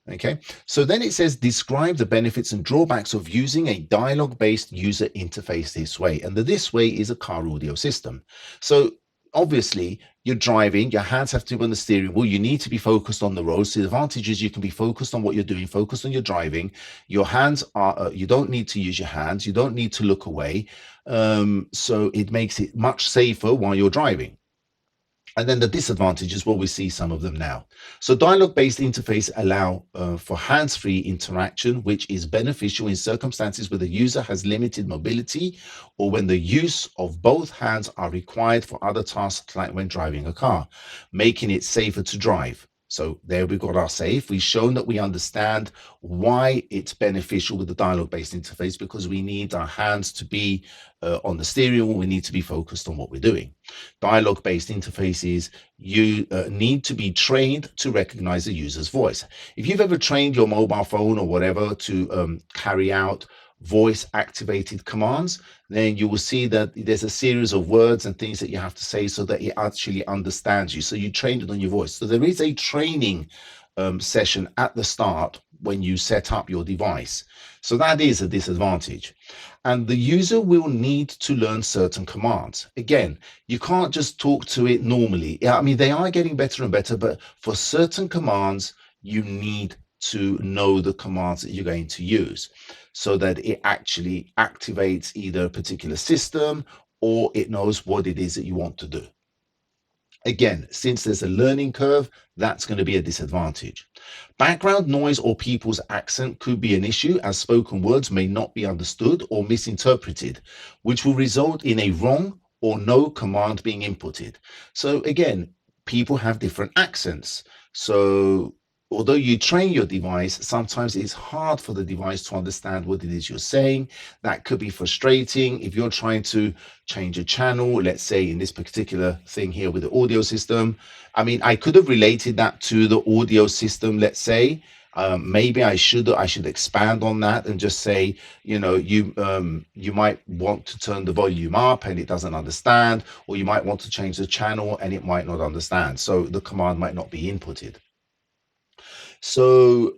Okay, so then it says describe the benefits and drawbacks of using a dialogue-based user interface this way. And the this way is a car audio system. So obviously you're driving, your hands have to be on the steering wheel, you need to be focused on the road. So the advantage is you can be focused on what you're doing, focused on your driving. Your hands are, you don't need to use your hands, you don't need to look away. So it makes it much safer while you're driving. And then the disadvantages, well, we see some of them now. So dialogue-based interface allow for hands-free interaction, which is beneficial in circumstances where the user has limited mobility or when the use of both hands are required for other tasks like when driving a car, making it safer to drive. So there we've got our safe. We've shown that we understand why it's beneficial with the dialogue-based interface, because we need our hands to be on the steering wheel. We need to be focused on what we're doing. Dialogue-based interfaces, you need to be trained to recognize the user's voice. If you've ever trained your mobile phone or whatever to carry out voice activated commands, then you will see that there's a series of words and things that you have to say so that it actually understands you. So you train it on your voice. So there is a training session at the start when you set up your device. So that is a disadvantage. And the user will need to learn certain commands. Again, you can't just talk to it normally. I mean, they are getting better and better, but for certain commands, you need to know the commands that you're going to use so that it actually activates either a particular system or it knows what it is that you want to do. Again, since there's a learning curve, that's going to be a disadvantage. Background noise or people's accent could be an issue, as spoken words may not be understood or misinterpreted, which will result in a wrong or no command being inputted. So again, people have different accents. So although you train your device, sometimes it's hard for the device to understand what it is you're saying. That could be frustrating if you're trying to change a channel, let's say in this particular thing here with the audio system. I mean, I could have related that to the audio system, let's say. Maybe I should expand on that and just say, you know, you might want to turn the volume up and it doesn't understand, or you might want to change the channel and it might not understand. So the command might not be inputted. So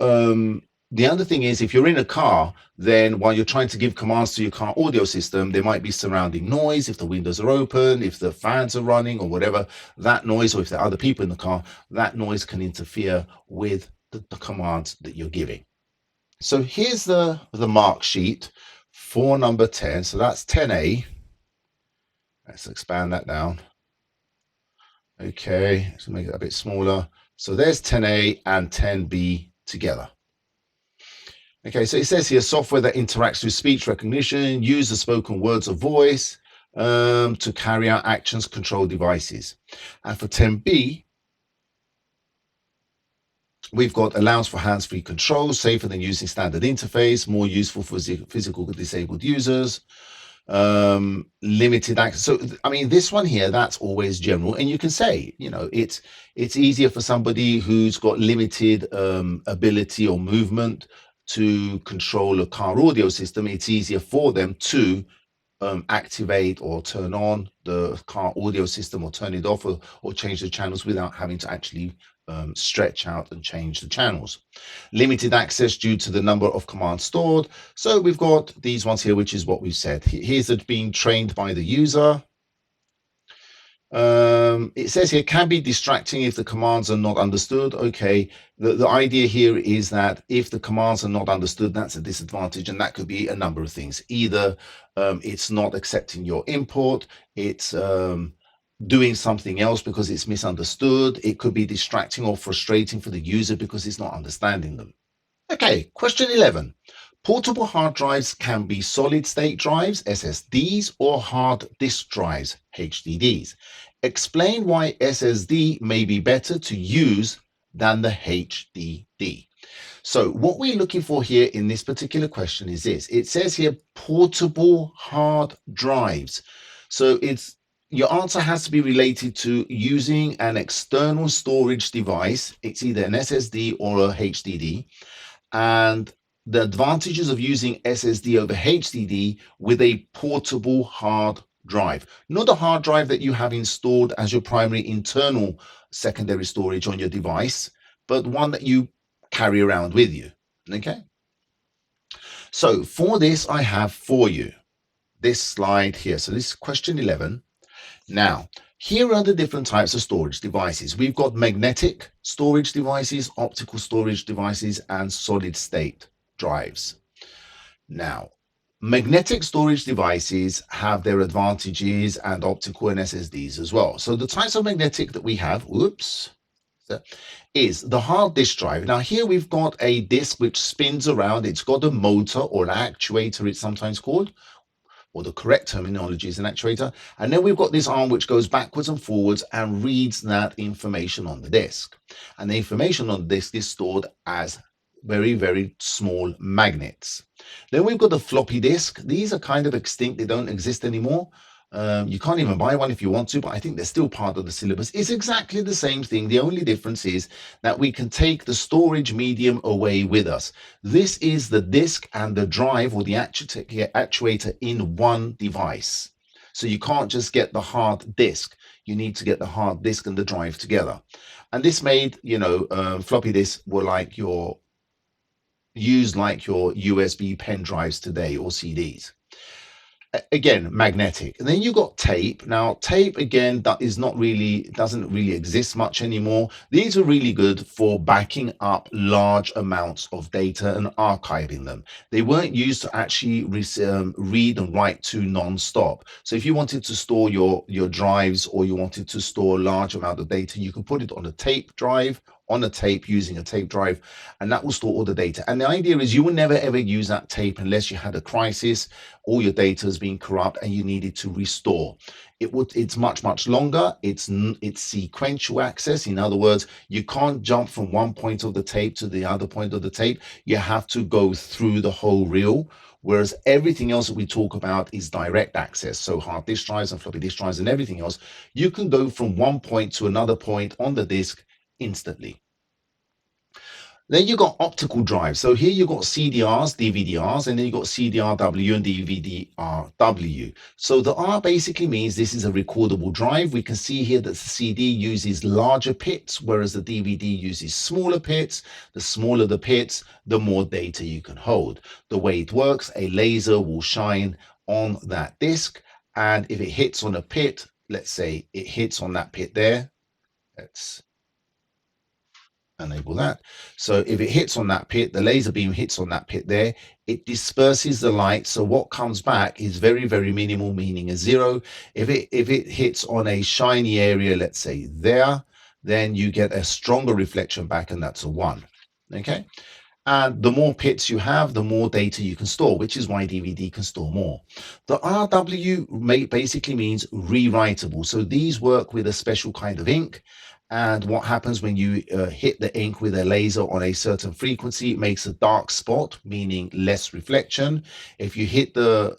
the other thing is, if you're in a car, then while you're trying to give commands to your car audio system, there might be surrounding noise. If the windows are open, if the fans are running or whatever, that noise, or if there are other people in the car, that noise can interfere with the commands that you're giving. So here's the mark sheet for number 10. So that's 10A. Let's expand that down. Okay, let's make it a bit smaller. So there's 10A and 10B together. Okay, so it says here, software that interacts with speech recognition, use the spoken words of voice to carry out actions, control devices. And for 10B, we've got allows for hands-free control, safer than using standard interface, more useful for physical disabled users, limited access. So I mean, this one here, that's always general, and you can say, you know, it's easier for somebody who's got limited ability or movement to control a car audio system. It's easier for them to activate or turn on the car audio system, or turn it off, or change the channels without having to actually stretch out and change the channels. Limited access due to the number of commands stored. So we've got these ones here, which is what we've said. Here's it being trained by the user. It says here, can be distracting if the commands are not understood. Okay, the idea here is that if the commands are not understood, that's a disadvantage, and that could be a number of things. Either it's not accepting your input, it's doing something else because it's misunderstood. It could be distracting or frustrating for the user because it's not understanding them. Okay, question 11. Portable hard drives can be solid state drives, SSDs, or hard disk drives, HDDs. Explain why SSD may be better to use than the HDD. So what we're looking for here in this particular question is this. It says here portable hard drives. So your answer has to be related to using an external storage device. It's either an SSD or a HDD. And the advantages of using SSD over HDD with a portable hard drive, not a hard drive that you have installed as your primary internal secondary storage on your device, but one that you carry around with you. Okay. So for this, I have for you this slide here. So this is question 11. Now, here are the different types of storage devices. We've got magnetic storage devices, optical storage devices, and solid state drives. Now, magnetic storage devices have their advantages, and optical and SSDs as well. So the types of magnetic that we have, is the hard disk drive. Now here we've got a disk which spins around. It's got a motor, or an actuator it's sometimes called, or the correct terminology is an actuator. And then we've got this arm which goes backwards and forwards and reads that information on the disk. And the information on the disk is stored as very, very small magnets. Then we've got the floppy disk. These are kind of extinct. They don't exist anymore. You can't even buy one if you want to, but I think they're still part of the syllabus. It's exactly the same thing. The only difference is that we can take the storage medium away with us. This is the disk and the drive, or the actuator in one device. So you can't just get the hard disk. You need to get the hard disk and the drive together. And this made, floppy disks were used like your USB pen drives today, or CDs. Again, magnetic. And then you got tape. Now tape, again, that is not really, doesn't really exist much anymore. These are really good for backing up large amounts of data and archiving them. They weren't used to actually read and write to non-stop. So if you wanted to store your drives, or you wanted to store a large amount of data, you can put it on a tape drive, on a tape, using a tape drive, and that will store all the data. And the idea is you will never ever use that tape unless you had a crisis, all your data has been corrupt, and you needed to restore. It's much longer. It's sequential access. In other words, you can't jump from one point of the tape to the other point of the tape. You have to go through the whole reel. Whereas everything else that we talk about is direct access. So hard disk drives and floppy disk drives and everything else, you can go from one point to another point on the disk instantly. Then you got optical drives. So here you got CDRs, DVDRs, and then you got CDRW and DVDRW. So the R basically means this is a recordable drive. We can see here that the CD uses larger pits, whereas the DVD uses smaller pits. The smaller the pits, the more data you can hold. The way it works, a laser will shine on that disk, and if it hits on a pit, let's say it hits on that pit there, let's enable that. So if it hits on that pit, the laser beam hits on that pit there, it disperses the light. So what comes back is very minimal, meaning a zero. If it hits on a shiny area, let's say there, then you get a stronger reflection back, and that's a 1. Okay. And the more pits you have, the more data you can store, which is why DVD can store more. The RW basically means rewritable. So these work with a special kind of ink. And what happens when you hit the ink with a laser on a certain frequency, it makes a dark spot, meaning less reflection. If you hit the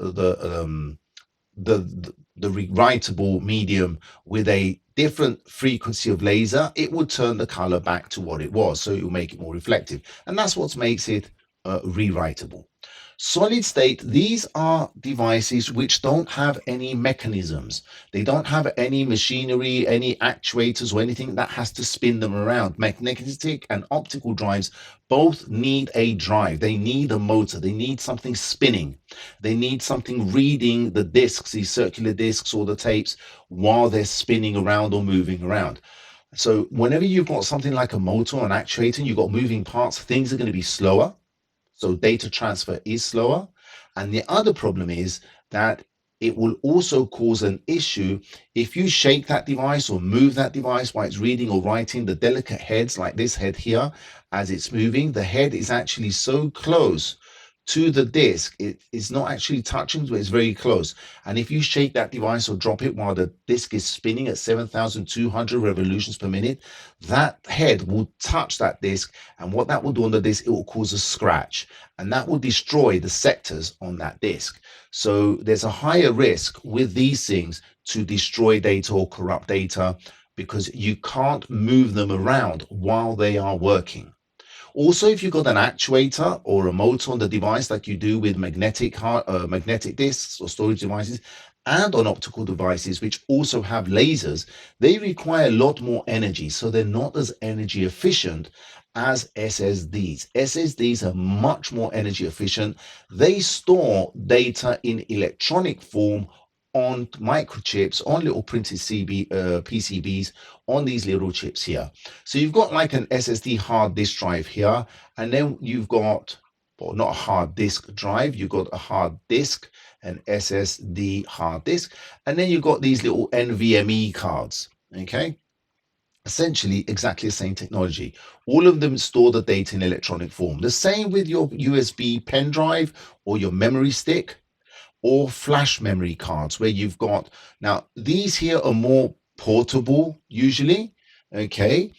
rewritable medium with a different frequency of laser, it will turn the color back to what it was. So it will make it more reflective. And that's what makes it rewritable. Solid state, these are devices which don't have any mechanisms. They don't have any machinery, any actuators or anything that has to spin them around. Magnetic and optical drives both need a drive. They need a motor. They need something spinning. They need something reading the discs, these circular discs or the tapes, while they're spinning around or moving around. So whenever you've got something like a motor or an actuator, you've got moving parts, things are going to be slower. So data transfer is slower. And the other problem is that it will also cause an issue if you shake that device or move that device while it's reading or writing. The delicate heads, like this head here, as it's moving, the head is actually so close to the disk, it is not actually touching, but it's very close. And if you shake that device or drop it while the disk is spinning at 7,200 revolutions per minute, that head will touch that disk. And what that will do on the disk, it will cause a scratch, and that will destroy the sectors on that disk. So there's a higher risk with these things to destroy data or corrupt data, because you can't move them around while they are working. Also, if you've got an actuator or a motor on the device like you do with magnetic disks or storage devices, and on optical devices which also have lasers, they require a lot more energy. So they're not as energy efficient as SSDs. SSDs are much more energy efficient. They store data in electronic form on microchips, on little printed PCBs, on these little chips here. So you've got like an SSD hard disk drive here, and then you've got, well, not a hard disk drive, you've got a hard disk, an SSD hard disk, and then you've got these little NVMe cards, okay? Essentially exactly the same technology. All of them store the data in electronic form. The same with your USB pen drive or your memory stick, or flash memory cards, where you've got, now these here are more portable usually, okay,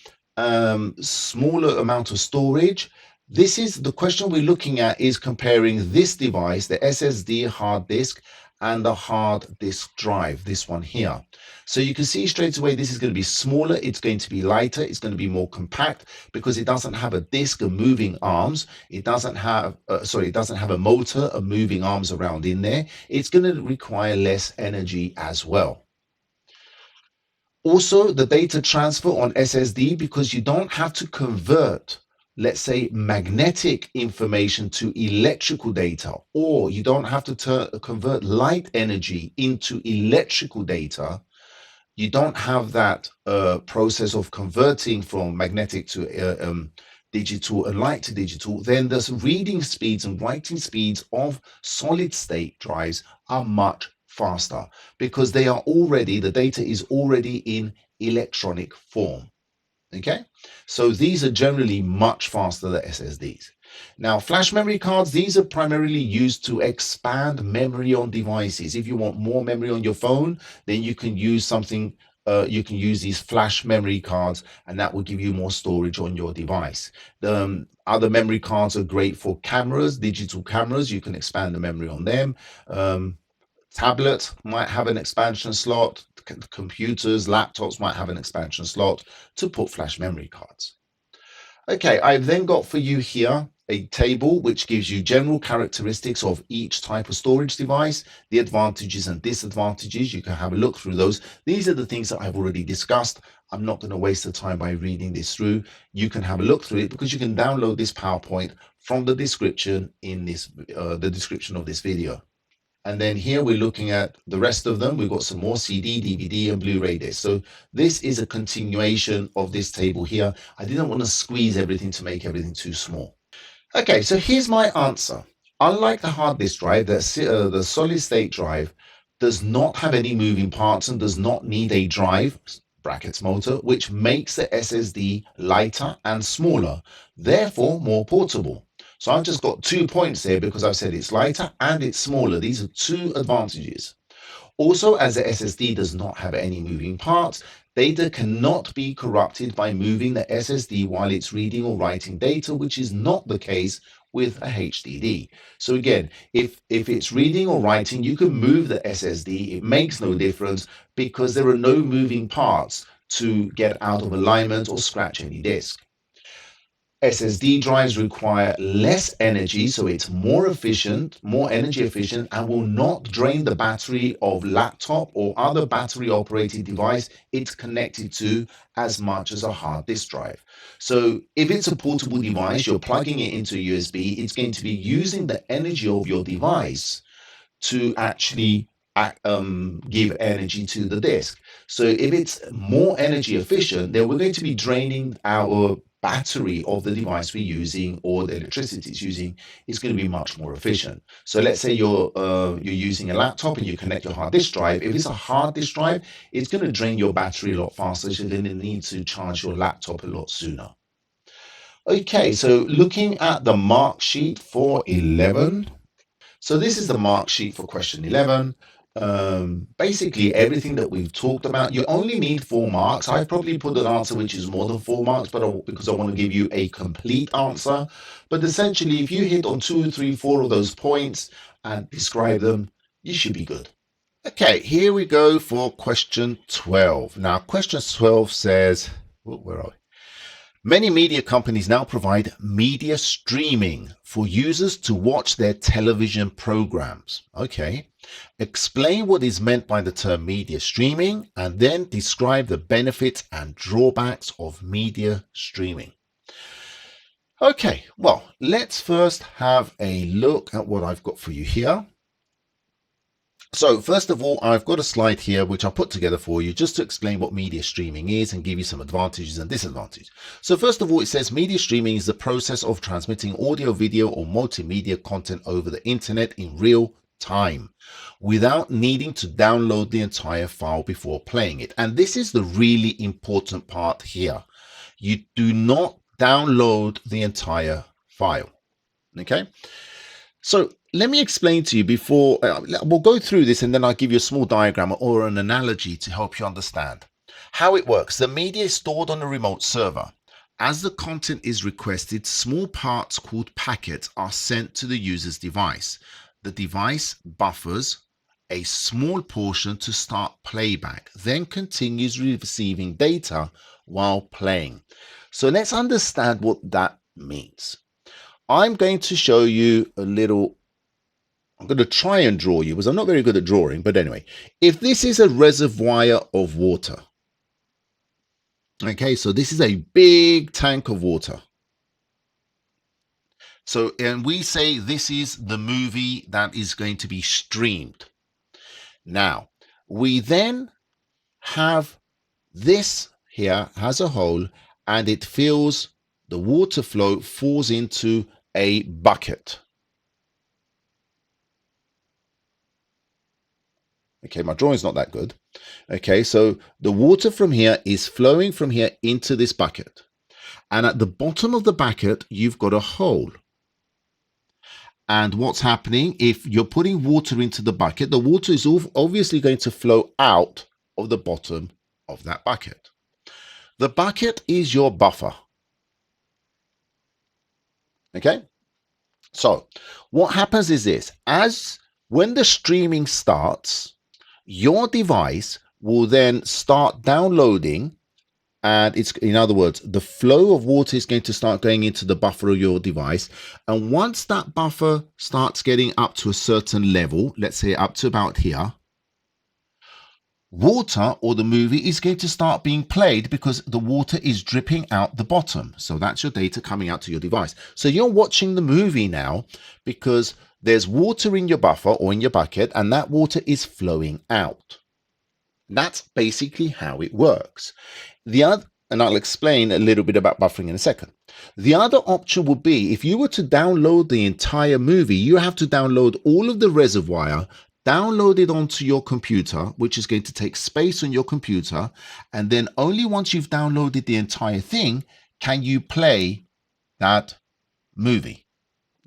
smaller amount of storage. This is the question we're looking at, is comparing this device, the SSD hard disk, and the hard disk drive, this one here. So you can see straight away this is going to be smaller, it's going to be lighter, it's going to be more compact, because it doesn't have a disk of moving arms, it doesn't have it doesn't have a motor of moving arms around in there. It's going to require less energy as well. Also, the data transfer on SSD, because you don't have to convert let's say, magnetic information to electrical data, or you don't have to convert light energy into electrical data, you don't have that process of converting from magnetic to digital and light to digital, then the reading speeds and writing speeds of solid state drives are much faster because they are already, the data is already in electronic form. Okay, so these are generally much faster than SSDs. Now, flash memory cards, these are primarily used to expand memory on devices. If you want more memory on your phone, then you can use something, you can use these flash memory cards, and that will give you more storage on your device. The other memory cards are great for cameras, digital cameras. You can expand the memory on them. Tablet might have an expansion slot. Computers, laptops might have an expansion slot to put flash memory cards. Okay, I've then got for you here a table which gives you general characteristics of each type of storage device, the advantages and disadvantages. You can have a look through those. These are the things that I've already discussed. I'm not going to waste the time by reading this through. You can have a look through it because you can download this PowerPoint from the description in this, the description of this video. And then here we're looking at the rest of them. We've got some more CD, DVD, and Blu-ray discs. So this is a continuation of this table here. I didn't want to squeeze everything to make everything too small. Okay, so here's my answer. Unlike the hard disk drive, the solid state drive does not have any moving parts and does not need a drive, brackets motor, which makes the SSD lighter and smaller, therefore more portable. So I've just got 2 points there because I've said it's lighter and it's smaller. These are two advantages. Also, as the SSD does not have any moving parts, data cannot be corrupted by moving the SSD while it's reading or writing data, which is not the case with a HDD. So again, if it's reading or writing, you can move the SSD. It makes no difference because there are no moving parts to get out of alignment or scratch any disk. SSD drives require less energy, so it's more efficient, more energy efficient, and will not drain the battery of laptop or other battery operated device it's connected to as much as a hard disk drive. So if it's a portable device, you're plugging it into USB, it's going to be using the energy of your device to actually give energy to the disk. So if it's more energy efficient, then we're going to be draining our battery of the device we're using or the electricity it's using is going to be much more efficient. So let's say you're using a laptop and you connect your hard disk drive. If it's a hard disk drive, it's going to drain your battery a lot faster, so then you need to charge your laptop a lot sooner. Okay, so looking at the mark sheet for 11. So this is the mark sheet for question 11. Basically everything that we've talked about. You only need 4 marks. I probably put an answer which is more than 4 marks, but because I want to give you a complete answer. But essentially, if you hit on 2, 3, 4 of those points and describe them, you should be good. Okay, here we go for question 12. Now, question 12 says, where are we? Many media companies now provide media streaming for users to watch their television programs. Okay. Explain what is meant by the term media streaming and then describe the benefits and drawbacks of media streaming. Okay, well, let's first have a look at what I've got for you here. So first of all, I've got a slide here which I put together for you just to explain what media streaming is and give you some advantages and disadvantages. So first of all, it says media streaming is the process of transmitting audio, video, or multimedia content over the internet in real time without needing to download the entire file before playing it. And this is the really important part here. You do not download the entire file. Okay. So let me explain to you before we'll go through this, and then I'll give you a small diagram or an analogy to help you understand how it works. The media is stored on a remote server. As the content is requested, small parts called packets are sent to the user's device. The device buffers a small portion to start playback, then continues receiving data while playing. So let's understand what that means. I'm going to show you a little, I'm going to try and draw you because I'm not very good at drawing, but anyway, if this is a reservoir of water, okay, so this is a big tank of water. So, and we say this is the movie that is going to be streamed. Now, we then have this here has a hole, and it fills, the water flow falls into a bucket. Okay, my drawing's not that good. Okay, so the water from here is flowing from here into this bucket. And at the bottom of the bucket, you've got a hole. And what's happening, if you're putting water into the bucket, the water is obviously going to flow out of the bottom of that bucket. The bucket is your buffer. Okay? So what happens is this, when the streaming starts, your device will then start downloading, and it's, in other words, the flow of water is going to start going into the buffer of your device. And once that buffer starts getting up to a certain level, let's say up to about here, water or the movie is going to start being played because the water is dripping out the bottom. So that's your data coming out to your device. So you're watching the movie now because there's water in your buffer or in your bucket, and that water is flowing out. That's basically how it works. And I'll explain a little bit about buffering in a second. The other option would be, if you were to download the entire movie, you have to download all of the reservoir, download it onto your computer, which is going to take space on your computer. And then only once you've downloaded the entire thing can you play that movie.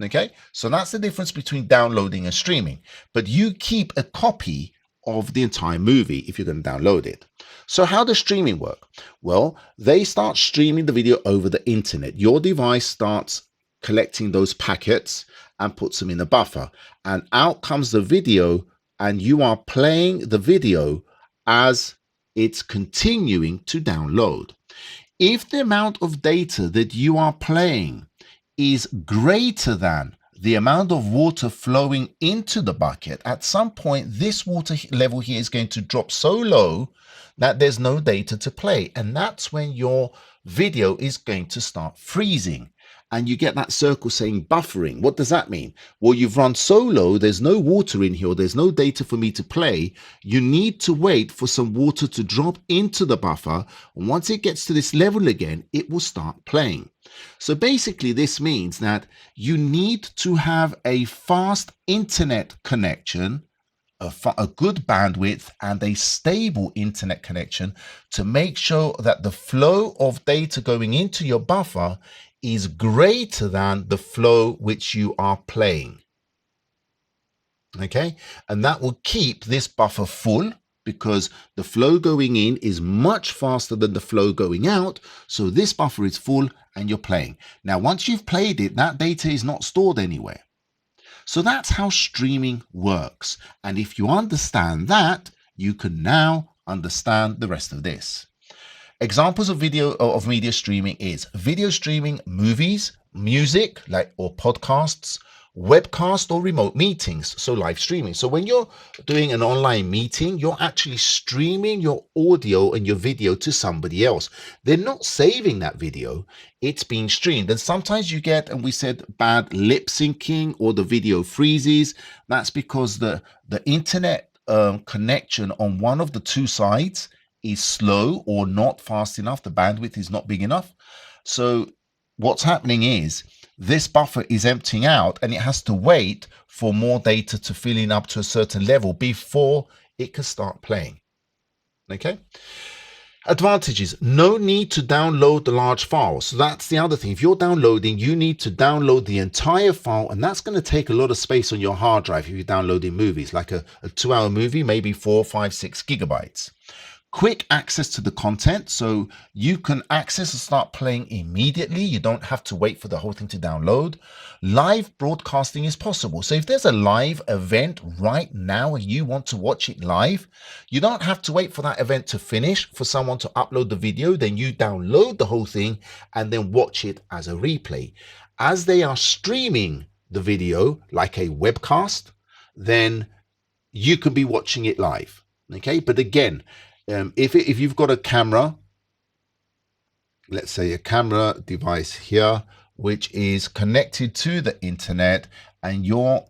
Okay, so that's the difference between downloading and streaming. But you keep a copy of the entire movie if you're going to download it. So how does streaming work? Well, they start streaming the video over the internet. Your device starts collecting those packets and puts them in a buffer, and out comes the video, and you are playing the video as it's continuing to download. If the amount of data that you are playing is greater than the amount of water flowing into the bucket, at some point this water level here is going to drop so low that there's no data to play, and that's when your video is going to start freezing, and you get that circle saying buffering. What does that mean? Well, you've run so low, there's no water in here, there's no data for me to play. You need to wait for some water to drop into the buffer, and once it gets to this level again, it will start playing. So basically this means that you need to have a fast internet connection, a good bandwidth, and a stable internet connection to make sure that the flow of data going into your buffer is greater than the flow which you are playing. Okay, and that will keep this buffer full because the flow going in is much faster than the flow going out. So this buffer is full and you're playing. Now, once you've played it, that data is not stored anywhere. So that's how streaming works. And if you understand that, you can now understand the rest of this. Examples of media streaming is video streaming, movies, music, or podcasts, webcast or remote meetings, so live streaming. So when you're doing an online meeting, you're actually streaming your audio and your video to somebody else. They're not saving that video, it's being streamed. And sometimes you get, and we said, bad lip syncing or the video freezes. That's because the internet connection on one of the two sides is slow or not fast enough. The bandwidth is not big enough. So what's happening is this buffer is emptying out, and it has to wait for more data to fill in up to a certain level before it can start playing. Okay. Advantages: no need to download the large files. So that's the other thing. If you're downloading, you need to download the entire file, and that's going to take a lot of space on your hard drive if you're downloading movies, like a 2-hour movie, maybe 4, 5, 6 gigabytes. Quick access to the content, so you can access and start playing immediately. You don't have to wait for the whole thing to download. Live broadcasting is possible. So if there's a live event right now and you want to watch it live, you don't have to wait for that event to finish for someone to upload the video. Then you download the whole thing and then watch it as a replay. As they are streaming the video like a webcast, then you can be watching it live. Okay, but again, if you've got a camera, let's say a camera device here which is connected to the internet, and you're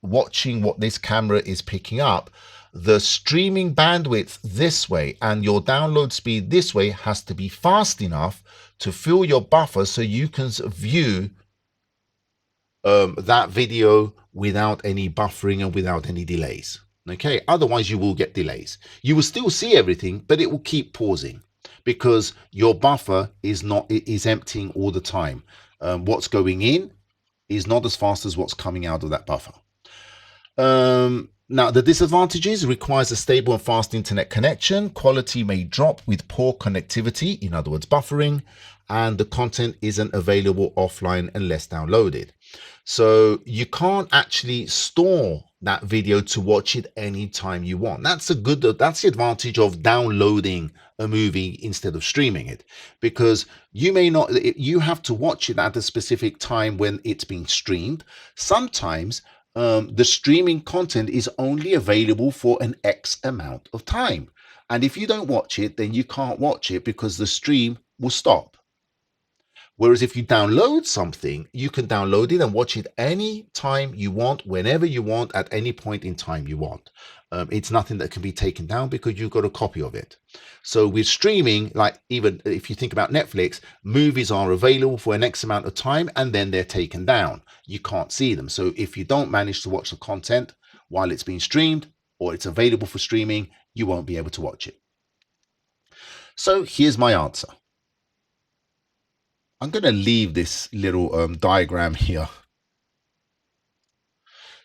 watching what this camera is picking up, the streaming bandwidth this way and your download speed this way has to be fast enough to fill your buffer so you can view that video without any buffering and without any delays. Okay, otherwise you will get delays. You will still see everything, but it will keep pausing because your buffer is emptying all the time. What's going in is not as fast as what's coming out of that buffer. Now, the disadvantages: requires a stable and fast internet connection. Quality may drop with poor connectivity, in other words, buffering, and the content isn't available offline unless downloaded. So you can't actually store that video to watch it anytime you want. That's the advantage of downloading a movie instead of streaming it, because you have to watch it at a specific time when it's being streamed. Sometimes the streaming content is only available for an X amount of time. And if you don't watch it, then you can't watch it because the stream will stop. Whereas if you download something, you can download it and watch it any time you want, whenever you want, at any point in time you want. It's nothing that can be taken down because you've got a copy of it. So with streaming, like even if you think about Netflix, movies are available for an X amount of time and then they're taken down. You can't see them. So if you don't manage to watch the content while it's being streamed or it's available for streaming, you won't be able to watch it. So here's my answer. I'm going to leave this little diagram here.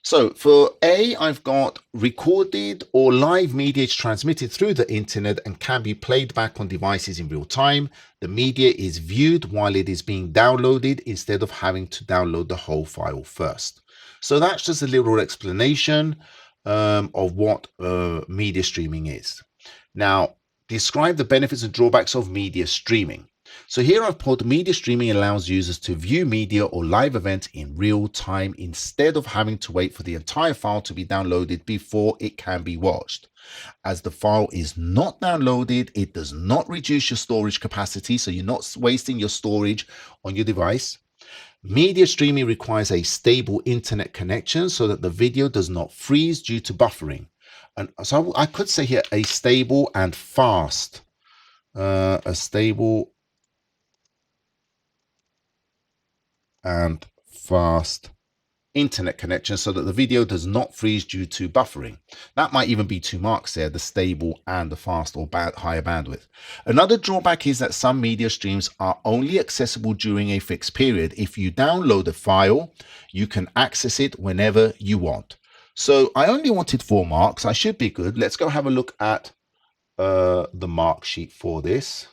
So for A, I've got recorded or live media is transmitted through the internet and can be played back on devices in real time. The media is viewed while it is being downloaded instead of having to download the whole file first. So that's just a little explanation of what media streaming is. Now, describe the benefits and drawbacks of media streaming. So here I've put media streaming allows users to view media or live events in real time instead of having to wait for the entire file to be downloaded before it can be watched. As the file is not downloaded, it does not reduce your storage capacity, so you're not wasting your storage on your device. Media streaming requires a stable internet connection so that the video does not freeze due to buffering. And so I could say here a stable and fast, and fast internet connection so that the video does not freeze due to buffering. That might even be 2 marks there, the stable and the fast or higher bandwidth. Another drawback is that some media streams are only accessible during a fixed period. If you download a file, you can access it whenever you want. So I only wanted 4 marks. I should be good. Let's go have a look at the mark sheet for this.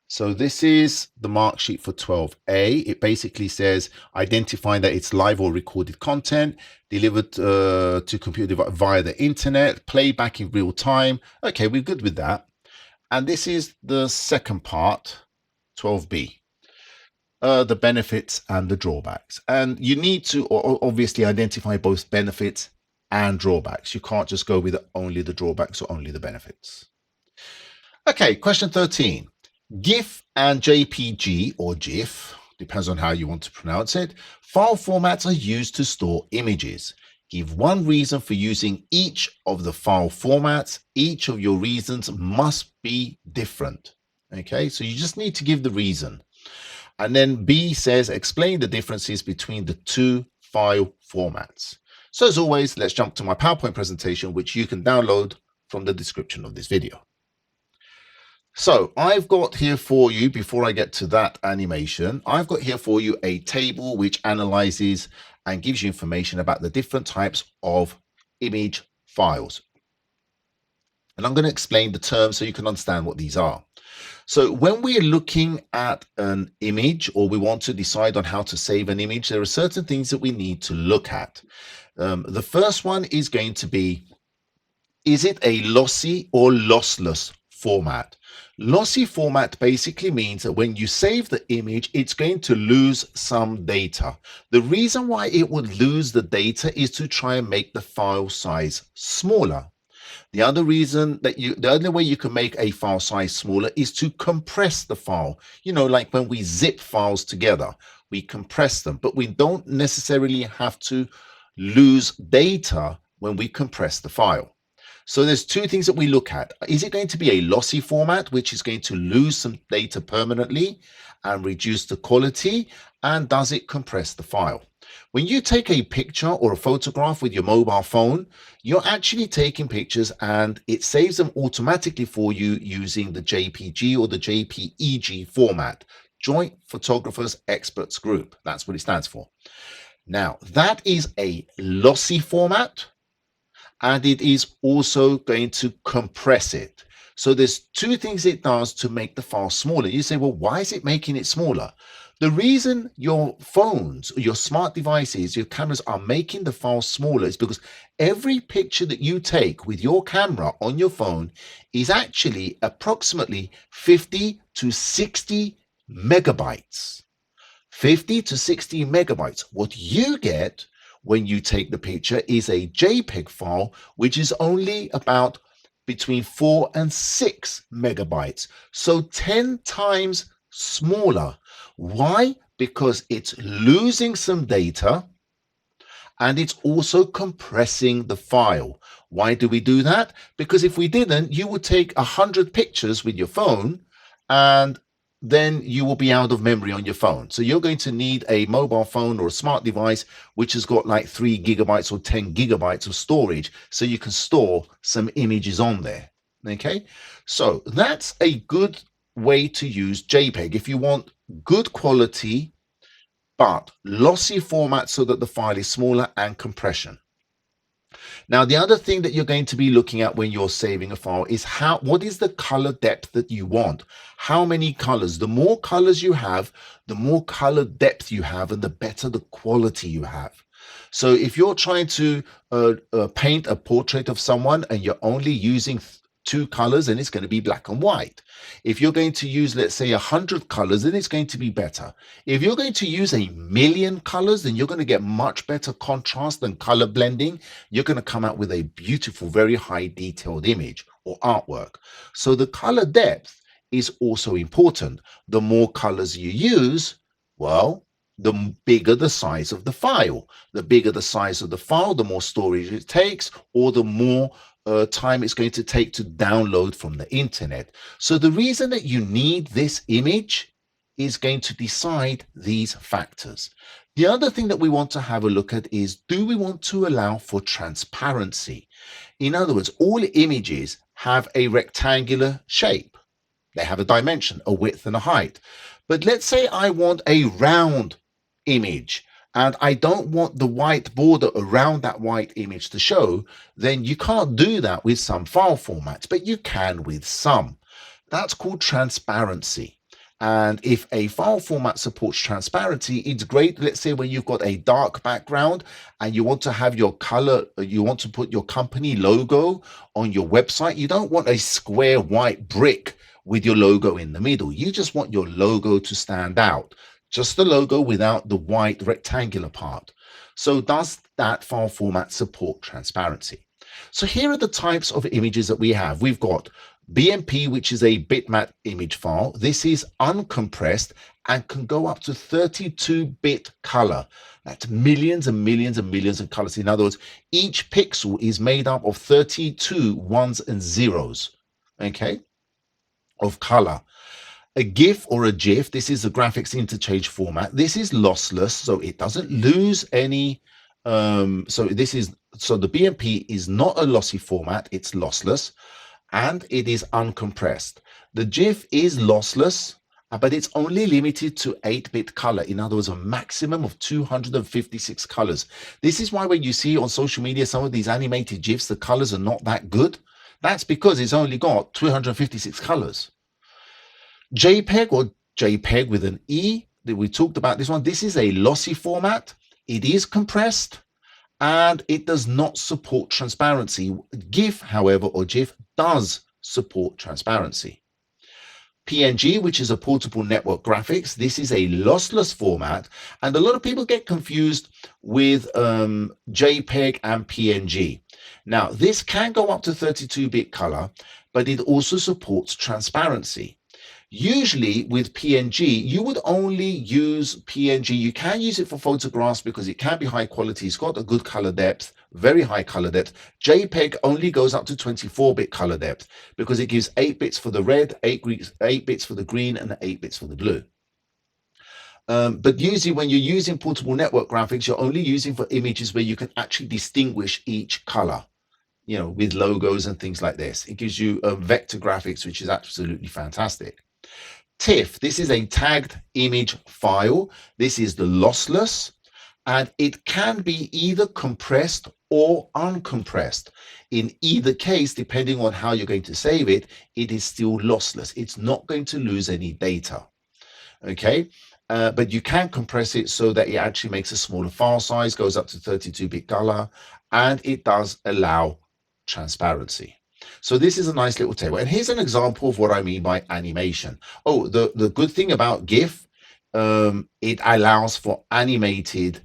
So this is the mark sheet for 12A. It basically says identify that it's live or recorded content, delivered to computer via the internet, play back in real time. Okay, we're good with that. And this is the second part, 12B, the benefits and the drawbacks. And you need to obviously identify both benefits and drawbacks. You can't just go with only the drawbacks or only the benefits. Okay, question 13. GIF and JPG or GIF, depends on how you want to pronounce it, file formats are used to store images. Give one reason for using each of the file formats. Each of your reasons must be different. Okay, so you just need to give the reason. And then B says, explain the differences between the 2 file formats. So as always, let's jump to my PowerPoint presentation, which you can download from the description of this video. So I've got here for you, before I get to that animation, I've got here for you a table which analyzes and gives you information about the different types of image files. And I'm going to explain the terms so you can understand what these are. So when we're looking at an image or we want to decide on how to save an image, there are certain things that we need to look at. The first one is going to be, is it a lossy or lossless format? Lossy format basically means that when you save the image, it's going to lose some data. The reason why it would lose the data is to try and make the file size smaller. The other reason that the only way you can make a file size smaller is to compress the file. You know, like when we zip files together, we compress them, but we don't necessarily have to lose data when we compress the file. So there's two things that we look at. Is it going to be a lossy format, which is going to lose some data permanently and reduce the quality? And does it compress the file? When you take a picture or a photograph with your mobile phone, you're actually taking pictures and it saves them automatically for you using the JPG or the JPEG format, Joint Photographers Experts Group. That's what it stands for. Now, that is a lossy format, and it is also going to compress it. So there's two things it does to make the file smaller. You say, well, why is it making it smaller? The reason your phones, your smart devices, your cameras are making the file smaller is because every picture that you take with your camera on your phone is actually approximately 50 to 60 megabytes. 50 to 60 megabytes. What you get when you take the picture is a JPEG file, which is only about between 4 and 6 megabytes. So 10 times smaller. Why? Because it's losing some data and it's also compressing the file. Why do we do that? Because if we didn't, you would take 100 pictures with your phone and then you will be out of memory on your phone. So you're going to need a mobile phone or a smart device which has got like 3 gigabytes or 10 gigabytes of storage so you can store some images on there. Okay, so that's a good way to use JPEG if you want good quality but lossy format so that the file is smaller and compression. Now, the other thing that you're going to be looking at when you're saving a file is what is the color depth that you want? How many colors? The more colors you have, the more color depth you have, and the better the quality you have. So if you're trying to paint a portrait of someone and you're only using 2 colors, then it's going to be black and white. If you're going to use, let's say, 100 colors, then it's going to be better. If you're going to use 1,000,000 colors, then you're going to get much better contrast and color blending. You're going to come out with a beautiful, very high detailed image or artwork. So the color depth is also important. The more colors you use, well, the bigger the size of the file. The bigger the size of the file, the more storage it takes, or the more time it's going to take to download from the internet. So the reason that you need this image is going to decide these factors. The other thing that we want to have a look at is, do we want to allow for transparency? In other words, all images have a rectangular shape. They have a dimension, a width and a height. But let's say I want a round image and I don't want the white border around that white image to show, then you can't do that with some file formats, but you can with some. That's called transparency. And if a file format supports transparency, it's great. Let's say when you've got a dark background and you want to have your color, you want to put your company logo on your website. You don't want a square white brick with your logo in the middle. You just want your logo to stand out. Just the logo without the white rectangular part. So does that file format support transparency? So here are the types of images that we have. We've got BMP, which is a bitmap image file. This is uncompressed and can go up to 32-bit color. That's millions and millions and millions of colors. In other words, each pixel is made up of 32 ones and zeros, okay, of color. A GIF or a GIF, this is the graphics interchange format. This is lossless, so it doesn't lose any. So the BMP is not a lossy format, it's lossless, and it is uncompressed. The GIF is lossless, but it's only limited to 8-bit color. In other words, a maximum of 256 colors. This is why when you see on social media some of these animated GIFs, the colors are not that good. That's because it's only got 256 colors. JPEG or JPEG with an E, we talked about this one. This is a lossy format. It is compressed and it does not support transparency. GIF, however, or GIF does support transparency. PNG, which is a portable network graphics, this is a lossless format, and a lot of people get confused with JPEG and PNG. Now, this can go up to 32-bit color, but it also supports transparency. Usually with PNG, you would only use PNG. You can use it for photographs because it can be high quality. It's got a good color depth, very high color depth. JPEG only goes up to 24-bit color depth because it gives 8 bits for the red, 8 bits for the green, and 8 bits for the blue. But usually when you're using portable network graphics, you're only using for images where you can actually distinguish each color, with logos and things like this. It gives you vector graphics, which is absolutely fantastic. TIFF, this is a tagged image file. This is the lossless, and it can be either compressed or uncompressed. In either case, depending on how you're going to save it, it is still lossless. It's not going to lose any data. Okay. But you can compress it so that it actually makes a smaller file size, goes up to 32-bit color, and it does allow transparency. So this is a nice little table. And here's an example of what I mean by animation. Oh, the good thing about GIF, it allows for animated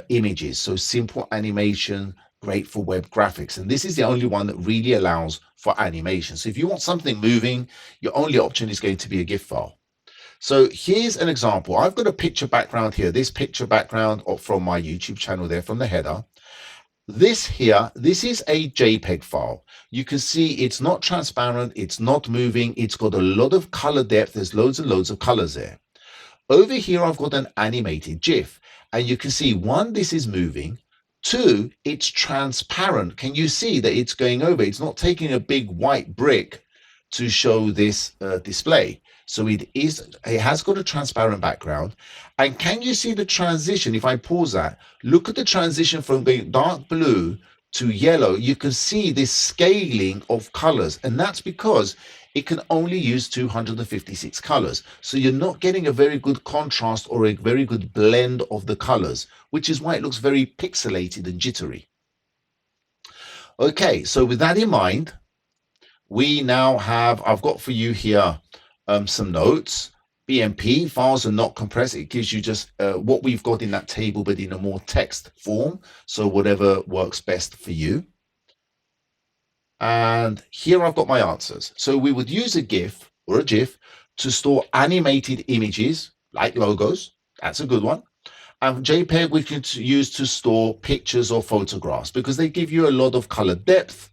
images. So simple animation, great for web graphics. And this is the only one that really allows for animation. So if you want something moving, your only option is going to be a GIF file. So here's an example. I've got a picture background here. This picture background from my YouTube channel there from the header. This is a JPEG file. You can see it's not transparent. It's not moving. It's got a lot of color depth. There's loads and loads of colors there. Over here, I've got an animated GIF. And you can see, one, this is moving. Two, it's transparent. Can you see that it's going over? It's not taking a big white brick to show this display. So it has got a transparent background. And can you see the transition? If I pause that, look at the transition from being dark blue to yellow. You can see this scaling of colors. And that's because it can only use 256 colors. So you're not getting a very good contrast or a very good blend of the colors, which is why it looks very pixelated and jittery. Okay, so with that in mind, we now have, I've got for you here some notes. BMP files are not compressed. It gives you just what we've got in that table, but in a more text form. So whatever works best for you. And here I've got my answers. So we would use a GIF or a GIF to store animated images like logos. That's a good one. And JPEG we could use to store pictures or photographs because they give you a lot of color depth.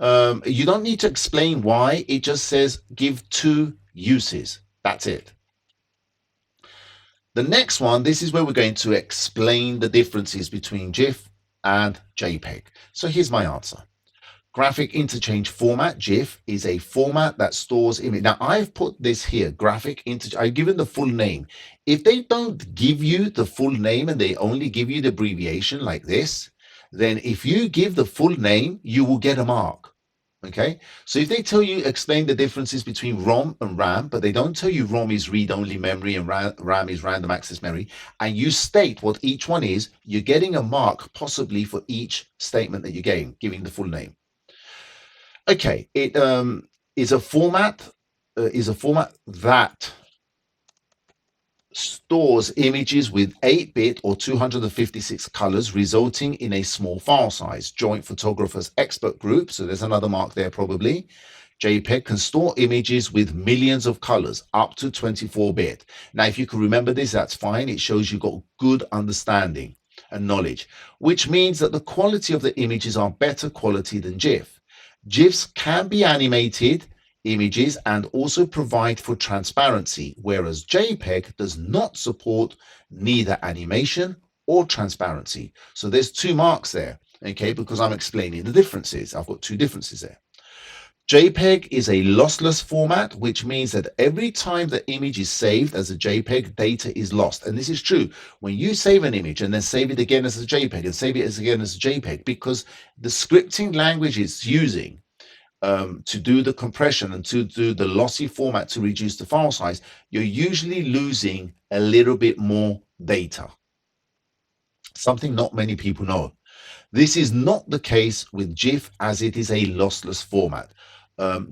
You don't need to explain why. It just says give 2 uses. That's it. The next one, this is where we're going to explain the differences between GIF and JPEG. So here's my answer. Graphic interchange format, GIF, is a format that stores image. Now, I've put this here, graphic interchange. I've given the full name. If they don't give you the full name and they only give you the abbreviation like this, then if you give the full name, you will get a mark. Okay, so if they tell you explain the differences between ROM and RAM, but they don't tell you ROM is read-only memory and RAM is random access memory, and you state what each one is, you're getting a mark possibly for each statement that you're giving the full name. Okay, it is a format that stores images with 8-bit or 256 colors, resulting in a small file size. Joint Photographers Expert Group, so there's another mark there probably. JPEG can store images with millions of colors, up to 24-bit. Now, if you can remember this, that's fine. It shows you've got good understanding and knowledge, which means that the quality of the images are better quality than GIF. GIFs can be animated images and also provide for transparency, whereas JPEG does not support neither animation or transparency. So there's 2 marks there, okay, because I'm explaining the differences. I've got 2 differences there. JPEG is a lossless format, which means that every time the image is saved as a JPEG, data is lost. And this is true. When you save an image and then save it again as a JPEG and save it again as a JPEG, because the scripting language it's using to do the compression and to do the lossy format to reduce the file size, you're usually losing a little bit more data. Something not many people know. This is not the case with GIF, as it is a lossless format.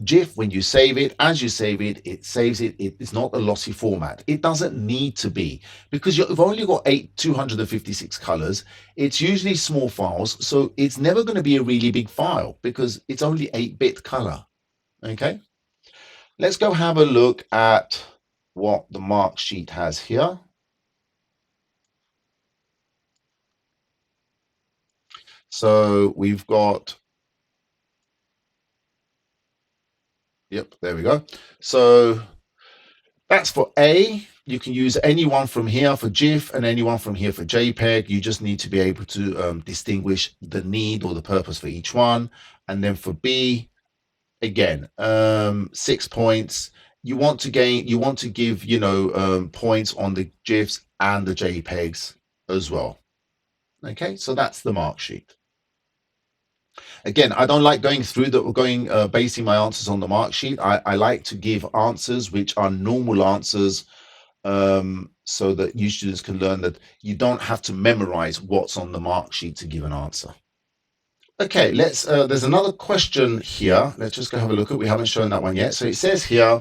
GIF, when you save it, as you save it, it saves it. It's not a lossy format. It doesn't need to be because you've only got 256 colors. It's usually small files, so it's never going to be a really big file because it's only 8-bit color. Okay, let's go have a look at what the mark sheet has here. So we've got, yep, there we go. So that's for A. You can use anyone from here for GIF and anyone from here for JPEG. You just need to be able to distinguish the need or the purpose for each one. And then for B, again, 6 points. You want to give, points on the GIFs and the JPEGs as well. Okay, so that's the mark sheet. Again, I don't like basing my answers on the mark sheet. I like to give answers which are normal answers, so that you students can learn that you don't have to memorize what's on the mark sheet to give an answer. Okay, there's another question here. Let's just go have a look at, we haven't shown that one yet. So it says here,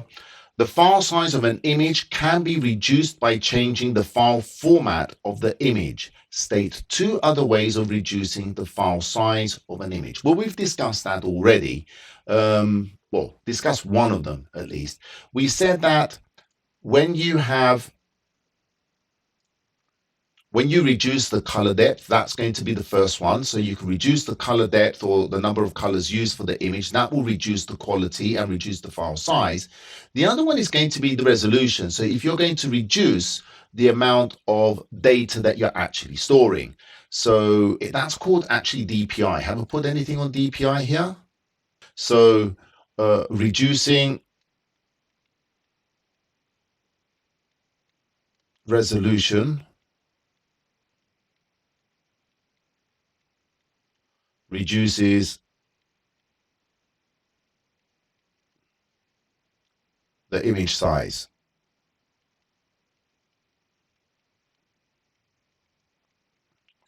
the file size of an image can be reduced by changing the file format of the image. State 2 other ways of reducing the file size of an image. Well, we've discussed that already. Well, discussed one of them at least. We said that when you reduce the color depth, that's going to be the first one. So you can reduce the color depth or the number of colors used for the image. That will reduce the quality and reduce the file size. The other one is going to be the resolution. So if you're going to reduce the amount of data that you're actually storing. So that's called actually DPI. Have I put anything on DPI here? So reducing resolution reduces the image size.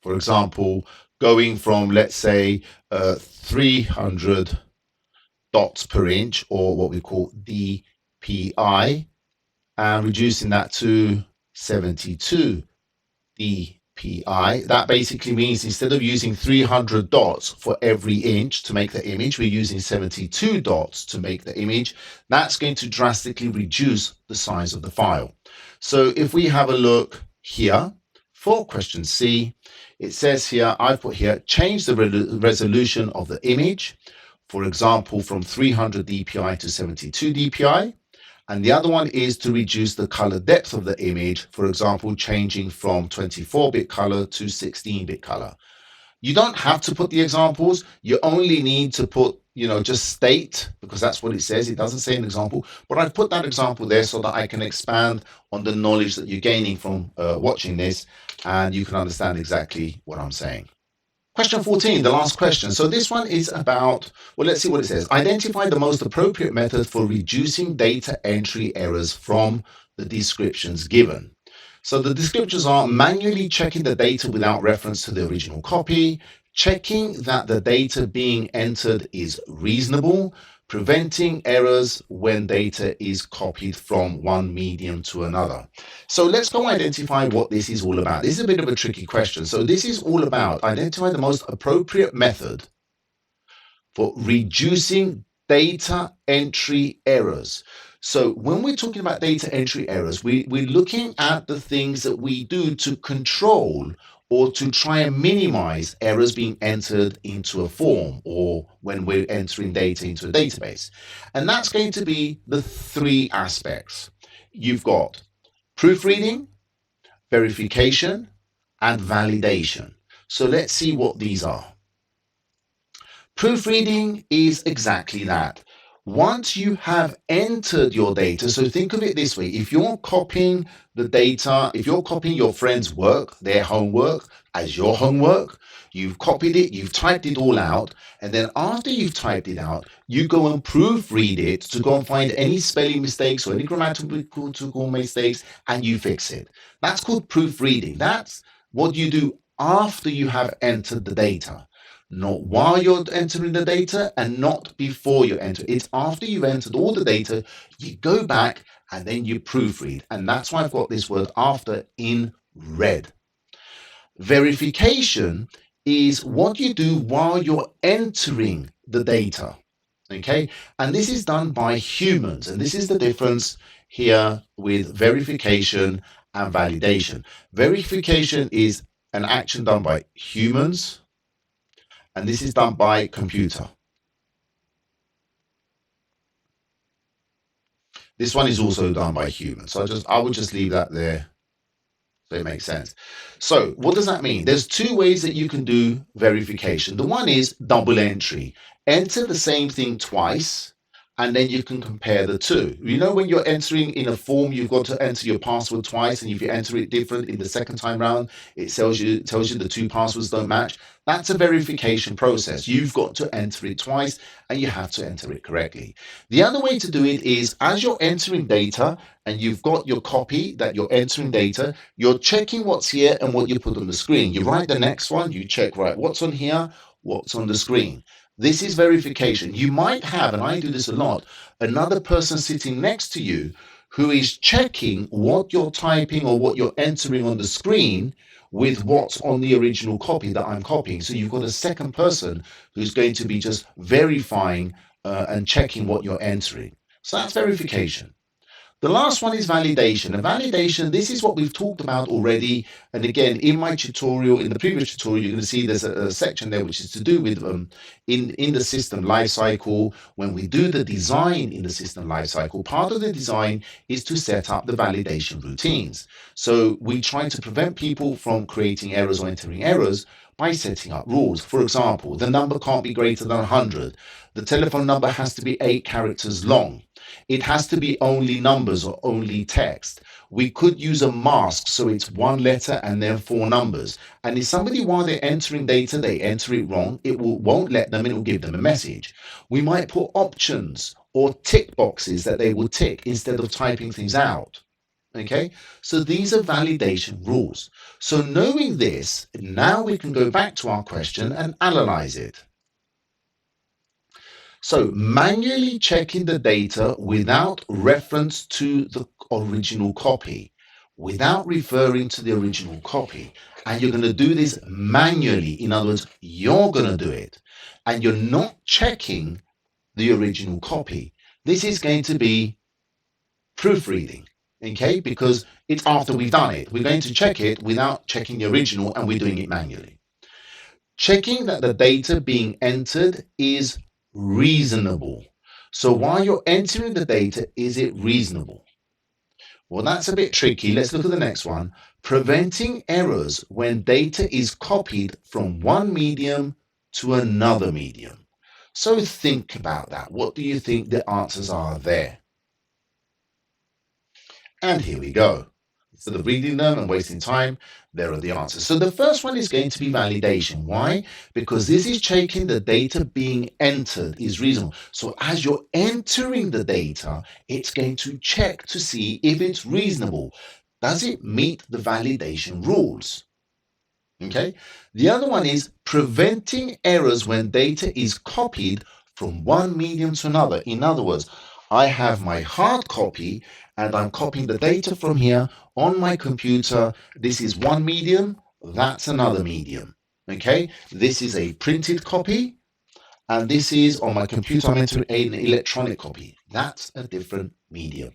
For example, going from, let's say, 300 dots per inch, or what we call DPI, and reducing that to 72 DPI. That basically means instead of using 300 dots for every inch to make the image, we're using 72 dots to make the image. That's going to drastically reduce the size of the file. So if we have a look here for question C, it says here, I've put here, change the resolution of the image, for example, from 300 DPI to 72 DPI. And the other one is to reduce the color depth of the image, for example, changing from 24-bit color to 16-bit color. You don't have to put the examples. You only need to put, just state, because that's what it says. It doesn't say an example, but I've put that example there so that I can expand on the knowledge that you're gaining from watching this, and you can understand exactly what I'm saying. Question 14, the last question. So this one is about, well, let's see what it says. Identify the most appropriate method for reducing data entry errors from the descriptions given. So the descriptions are manually checking the data without reference to the original copy, checking that the data being entered is reasonable, preventing errors when data is copied from one medium to another. So let's go identify what this is all about. This is a bit of a tricky question. So this is all about identify the most appropriate method for reducing data entry errors. So when we're talking about data entry errors, we're looking at the things that we do to control or to try and minimize errors being entered into a form or when we're entering data into a database. And that's going to be the 3 aspects. You've got proofreading, verification, and validation. So let's see what these are. Proofreading is exactly that. Once you have entered your data, so think of it this way, if you're copying the data, if you're copying your friend's work, their homework, as your homework, you've copied it, you've typed it all out, and then after you've typed it out, you go and proofread it to go and find any spelling mistakes or any grammatical mistakes, and you fix it. That's called proofreading. That's what you do after you have entered the data. Not while you're entering the data and not before you enter. It's after you've entered all the data, you go back and then you proofread. And that's why I've got this word after in red. Verification is what you do while you're entering the data. Okay, and this is done by humans, and this is the difference here with verification and validation. Verification is an action done by humans, and this is done by computer. This one is also done by humans, so I would just leave that there so it makes sense. So what does that mean? There's two ways that you can do verification. The one is double entry. Enter the same thing twice, and then you can compare the two. You know, when you're entering in a form, you've got to enter your password twice, and if you enter it different in the second time round, it tells you the two passwords don't match. That's a verification process. You've got to enter it twice, and you have to enter it correctly. The other way to do it is, as you're entering data and you've got your copy that you're entering data, you're checking what's here and what you put on the screen. You write the next one, you check, right, what's on here, what's on the screen. This is verification. You might have, and I do this a lot, another person sitting next to you who is checking what you're typing or what you're entering on the screen with what's on the original copy that I'm copying. So you've got a second person who's going to be just verifying and checking what you're entering. So that's verification. The last one is validation. And validation, this is what we've talked about already. And again, in my tutorial, in the previous tutorial, you're going to see there's a section there which is to do with in the system lifecycle. When we do the design in the system lifecycle, part of the design is to set up the validation routines. So we try to prevent people from creating errors or entering errors by setting up rules. For example, the number can't be greater than 100. The telephone number has to be 8 characters long. It has to be only numbers or only text. We could use a mask, so it's one letter and then 4 numbers. And if somebody, while they're entering data, they enter it wrong, it won't let them, and it will give them a message. We might put options or tick boxes that they will tick instead of typing things out. Okay, so these are validation rules. So knowing this, now we can go back to our question and analyze it. So manually checking the data without reference to the original copy, without referring to the original copy. And you're going to do this manually. In other words, you're going to do it. And you're not checking the original copy. This is going to be proofreading, okay? Because it's after we've done it. We're going to check it without checking the original, and we're doing it manually. Checking that the data being entered is reasonable. So while you're entering the data, is it reasonable? Well, that's a bit tricky. Let's look at the next one. Preventing errors when data is copied from one medium to another medium. So think about that. What do you think the answers are there? And here we go. Instead of reading them and wasting time, there are the answers. So the first one is going to be validation. Why? Because this is checking the data being entered is reasonable. So as you're entering the data, it's going to check to see if it's reasonable. Does it meet the validation rules? Okay. The other one is preventing errors when data is copied from one medium to another. In other words, I have my hard copy and I'm copying the data from here on my computer. This is one medium, that's another medium. Okay, this is a printed copy, and this is on my computer, I'm entering an electronic copy. That's a different medium.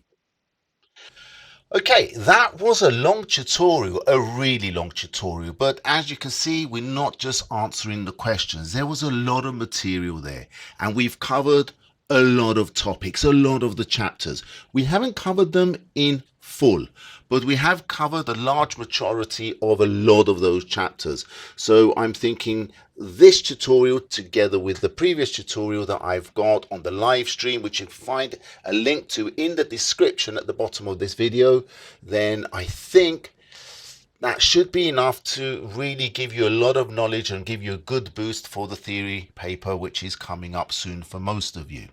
Okay, that was a long tutorial, a really long tutorial, but as you can see, we're not just answering the questions. There was a lot of material there, and we've covered a lot of topics, a lot of the chapters. We haven't covered them in full, but we have covered a large majority of a lot of those chapters. So I'm thinking this tutorial, together with the previous tutorial that I've got on the live stream, which you can find a link to in the description at the bottom of this video, then I think that should be enough to really give you a lot of knowledge and give you a good boost for the theory paper, which is coming up soon for most of you.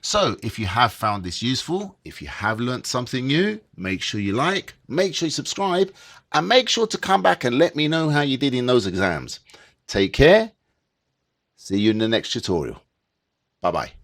So if you have found this useful, if you have learnt something new, make sure you like, make sure you subscribe, and make sure to come back and let me know how you did in those exams. Take care See you in the next tutorial. Bye-bye.